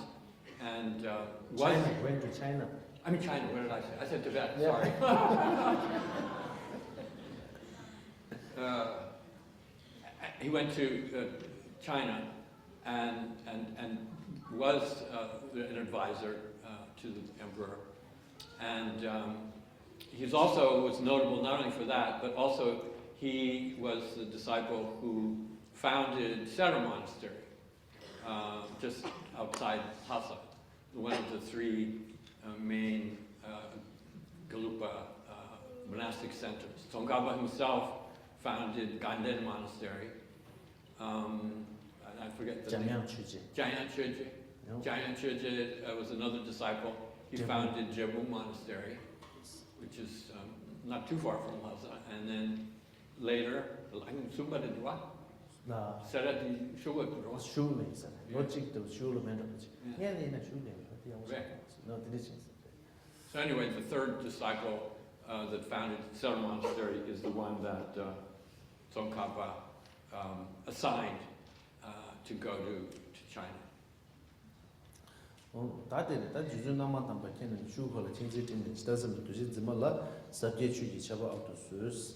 and went to China. I mean China, what did I say? I said Tibet, yeah. Sorry. He went to China and was an advisor to the emperor. And he was notable not only for that, but also he was the disciple who founded Sera Monastery, just outside Lhasa, one of the 3 main Galupa monastic centers. Tsongkhapa himself founded Gaden Monastery. I forget the name. Gyema was another disciple. He founded Gyema Monastery, which is not too far from Lhasa. And then later, Sumba de Dua, Sera di Shuwa Dua. So anyway, the 3rd disciple that founded Sera Monastery is the one that Tsongkhapa assigned to go to China. 다들 다 주준 남았단 밖에는 주고를 진지tin 지다스면 도시 지말라 sabje 추기 잡아 아우토스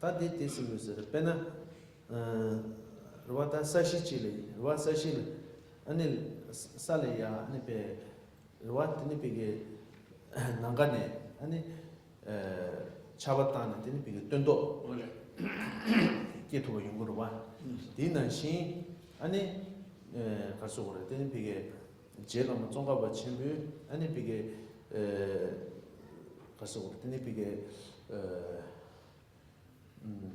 다들 디스루스 페나 로와타 사시치리 로와 사실 아니 살이야 아니 베 로와트니 베게 난가네 아니 차바타는 되는 베게 뜬도 게토가 연구로 봐 디난신 아니 가서 그래 되는 베게 제가 뭐 종가바 친구 아니 베게 가서 그래 되는 베게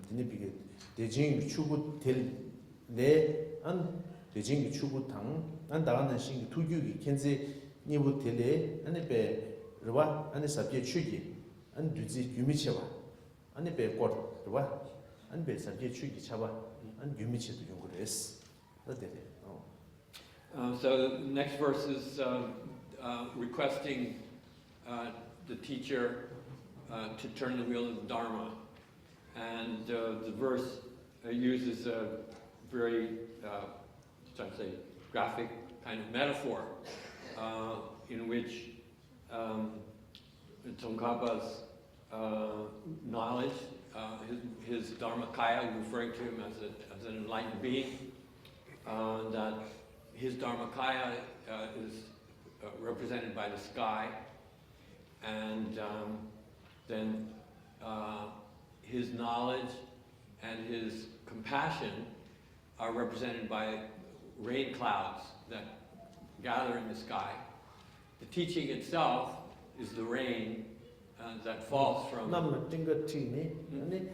되는 베게 대진 추구 될내안 대진 추구 당안 다가는 신 투규기 켄지 니부 텔레 아니 베 로바 아니 sabje 추기 안 두지 유미체와 아니 베 꼴 로바 안 베 sabje 추기 차바 안 유미체도 연구를 So the next verse is requesting the teacher to turn the wheel of the Dharma. And the verse uses a very, graphic kind of metaphor in which Tsongkhapa's knowledge, his Dharmakaya, referring to him as an enlightened being, that his Dharmakaya is represented by the sky, and then his knowledge and his compassion are represented by rain clouds that gather in the sky. The teaching itself is the rain that falls from. 남 띵거티니 아니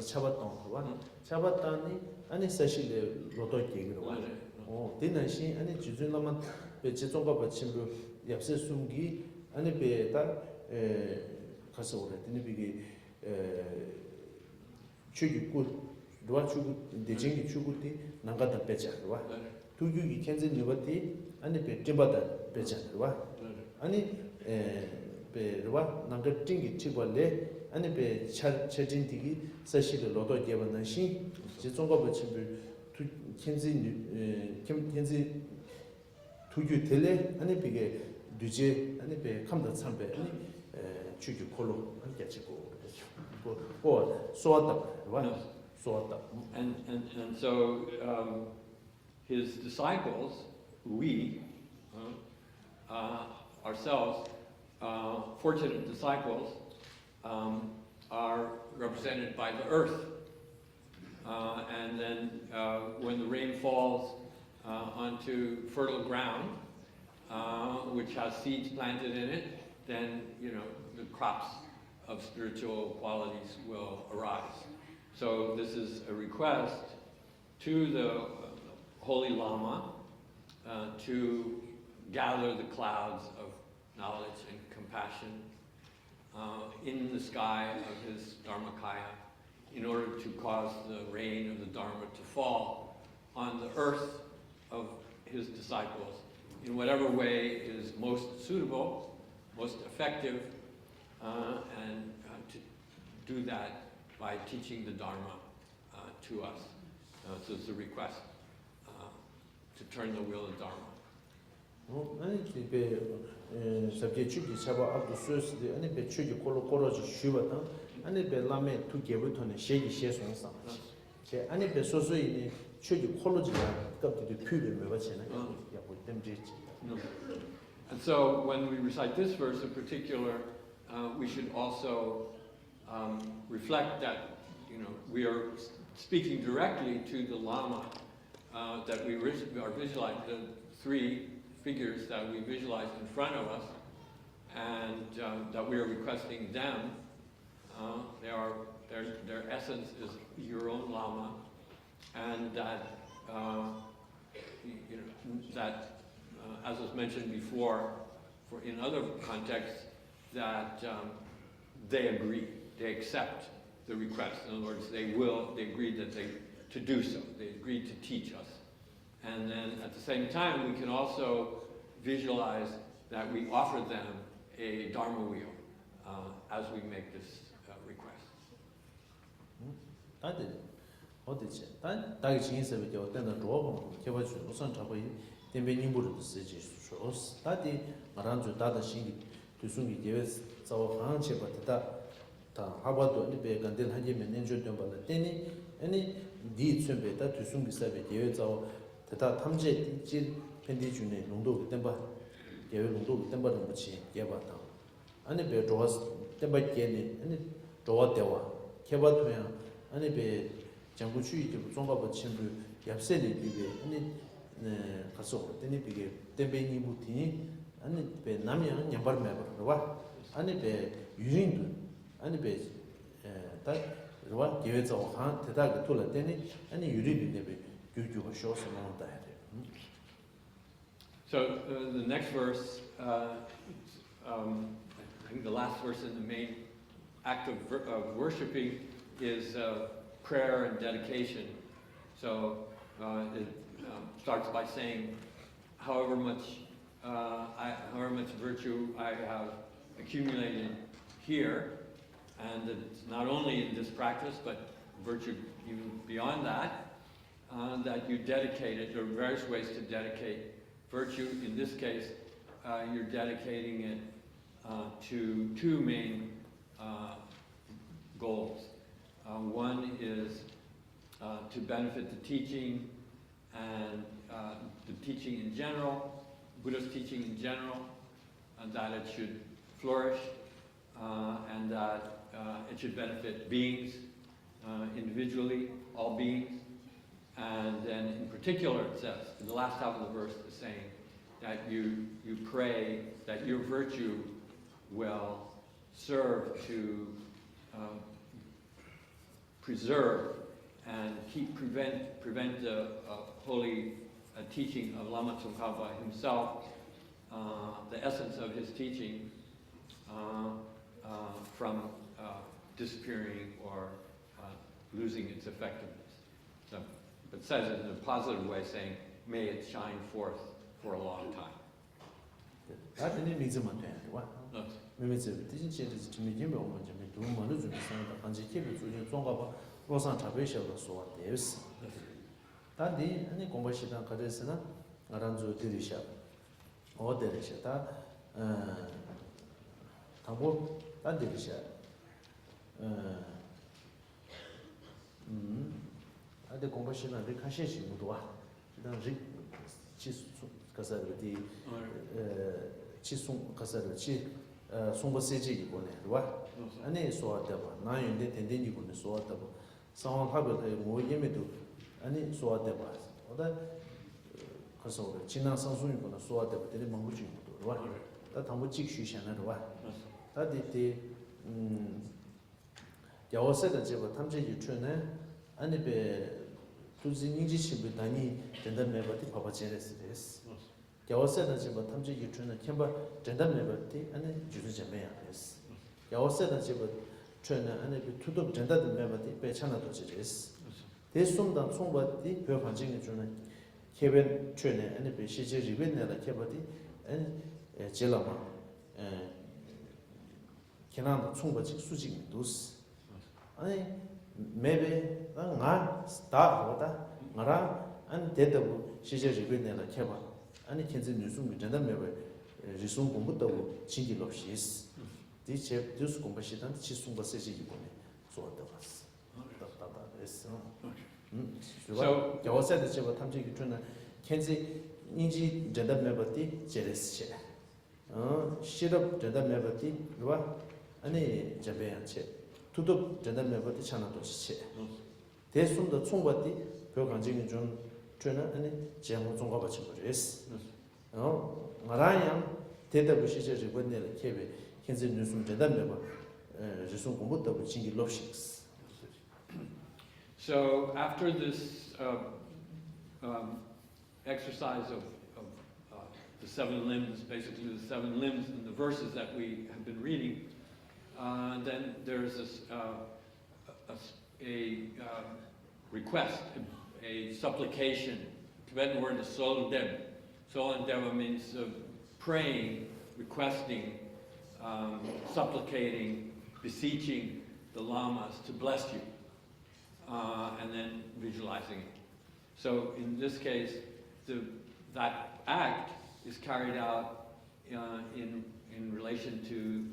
차바똥 봐. 차바따니 아니 사실 로토기 그러와. 디난시 아니 주준나만 베치종가 받침부 yapse 숨기 아니 베다 가서 그래. 되는 비게 추기고 로아 추구 대징이 추구티 난가다 빼자와. 두규기 켄진 니버티 아니 베 찜바다 빼자와. 아니 베로와 난가 띵기 치벌레 아니 베 차진티기 사실 로도 개반나시 지종가 받침부 켄지 두규 텔레 아니 비게 두제 아니 베 감다 참베 아니 추기 콜로 함께 치고 뭐 소왔다 와 소왔다 and so his disciples, we ourselves, fortunate disciples, are represented by the earth. And then when the rain falls onto fertile ground, which has seeds planted in it, then the crops of spiritual qualities will arise. So this is a request to the Holy Lama to gather the clouds of knowledge and compassion in the sky of his Dharmakaya, in order to cause the rain of the Dharma to fall on the earth of his disciples in whatever way is most suitable, most effective, and to do that by teaching the Dharma to us. So it's a request to turn the wheel of Dharma. 아니 그 sabje 추기 잡아 앞도 쓰스데 아니 베 추기 콜로지 쉬바다 아니 베 라메 두 개부터는 셰기 셰송상 제 아니 베 소소이니 추기 콜로지가 갑자기 퓨를 매버치네 야고 땜지 And so when we recite this verse in particular, we should also reflect that we are speaking directly to the Lama, that we are visualizing the three figures that we visualize in front of us, and that we are requesting them. Their essence is your own Lama, and that as was mentioned before, in other contexts, that they agree, they accept the request. In other words, they agree to do so. They agreed to teach us. And then at the same time, we can also visualize that we offer them a Dharma wheel as we make this request. 다들 어디지? 다기 진행서에 어떤 로고 개발주 우선 잡아이 덴베 님부르도 쓰지 쇼스 다디 마란주 다다 신기 두숭이 제외 자오 항체 받다 다 하바도 니베 간델 하지면 nen조 좀 받다 때니 아니 디 쳔베다 두숭이 사베 제외 자오 다 탐제 질 펜디 중에 농도 템바 제외 농도 템바도 붙이 개발다 아니 베 조스 템바 개니 아니 조와 대와 개발도야 아니 베 장구추이 좀 종가버 친구 얍세리 비베 아니 네 가서 때니 비게 템베니 무티 아니 베 남이야 냠발 매버 아니 베 유인도 아니 베다 로와 계획서 한 대다가 돌아 때니 아니 유리비네 베 규규가 쇼스 나온다 해. So the next verse, I think the last verse in the main act of worshiping is prayer and dedication. So it starts by saying, however much virtue I have accumulated here, and it's not only in this practice, but virtue even beyond that, that you dedicate it. There are various ways to dedicate virtue. In this case, you're dedicating it to two main goals. One is to benefit the teaching and the teaching in general, Buddha's teaching in general, and that it should flourish and that it should benefit beings individually, all beings. And then in particular it says, in the last half of the verse is saying that you pray that your virtue will serve to preserve and prevent the holy teaching of Lama Tsongkhapa himself, the essence of his teaching, from disappearing or losing its effectiveness. So, but says it in a positive way, saying, may it shine forth for a long time. 다디 아니 공부시단 가데스나 아란조 디리샤 오데리샤다 타보 단디리샤 아데 공부시단 리카셰시 무도와 일단 리 치수 가사르디 치송 가사르치 송버세지 이거네 와 아니 소아다바 나윤데 텐데니 이거네 소아다바 상황하고 뭐 예매도 아니 소아대바 어다 가서 지난 선수님보다 소아대바 되게 망고지 것도 와. 다 담보 직슈샤나 와. 다디티 야워세다 제가 탐제 유튜네 아니 베 투지닝지 시비다니 된다메바티 파바체레스데스. 야워세다 제가 탐제 유튜네 캠바 된다메바티 아니 주주제메야데스. 야워세다 제가 트레네 아니 베 투도 된다메바티 베차나도 제레스. 대송단 송바디 별 반증해 주는 개변 트레네 아니 비 시제 리벤네라 개바디 에 제라마 계난 송바지 수직 도스 아니 매베 나 스타하다 나라 안 대다고 시제 리벤네라 개바 아니 켄지 뉴스미 전다 매베 리송 공부도 진기 없이스 디체 뉴스 공부시단 치송바세지 이번에 소왔다 봤어 다다다스 So, I said that you come to you Kenzie Ninji Jada Mebati, Jeres. Shit up Jada Mebati, Lua, Ani Jaban Che. Tudo Jada Mebati Chanatos Che. Desum the Tsungwati, Perkanjing Jun Trina, and Jam Tsungabachis. Marayam, Teta Bushisha, Wendell, Kebe, Kenzie Nusum Jada Meba, Jesum Kumuta, which he loves. So after this exercise of the seven limbs, basically the seven limbs in the verses that we have been reading, then there's this request, a supplication. Tibetan word is Solendeva. Solendeva means praying, requesting, supplicating, beseeching the lamas to bless you. And then visualizing it. So in this case, that act is carried out in relation to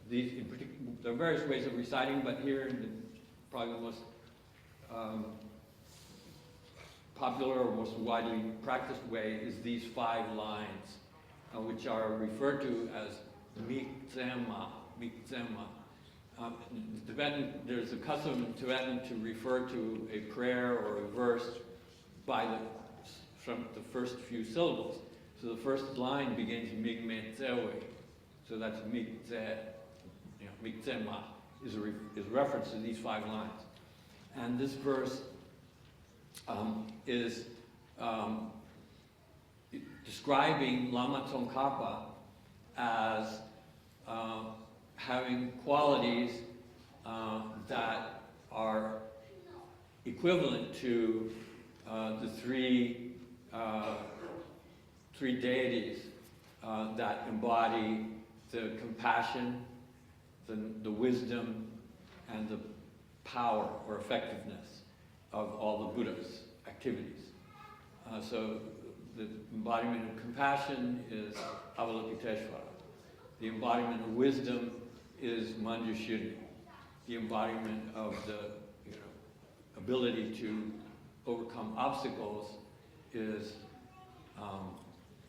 these. In particular, there are various ways of reciting, but here, probably the most popular or most widely practiced way is these 5 lines, which are referred to as Gyema. There's a custom in Tibetan to refer to a prayer or a verse from the first few syllables. So the first line begins Migme Tsewe. So that's Migzema is a reference to these 5 lines. And this verse is describing Lama Tsongkhapa as having qualities that are equivalent to the three deities that embody the compassion, the wisdom, and the power or effectiveness of all the Buddha's activities. So the embodiment of compassion is Avalokiteshvara. The embodiment of wisdom is Manjushri. The embodiment of the ability to overcome obstacles is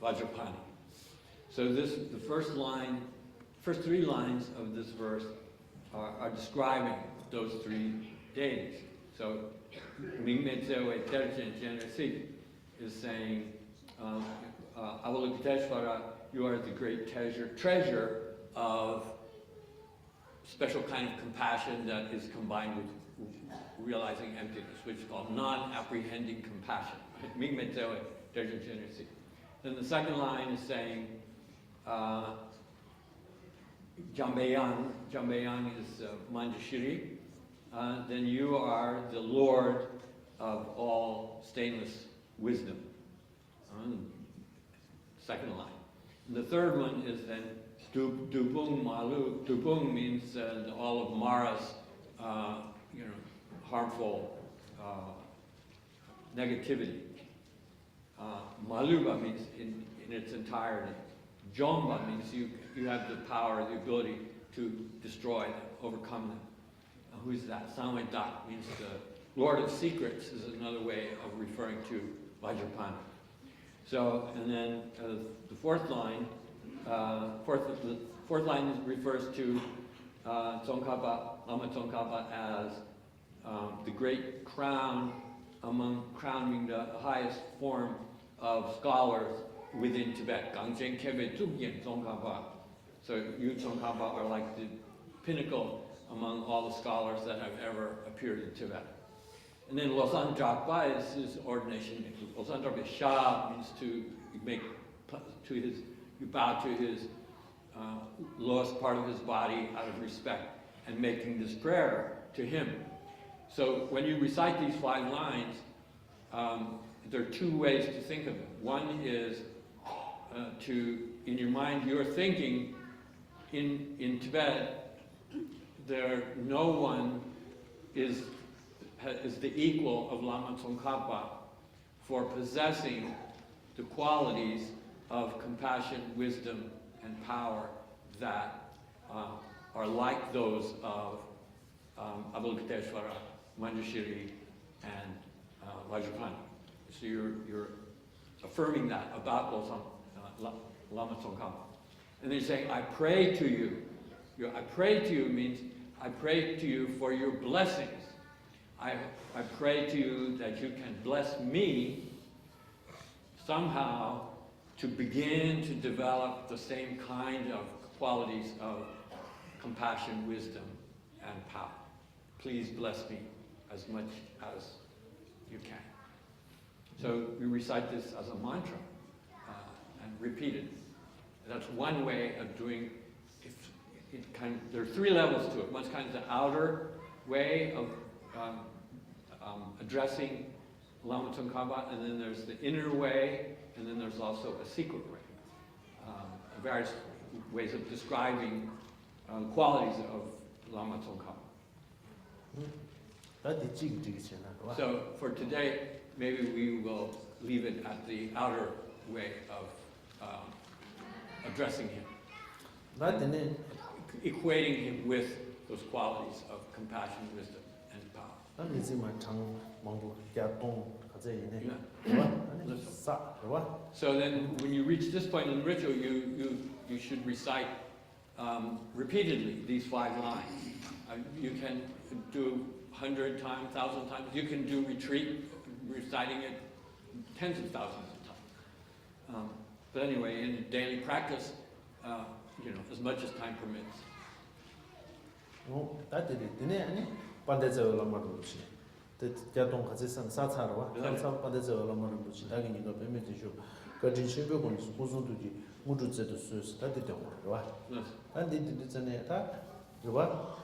Vajrapani. So the first 3 lines of this verse are describing those 3 deities. So Mingme Tsewe Terchen Generasi is saying, Avalokiteshvara, you are the great treasure of special kind of compassion that is combined with realizing emptiness, which is called non-apprehending compassion. Mingme Tsewe Terchen Generasi. Then the second line is saying, Jambayang is Manjushri. Then you are the Lord of all stainless wisdom. Second line. And the third one is then Dubung Malu. Dubung means all of Mara's harmful negativity. Maluba means in its entirety. Jomba means you have the power, the ability to destroy them, overcome them. Who's that? Samwe Dak means the Lord of Secrets is another way of referring to Vajrapani. So, and then the fourth line refers to Tsongkhapa, Lama Tsongkhapa as the great crown crowning the highest form of scholars within Tibet. Gangchen Kebe Tsugyen Tsongkhapa. So you Tsongkhapa are like the pinnacle among all the scholars that have ever appeared in Tibet. And then Losan Drapa is his ordination. Losan Drapa Sha means you bow to his lowest part of his body out of respect and making this prayer to him. So when you recite these 5 lines, there are 2 ways to think of it. One is in your mind, you're thinking in Tibet, no one is the equal of Lama Tsongkhapa for possessing the qualities of compassion, wisdom, and power that are like those of Avalokiteshvara, Manjushri, and Vajrapani. So you're affirming that about Lama Tsongkhapa. And then you're saying, I pray to you. I pray to you means I pray to you for your blessings. I pray to you that you can bless me somehow to begin to develop the same kind of qualities of compassion, wisdom, and power. Please bless me as much as you can. So we recite this as a mantra and repeat it. That's one way of doing it. There are 3 levels to it. One's kind of the outer way of addressing Lama Tsongkhapa, and then there's the inner way, and then there's also a secret way. Various ways of describing qualities of Lama Tsongkhapa. So for today, maybe we will leave it at the outer way of addressing him, 나한테는 equating him with those qualities of compassion, wisdom, and power. 아니지만 장 망고 야동 가제이네. Yeah. 사, 그봐. So then, when you reach this point in the ritual, you should recite repeatedly these 5 lines. You can do 100 times, 1,000 times. You can do retreat, reciting it tens of thousands of times. But anyway, in daily practice, as much as time permits. 나한테 되네 아니 반대저 얼마로 그렇지. 야동 가제선 사차로 와. 사 반대저 얼마로 그렇지. 당연히 이거 배매지죠. 가진 신경은 고소도지 무주제도 수스 다 되죠. 와. 안데 되잖아요. 다. 그봐.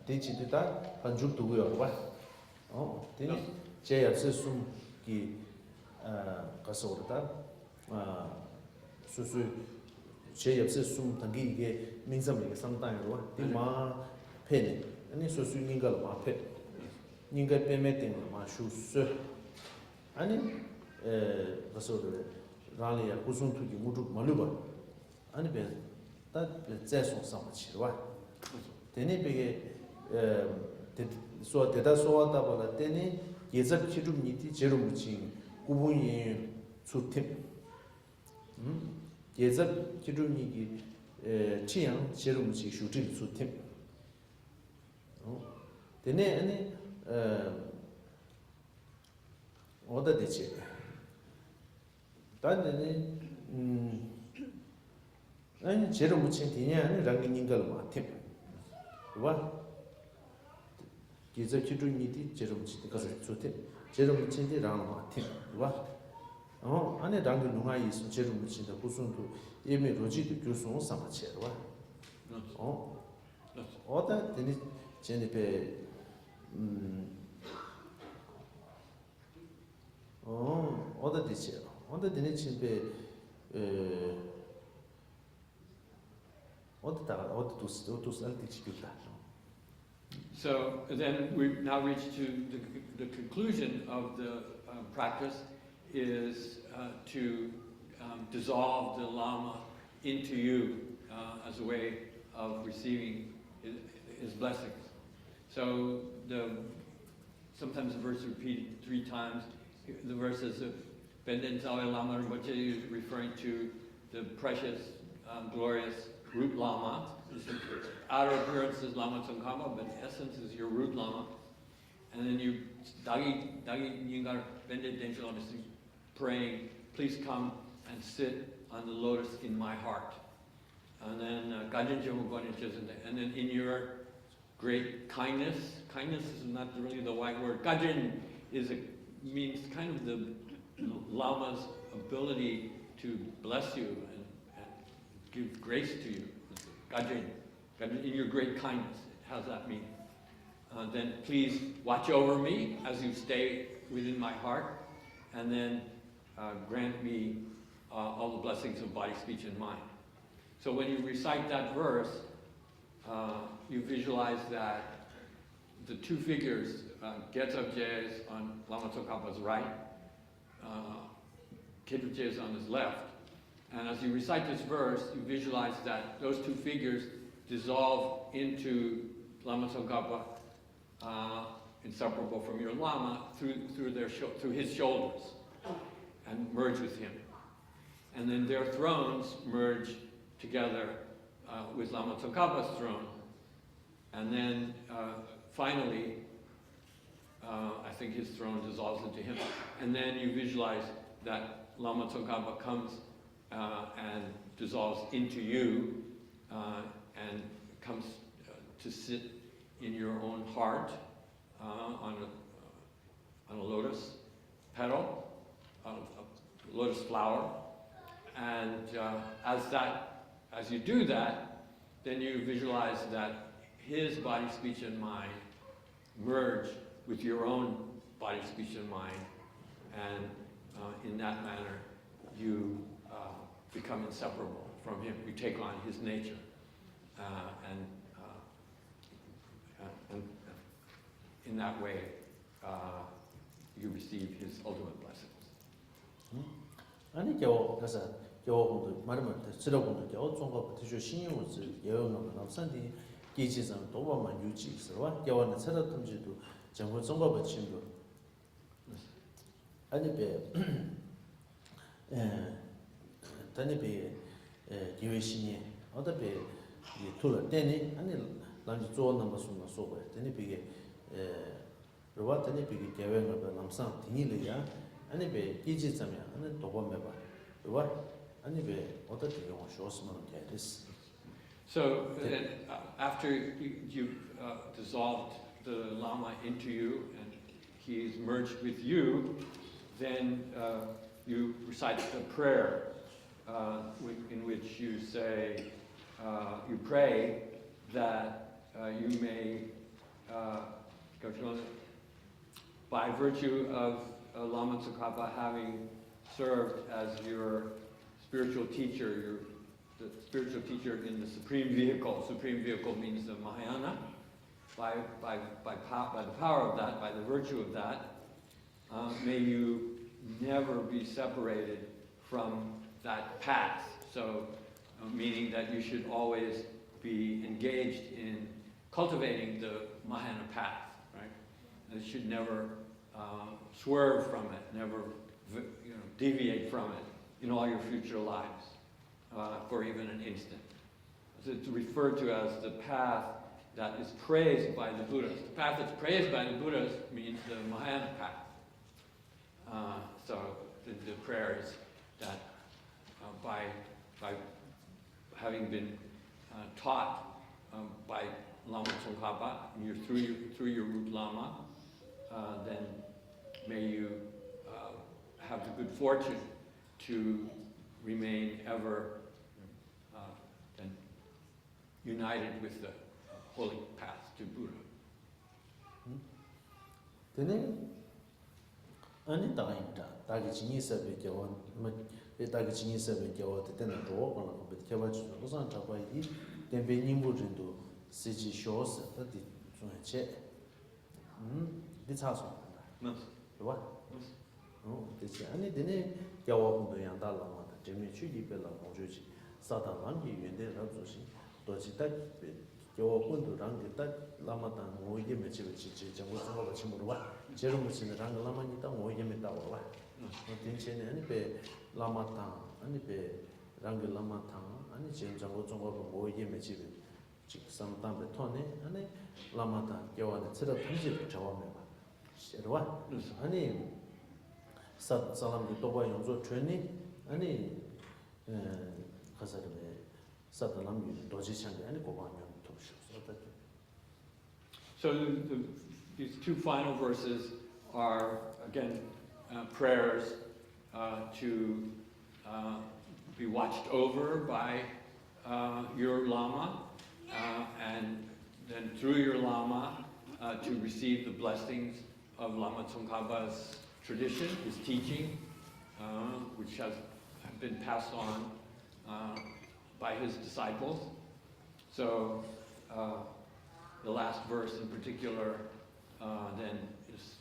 대치다 반죽도 고요. 와. 되네. 제야스 숨기 가서 그러다. 수수 제야스 숨 당기 이게 민감하게 상당히로 와. 디마 페네. 아니 수수 인가로 마 페. 인가 페메팅 마 수수. 아니 가서 그래. 라리아 고순투기 무주 말루바. 아니 다 제소 상마치 와. 되네 베게 소 대다 소하다 보다 되네 예습 기준이티 제로 무치 구분이 수팀 예습 기준이기 취향 제로 무치 슈트 수팀 되네 아니 어디 되지 단데네 아니 제로 무치 되냐 아니 랑긴인걸 마팀 와 예습 기준이티 제로 무치 가서 수팀 제로 무치인데 랑 마팀 와 안에 랑기 누가 있으면 제로 무치다 구순도 예매 로지도 교수는 상마체로 와 어다 되니 제네페 어다 되지요 어다 되니 집에 어디다가 어디 살때 지켰다. So then we now reach to the conclusion of the practice is to dissolve the Lama into you as a way of receiving his blessings. So sometimes the verse is repeated 3 times. The verse is Benden Zawe Lama Rinpoche is referring to the precious, glorious root Lama. Outer appearance is Lama Tsongkhapa, but essence is your root Lama. And then you Dagi Yingar Benden Denshel Lama praying, please come and sit on the lotus in my heart. And then Gaden and then in your great kindness is not really the right word. Gaden means kind of the Lama's ability to bless you and give grace to you. Gaden, in your great kindness. How does that mean? Then please watch over me as you stay within my heart, and then grant me all the blessings of body, speech, and mind. So when you recite that verse, you visualize that the 2 figures, Getsab Je is on Lama Tsongkhapa's right, Kedru Je is on his left. And as you recite this verse, you visualize that those 2 figures dissolve into Lama Tsongkhapa, inseparable from your Lama, through his shoulders, and merge with him. And then their thrones merge together with Lama Tsongkhapa's throne. And then finally, I think his throne dissolves into him. And then you visualize that Lama Tsongkhapa comes and dissolves into you and comes to sit in your own heart on a lotus petal, a lotus flower. And as you do that, then you visualize that his body, speech, and mind merge with your own body, speech, and mind. And in that manner, you become inseparable from him. You take on his nature. And in that way, you receive his ultimate blessings. 아니 겨우 가서 겨우도 말하면 들어본도 겨우 종가 부터 신용을 여행을 남산디 기지상 도바만 유지 있어와 겨우는 새로 tum지도 정부 종가 받침도 아니 배 단위 배 기회신이 어떻게 이 툴을 때니 아니 남지 좋은 거 숨어 쏘고 되니 비게 로바 되니 비게 계획을 남상 디니리야 아니 배 기지점이야 아니 도범해 봐 로바 아니 배 어떻게 용어 쇼스만 돼 됐어. So then, after you dissolved the Lama into you and he's merged with you, then you recite the prayer in which you say, you pray that you may, by virtue of Lama Tsongkhapa having served as your spiritual teacher, the spiritual teacher in the supreme vehicle. Supreme vehicle means the Mahayana. By the power of that, by the virtue of that, may you never be separated from that path. So, meaning that you should always be engaged in cultivating the Mahayana path, right? And you should never swerve from it, never deviate from it in all your future lives. For even an instant. So it's referred to as the path that is praised by the Buddhas. The path that's praised by the Buddhas means the Mahayana path. So the prayer is that by having been taught by Lama Tsongkhapa, through your root Lama, then may you have the good fortune to remain ever united with the holy path to Buddha. Then, 아니 다인다. 다기 진이서베 겨원 다기 진이서베 겨워 때는 도어가 그 겨워주 우선 잡아이 덴베님부진도 시지 쇼스 다디 좀체 디차소 봐 대체 아니 되네 겨워분도 양달라마 재미 취기별라 모주지 사다만기 연대라 조시 도지다 겨워분도 랑기다 라마다 모이게 매치지 정보 정보가 침으로 와 제로무신의 랑 라마니다 모이게 매다고 와 대체는 아니 배 라마타 아니 배 랑기 라마타 아니 지금 정보 정보가 모이게 매치지 직상담에 토네 아니 라마타 겨워는 새로 탐지를 잡아내 봐 싫어와 아니 사람들 또봐 용조 트레이닝 아니 가서는 사람이 도지창게 아니 고방면 도시 So these two final verses are again prayers to be watched over by your Lama and then through your Lama to receive the blessings of Lama Tsongkhapa's tradition, his teaching, which has been passed on by his disciples. So the last verse in particular then is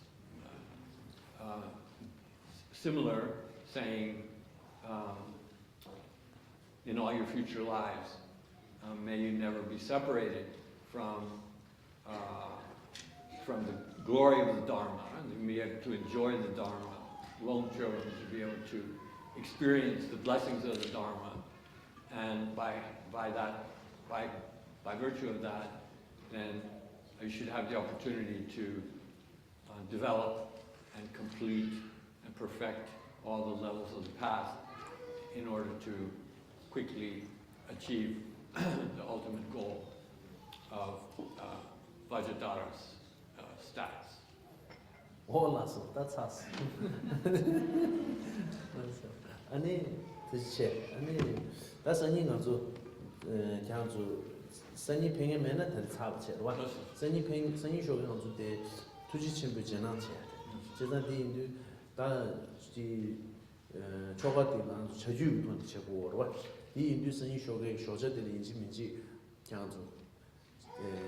similar, saying, in all your future lives, may you never be separated from the glory of the Dharma, and be able to enjoy the Dharma, to be able to experience the blessings of the Dharma, and by virtue of that, then you should have the opportunity to develop and complete and perfect all the levels of the path in order to quickly achieve the ultimate goal of Vajradhara's status. 올라서 that's 아니 대체 아니 that's 아니 가서 그냥저 선이 평에 맨날 다 잡지 와 선이 평 선이 쇼가 가서 때 투지 첨부 전환체 제단디 다지 초가디만 저주 돈 제고 이 인도선이 쇼가 쇼자들이 인지민지 그냥저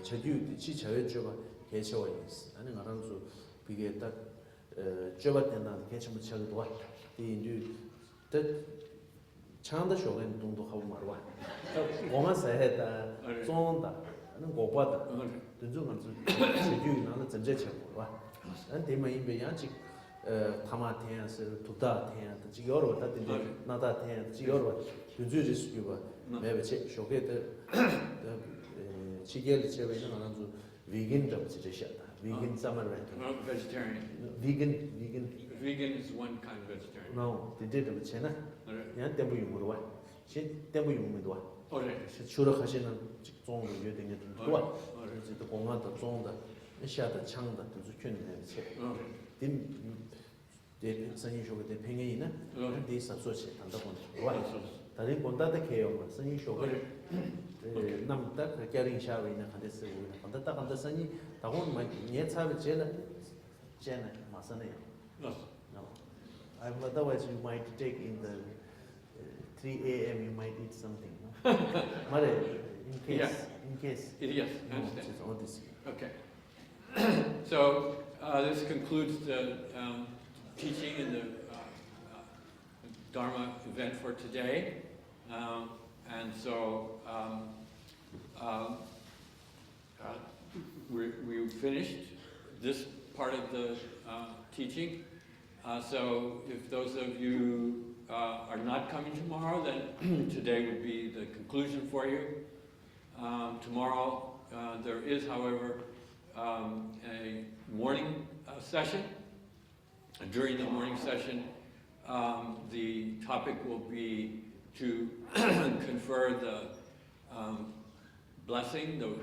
저주 지 저주가 개셔와 있어 아니 나랑서 비게 딱 Joba Tena, Ketchum Chagua, the Indu, the Chanda Shogun Dundu Hamarwa. Woman said, Zonda, and Gopata, the Zuman, the Zechua, and they may be Yanchi. Tamatians, Tuda, the Gioro, Nada, Gioro, the Judas, you were maybe showgate the Chigel Chevy, vegan job, vegan summer rental. Vegetarian. Vegan is one kind of vegetarian. No, they did with China. Yan Temple Yumurwa. She Temple Yumudwa. She should have Hashin and Zong using it to what? The Gomata Zonda, and shut the Changa to the Kun and check. They send you with the penny, and these associate and the one. Tari Ponta Keo, Sunny Show, Namta, carrying shower in a Hadis, on the top of the Sunny, the one might yet have a Janet Masane. No. Otherwise, you might take in the 3 a.m., you might eat something. Mother, in case. Yes, I understand. Okay. So, this concludes the teaching in the Dharma event for today. And so we finished this part of the teaching. So if those of you are not coming tomorrow, then today would be the conclusion for you. Tomorrow there is, however, a morning session. During the morning session, the topic will be to confer the blessing, the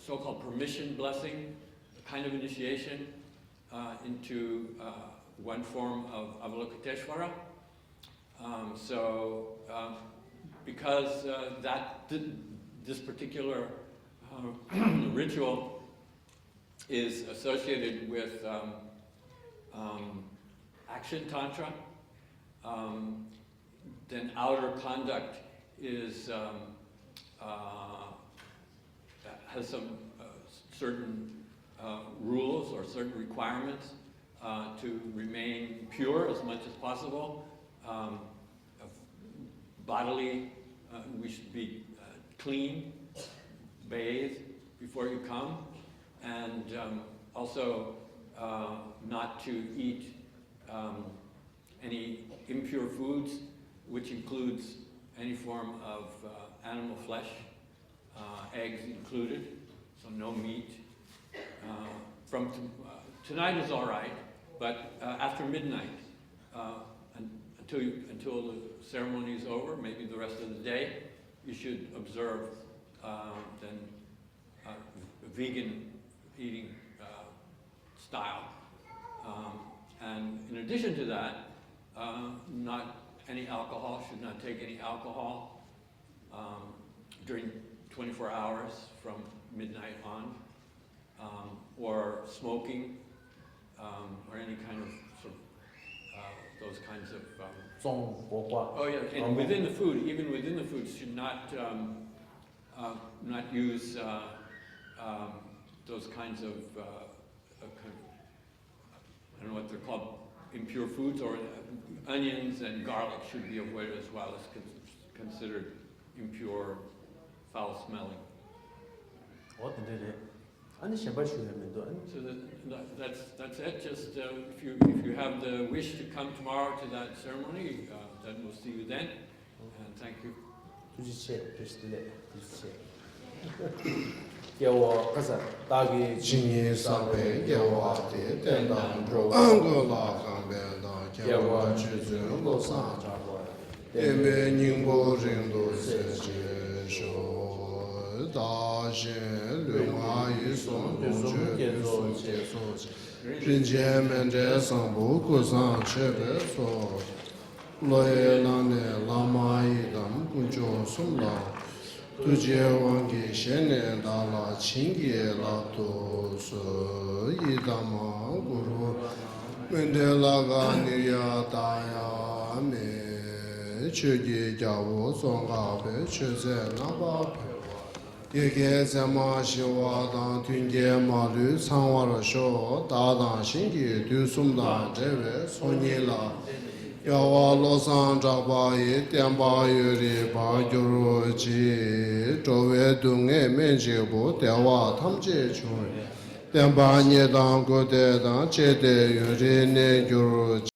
so-called permission blessing, a kind of initiation into one form of Avalokiteshvara. Because this particular ritual is associated with action tantra, then outer conduct is has some certain rules or certain requirements to remain pure as much as possible. Bodily, we should be clean, bathe before you come, and also not to eat any impure foods, which includes any form of animal flesh, eggs included, so no meat. From tonight is all right, but after midnight, until the ceremony is over, maybe the rest of the day, you should observe then vegan eating style. And in addition to that, not any alcohol, should not take any alcohol during 24 hours from midnight on, or smoking, or any kind of sort of those kinds of. Oh yeah, and within the food, even within the food, should not use those kinds of I don't know what they're called, impure foods, or onions and garlic should be avoided as well. It's considered impure, foul-smelling. So that's it. Just if you have the wish to come tomorrow to that ceremony, then we'll see you then. And thank you. Yawa kasa dagi chingi sabe yawa de tendang ro angola kambe da yawa chuzun lo san eme ningbo rindo se je sho da shen lu ma yi son du je so che so rin je men je san bu ku san che be so lo ye na ne la ma yi dam ku jo sum la Tuje wangi shene dala chingi la to so idama guru mendela ga nirya daya me chögi jawo songa be chöze na ba Yeke Zema Shiwa Dan Tunge Malu Sangwara Sho Dadan Shingi Du Sumdan Jewe Sonye La Yawa Losan Jaba Ye Tenpa Yuri Ba Gyuru Chi Jowe Dunge Menje Bu Dewa Tamje Chun Tenpa Nye Dan Go De Dan Che De Yuri Ne Gyuru